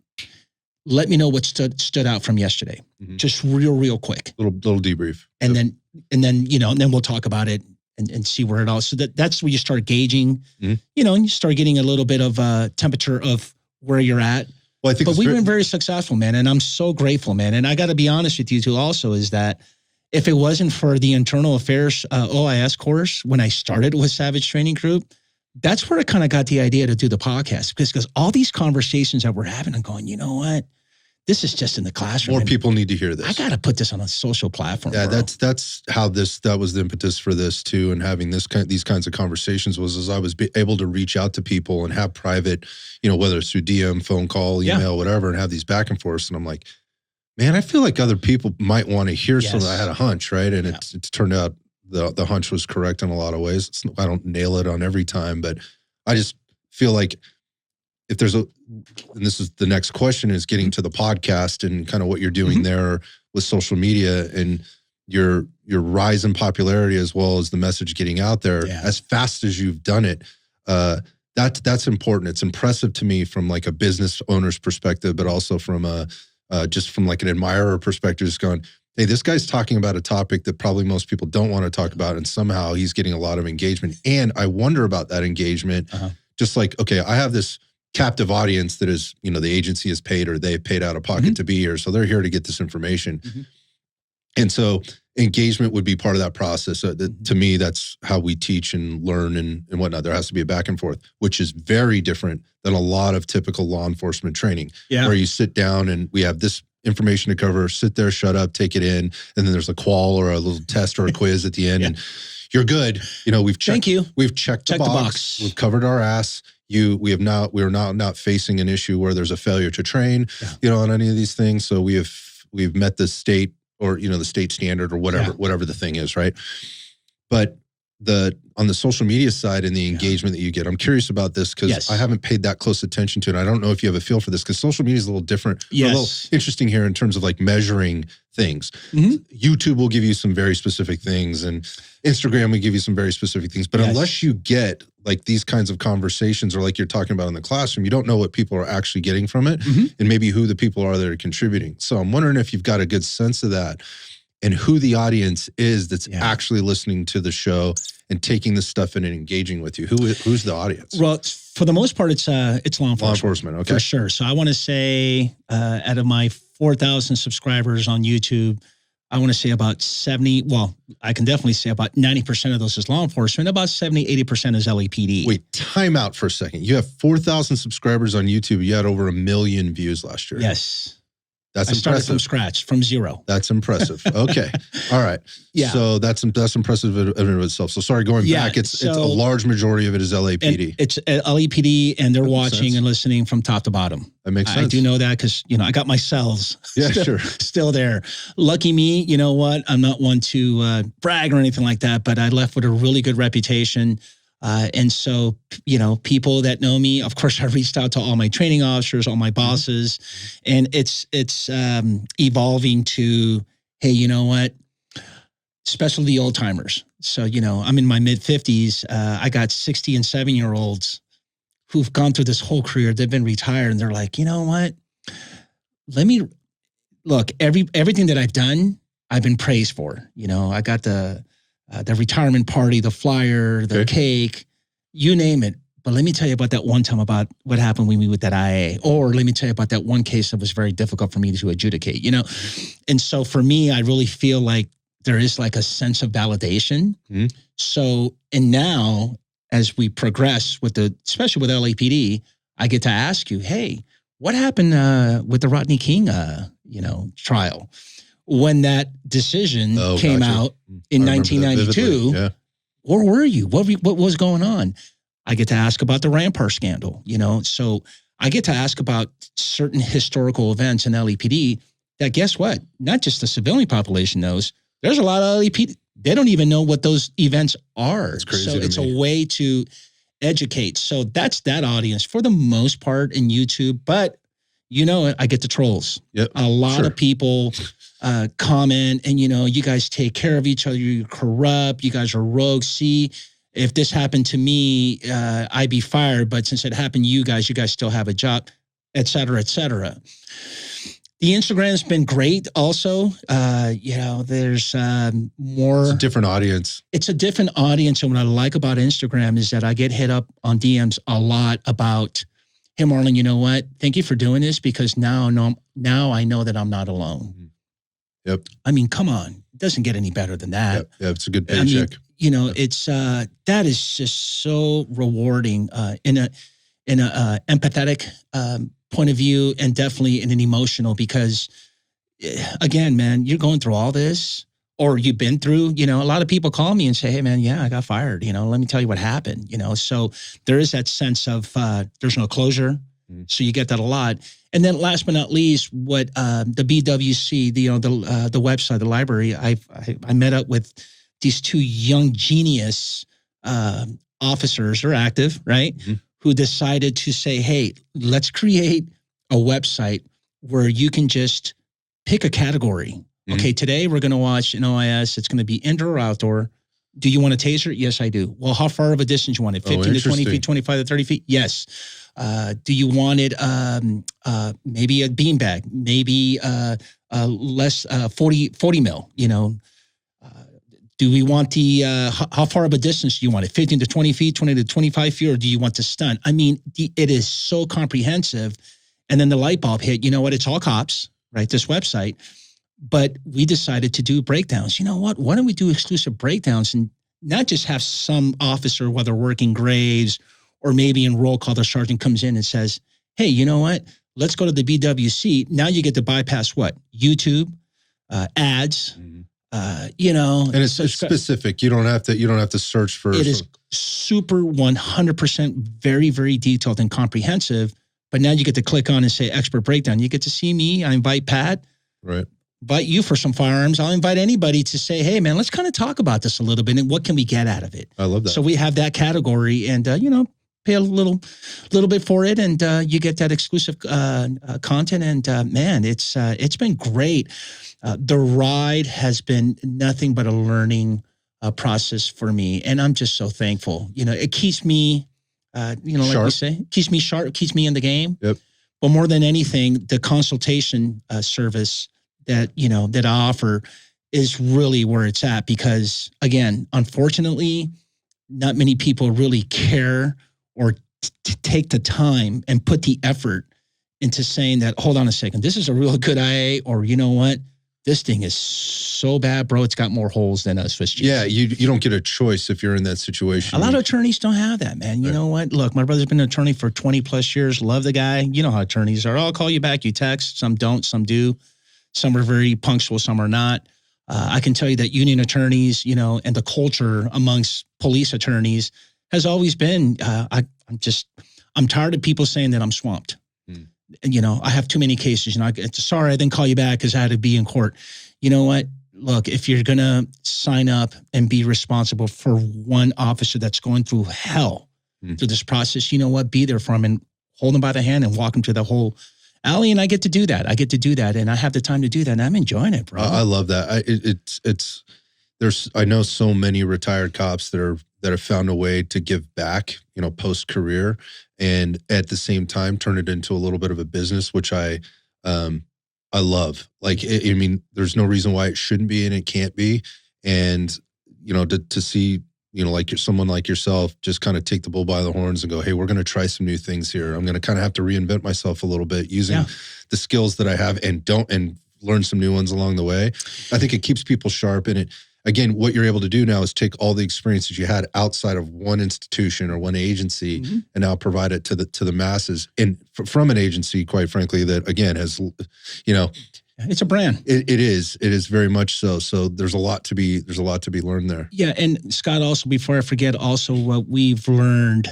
Let me know what stood out from yesterday. Mm-hmm. Just real quick. Little debrief. And then, and then we'll talk about it and see where it all. So that's where you start gauging, and you start getting a little bit of temperature of where you're at. Well, I think, but we've been very successful, man. And I'm so grateful, man. And I got to be honest with you too, also, is that if it wasn't for the internal affairs OIS course, when I started with Savage Training Group, that's where I kind of got the idea to do the podcast, because all these conversations that we're having, I'm going, you know what? This is just in the classroom. More people need to hear this. I got to put this on a social platform. Yeah, bro. that's how that was the impetus for this too, and having these kinds of conversations was as I was able to reach out to people and have private, whether it's through DM, phone call, email, whatever, and have these back and forths. And I'm like, man, I feel like other people might want to hear something. I had a hunch, right? And it's turned out the hunch was correct in a lot of ways. I don't nail it on every time, but I just feel like if there's and this is the next question, is getting to the podcast and kind of what you're doing there with social media and your rise in popularity, as well as the message getting out there as fast as you've done it. That's important. It's impressive to me from like a business owner's perspective, but also from just from like an admirer perspective, just going, hey, this guy's talking about a topic that probably most people don't want to talk about. And somehow he's getting a lot of engagement. And I wonder about that engagement. Just like, okay, I have this captive audience that is, the agency has paid or they've paid out of pocket to be here. So they're here to get this information. And so engagement would be part of that process. To me, that's how we teach and learn and whatnot. There has to be a back and forth, which is very different than a lot of typical law enforcement training, where you sit down and we have this information to cover, sit there, shut up, take it in. And then there's a qual or a little test or a quiz at the end. And you're good. We've checked, we've checked the box. We've covered our ass. We are not facing an issue where there's a failure to train, on any of these things. So we've met the state or, the state standard or whatever the thing is. Right. But on the social media side and the engagement that you get, I'm curious about this because I haven't paid that close attention to it. I don't know if you have a feel for this because social media is a little different, a little interesting here in terms of like measuring things. Mhm. YouTube will give you some very specific things, and Instagram will give you some very specific things. But Yes. unless you get like these kinds of conversations, or like you're talking about in the classroom, you don't know what people are actually getting from it, Mhm. and maybe who the people are that are contributing. So I'm wondering if you've got a good sense of that, and who the audience is that's actually listening to the show and taking this stuff in and engaging with you. Who's the audience? Well, for the most part, it's law enforcement. Law enforcement, okay. For sure. So I want to say out of my 4,000 subscribers on YouTube, I want to say about 70, well, I can definitely say about 90% of those is law enforcement, about 70, 80% is LAPD. Wait, time out for a second. You have 4,000 subscribers on YouTube. You had over 1 million views last year. Yes. That's I started impressive. from scratch, from zero. That's impressive. Okay. All right. Yeah. So that's impressive in and of itself. So sorry, going back, it's a large majority of it is LAPD. It's LAPD, and they're That makes watching sense. and listening from top to bottom. That makes sense. I do know that because, I got my cells Yeah, sure. still there. Lucky me, you know what? I'm not one to brag or anything like that, but I left with a really good reputation. And so, people that know me, of course, I reached out to all my training officers, all my bosses, and it's evolving to, hey, you know what? Especially the old timers. So, I'm in my mid 50s. I got 60 and 7-year-olds who've gone through this whole career. They've been retired, and they're like, you know what? Let me look, everything that I've done, I've been praised for. I got the retirement party, the flyer, the cake, you name it. But let me tell you about that one time about what happened when we with that IA, or let me tell you about that one case that was very difficult for me to adjudicate, And so for me, I really feel like there is like a sense of validation. Mm-hmm. So, and now as we progress especially with LAPD, I get to ask you, hey, what happened with the Rodney King, trial? When that decision came out in 1992, where were you? What was going on? I get to ask about the Rampart scandal, So I get to ask about certain historical events in LAPD that, guess what? Not just the civilian population knows. There's a lot of LAPD. They don't even know what those events are. That's crazy. So it's a way to educate. So that's that audience for the most part in YouTube. But I get the trolls. Yep. A lot of people comment, and you guys take care of each other. You're corrupt. You guys are rogue. See, if this happened to me, I'd be fired. But since it happened to you guys still have a job, et cetera, et cetera. The Instagram's been great also. There's more. It's a different audience. It's a different audience. And what I like about Instagram is that I get hit up on DMs a lot about, hey, Marlon, you know what? Thank you for doing this, because now I know that I'm not alone. Yep. I mean, come on. It doesn't get any better than that. Yep. It's a good paycheck. It's that is just so rewarding in a empathetic point of view, and definitely in an emotional, because again, man, you're going through all this, or you've been through, a lot of people call me and say, hey man, yeah, I got fired. Let me tell you what happened, so there is that sense of there's no closure. So you get that a lot. And then last but not least, what the BWC, the website, the library, I met up with these two young genius officers, are active, right? Mm-hmm. Who decided to say, hey, let's create a website where you can just pick a category. Mm-hmm. Okay, today we're going to watch an OIS. It's going to be indoor or outdoor. Do you want a taser? Yes, I do. Well, how far of a distance you want it? 15 to 20 feet, 25 to 30 feet? Yes. Do you want it maybe a beanbag, maybe less 40 mil, do we want the, how far of a distance do you want it? 15 to 20 feet, 20 to 25 feet, or do you want the stun? I mean, it is so comprehensive. And then the light bulb hit, you know what? It's all cops, right? This website. But we decided to do breakdowns. You know what? Why don't we do exclusive breakdowns and not just have some officer, whether working graves or maybe in roll call, the sergeant comes in and says, hey, you know what? Let's go to the BWC. Now you get to bypass what? YouTube, ads, and it's specific. You don't have to search for. It is super 100% very, very detailed and comprehensive. But now you get to click on and say expert breakdown. You get to see me. I invite Pat. Right. Invite you for some firearms. I'll invite anybody to say, hey, man, let's kind of talk about this a little bit and what can we get out of it? I love that. So we have that category and, pay a little bit for it, and you get that exclusive content. And man, it's been great. The ride has been nothing but a learning process for me, and I'm just so thankful. It keeps me, like we say, keeps me sharp, keeps me in the game. Yep. But more than anything, the consultation service that I offer is really where it's at, because again, unfortunately, not many people really care or take the time and put the effort into saying that, hold on a second, this is a real good IA, or you know what, this thing is so bad, bro, it's got more holes than us Swiss cheese. Yeah, you don't get a choice if you're in that situation. A lot of attorneys don't have that, man. You know what? Look, my brother's been an attorney for 20 plus years. Love the guy. You know how attorneys are. I'll call you back. You text. Some don't. Some do. Some are very punctual. Some are not. I can tell you that union attorneys, and the culture amongst police attorneys has always been, I'm tired of people saying that I'm swamped. And, I have too many cases. Sorry, I didn't call you back because I had to be in court. You know what? Look, if you're going to sign up and be responsible for one officer that's going through hell through this process, you know what? Be there for him and hold him by the hand and walk him to the whole alley. And I get to do that. And I have the time to do that. And I'm enjoying it, bro. I love that. I know so many retired cops that have found a way to give back, post career, and at the same time turn it into a little bit of a business, which I love. Like, there's no reason why it shouldn't be, and it can't be. And, to see, like someone like yourself just kind of take the bull by the horns and go, hey, we're going to try some new things here. I'm going to kind of have to reinvent myself a little bit using the skills that I have and learn some new ones along the way. I think it keeps people sharp. And again, what you're able to do now is take all the experiences you had outside of one institution or one agency and now provide it to the masses, and from an agency, quite frankly, that again has, it's a brand. It is very much so. So there's a lot to be learned there. Yeah. And Scott, also, before I forget, also what we've learned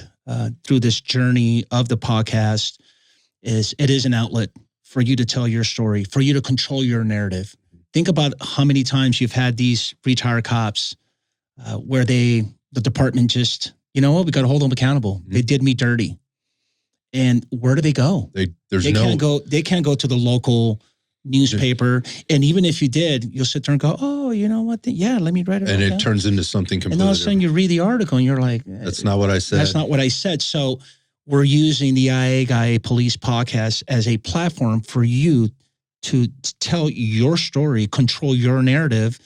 through this journey of the podcast is it is an outlet for you to tell your story, for you to control your narrative. Think about how many times you've had these retired cops where the department just, we got to hold them accountable. They did me dirty. And where do they go? They can't go to the local newspaper. And even if you did, you'll sit there and go, oh, you know what? Let me write it. And it turns into something completely different. And all of a sudden you read the article and you're like, that's not what I said. That's not what I said. So we're using the IA Guy Police podcast as a platform for you to tell your story, control your narrative.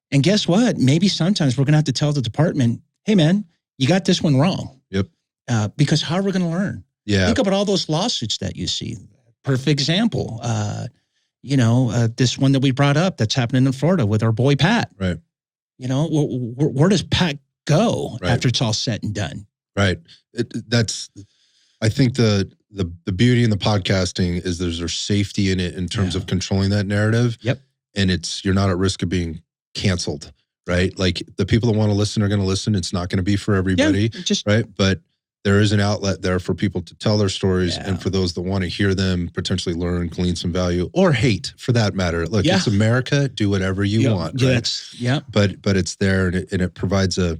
And guess what? Maybe sometimes we're going to have to tell the department, hey, man, you got this one wrong. Yep. Because how are we going to learn? Yeah. Think about all those lawsuits that you see. Perfect example. This one that we brought up that's happening in Florida with our boy, Pat. Right. Where does Pat go after it's all said and done? Right. I think the beauty in the podcasting is there's safety in it in terms of controlling that narrative. Yep. And you're not at risk of being canceled, right? Like the people that want to listen are going to listen. It's not going to be for everybody, right? But there is an outlet there for people to tell their stories and for those that want to hear them, potentially learn, glean some value, or hate for that matter. Look, it's America. Do whatever you want, right? But it's there, and it provides a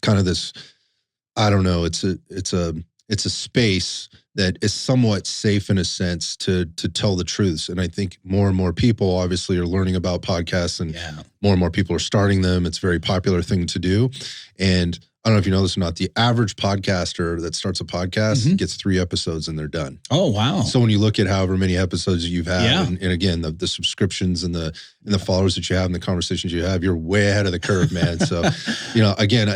kind of this, I don't know, it's a space that is somewhat safe in a sense to tell the truths. And I think more and more people obviously are learning about podcasts, and more people are starting them. It's a very popular thing to do. And I don't know if you know this or not, the average podcaster that starts a podcast gets 3 episodes and they're done. Oh, wow. So when you look at however many episodes you've had, and again, the subscriptions and the followers that you have and the conversations you have, you're way ahead of the curve, man. So, again,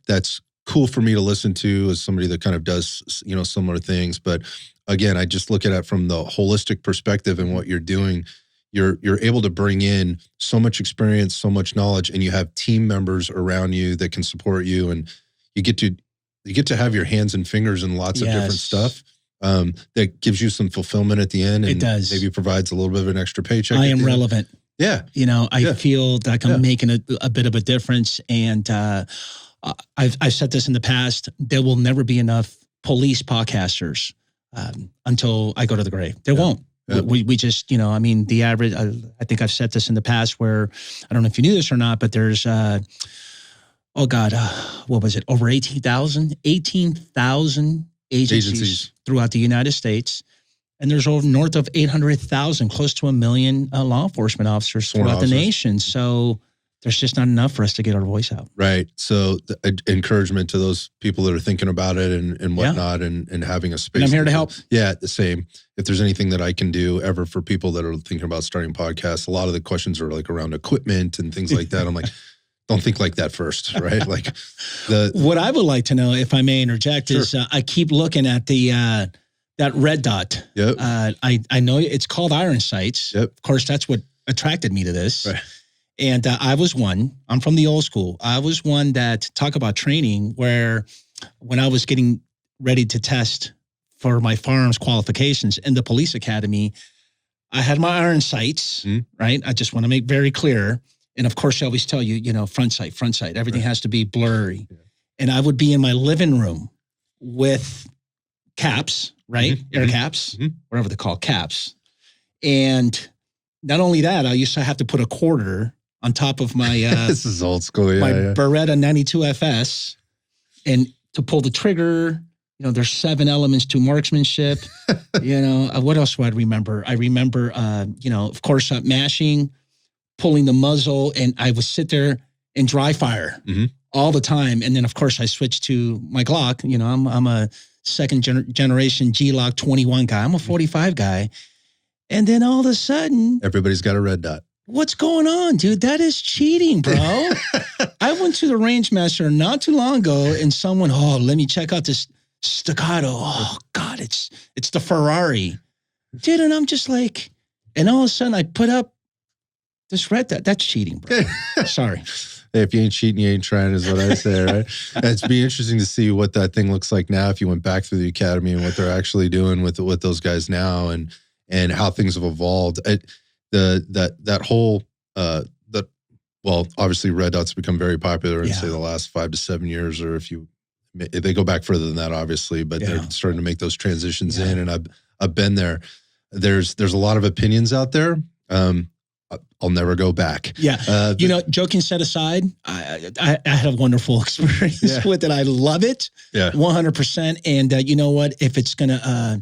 that's cool for me to listen to as somebody that kind of does, similar things. But again, I just look at it from the holistic perspective and what you're doing. You're able to bring in so much experience, so much knowledge, and you have team members around you that can support you, and you get to have your hands and fingers in lots of different stuff. That gives you some fulfillment at the end. And it does. Maybe provides a little bit of an extra paycheck. I am relevant. Yeah. I feel like I'm making a bit of a difference. And I've said this in the past, there will never be enough police podcasters until I go to the grave. There won't. Yep. We just, the average, I think I've said this in the past where, I don't know if you knew this or not, but there's oh God, what was it? Over 18,000 agencies throughout the United States. And there's over north of 800,000, close to 1 million law enforcement officers throughout the nation. So there's just not enough for us to get our voice out. Right. So the encouragement to those people that are thinking about it and whatnot, and having a space. And I'm here to help. Yeah, the same. If there's anything that I can do ever for people that are thinking about starting podcasts, a lot of the questions are like around equipment and things like that. I'm like, don't think like that first, right? Like what I would like to know, if I may interject, is I keep looking at the that red dot. Yep. I know it's called iron sights. Yep. Of course, that's what attracted me to this. Right. And I was one. I'm from the old school. I was one that talk about training, where when I was getting ready to test for my firearms qualifications in the police academy, I had my iron sights, right? I just want to make very clear. And of course, I always tell you, front sight. Everything has to be blurry. Yeah. And I would be in my living room with caps, right? Air caps, whatever they're called, caps. And not only that, I used to have to put a quarter on top of my this is old school, my Beretta 92 FS, and to pull the trigger. There's 7 elements to marksmanship. What else would I remember? I remember, of course, mashing, pulling the muzzle, and I would sit there and dry fire all the time. And then, of course, I switched to my Glock. I'm a second generation G-Lock 21 guy. I'm a 45 guy. And then all of a sudden, everybody's got a red dot. What's going on, dude? That is cheating, bro. I went to the range master not too long ago, and someone, let me check out this staccato. Oh God, it's the Ferrari, dude. And I'm just like, and all of a sudden I put up this red dot. That's cheating, bro. Sorry. Hey, if you ain't cheating, you ain't trying, is what I say, right? It's be interesting to see what that thing looks like now if you went back through the academy and what they're actually doing with those guys now, and how things have evolved. That whole obviously red dots become very popular in say the last 5 to 7 years, or if they go back further than that, obviously, but they're starting to make those transitions in, and I've been there. There's a lot of opinions out there. I'll never go back. Yeah. Joking set aside, I had a wonderful experience with it. I love it. Yeah. 100%. And you know what? If it's going to,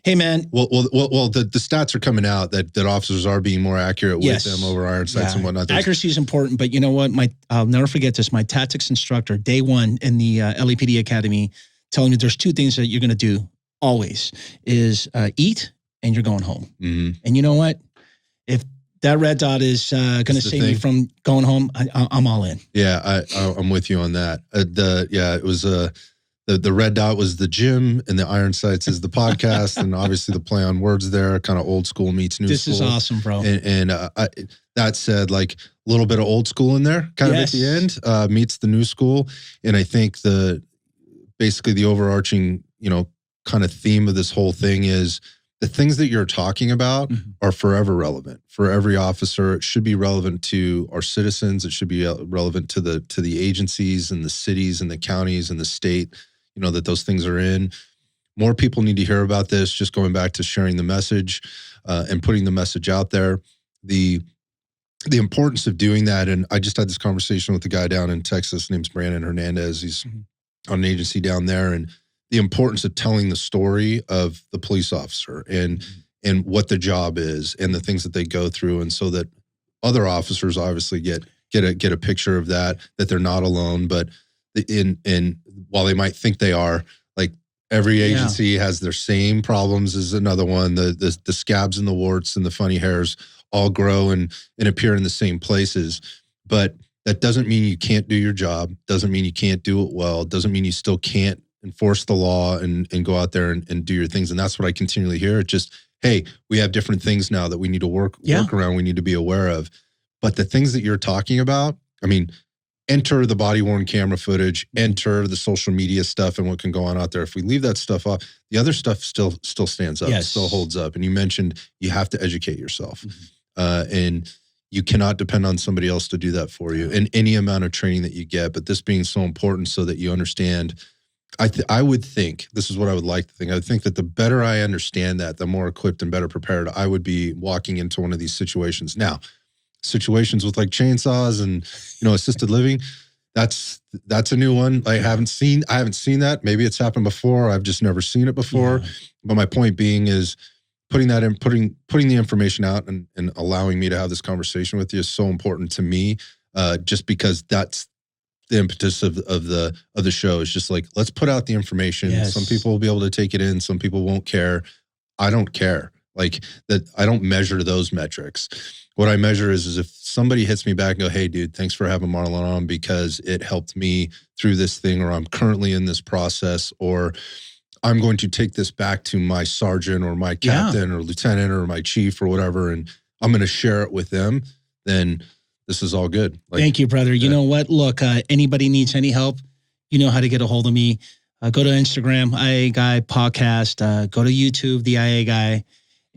hey man. Well, the stats are coming out that officers are being more accurate with them over iron sights and whatnot. Accuracy is important, but you know what? I'll never forget this. My tactics instructor, day one in the LAPD Academy, telling me there's 2 things that you're going to do always is eat and you're going home. And you know what? If that red dot is going to save me from going home, I'm all in. Yeah, I'm with you on that. It was the red dot was the gym, and the iron sights is the podcast, and obviously the play on words there, kind of old school meets new school. This is awesome, bro. And that said, like a little bit of old school in there, kind of at the end, meets the new school. And I think basically the overarching, kind of theme of this whole thing is the things that you're talking about are forever relevant for every officer. It should be relevant to our citizens. It should be relevant to the agencies and the cities and the counties and the state, that those things are in. More people need to hear about this, just going back to sharing the message and putting the message out there. The importance of doing that. And I just had this conversation with a guy down in Texas. His name's Brandon Hernandez. He's on an agency down there, and the importance of telling the story of the police officer and what the job is and the things that they go through. And so that other officers obviously get a picture of that they're not alone, but while they might think they are, like every agency has their same problems as another one. The scabs and the warts and the funny hairs all grow and appear in the same places. But that doesn't mean you can't do your job. Doesn't mean you can't do it well. Doesn't mean you still can't enforce the law and go out there and do your things. And that's what I continually hear. It's just, hey, we have different things now that we need to work around. We need to be aware of. But the things that you're talking about, I mean, enter the body-worn camera footage, enter the social media stuff and what can go on out there. If we leave that stuff off, the other stuff still stands up, still holds up. And you mentioned you have to educate yourself. And you cannot depend on somebody else to do that for you in any amount of training that you get. But this being so important so that you understand, I would think, this is what I would like to think. I would think that the better I understand that, the more equipped and better prepared I would be walking into one of these situations. Now, situations with like chainsaws and, assisted living, That's a new one. I haven't seen that. Maybe it's happened before. I've just never seen it before. Yeah. But my point being is putting the information out and allowing me to have this conversation with you is so important to me. Just because that's the impetus of the show. Is just like, let's put out the information. Yes. Some people will be able to take it in. Some people won't care. I don't care. Like that. I don't measure those metrics. What I measure is if somebody hits me back and go, hey, dude, thanks for having Marlon on because it helped me through this thing, or I'm currently in this process, or I'm going to take this back to my sergeant or my captain or lieutenant or my chief or whatever, and I'm going to share it with them, then this is all good. Like, thank you, brother. You know what? Look, anybody needs any help, you know how to get a hold of me. Go to Instagram, IA Guy Podcast. Go to YouTube, The IA Guy.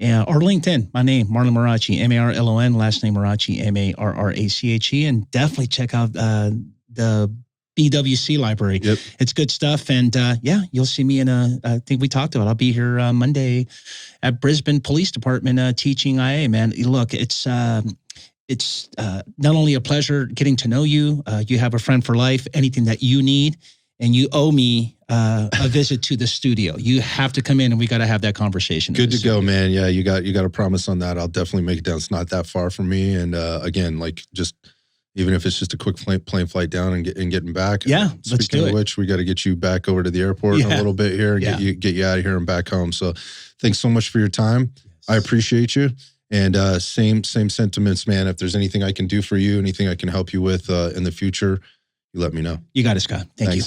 Or LinkedIn, my name, Marlon Marrache, Marlon, last name Marrache, Marrache, and definitely check out the BWC library. Yep. It's good stuff. And you'll see me in I think we talked about, I'll be here Monday at Brisbane Police Department teaching IA, man. Look, it's not only a pleasure getting to know you, you have a friend for life, anything that you need, and you owe me a visit to the studio. You have to come in and we got to have that conversation. Good to go, man. Yeah, you got a promise on that. I'll definitely make it down. It's not that far from me. And again, like just even if it's just a quick plane flight down and getting back. Yeah, let's do it. Of which, we got to get you back over to the airport in a little bit here and get you out of here and back home. So thanks so much for your time. Yes. I appreciate you. And same sentiments, man. If there's anything I can do for you, anything I can help you with in the future, you let me know. You got it, Scott. Thank you.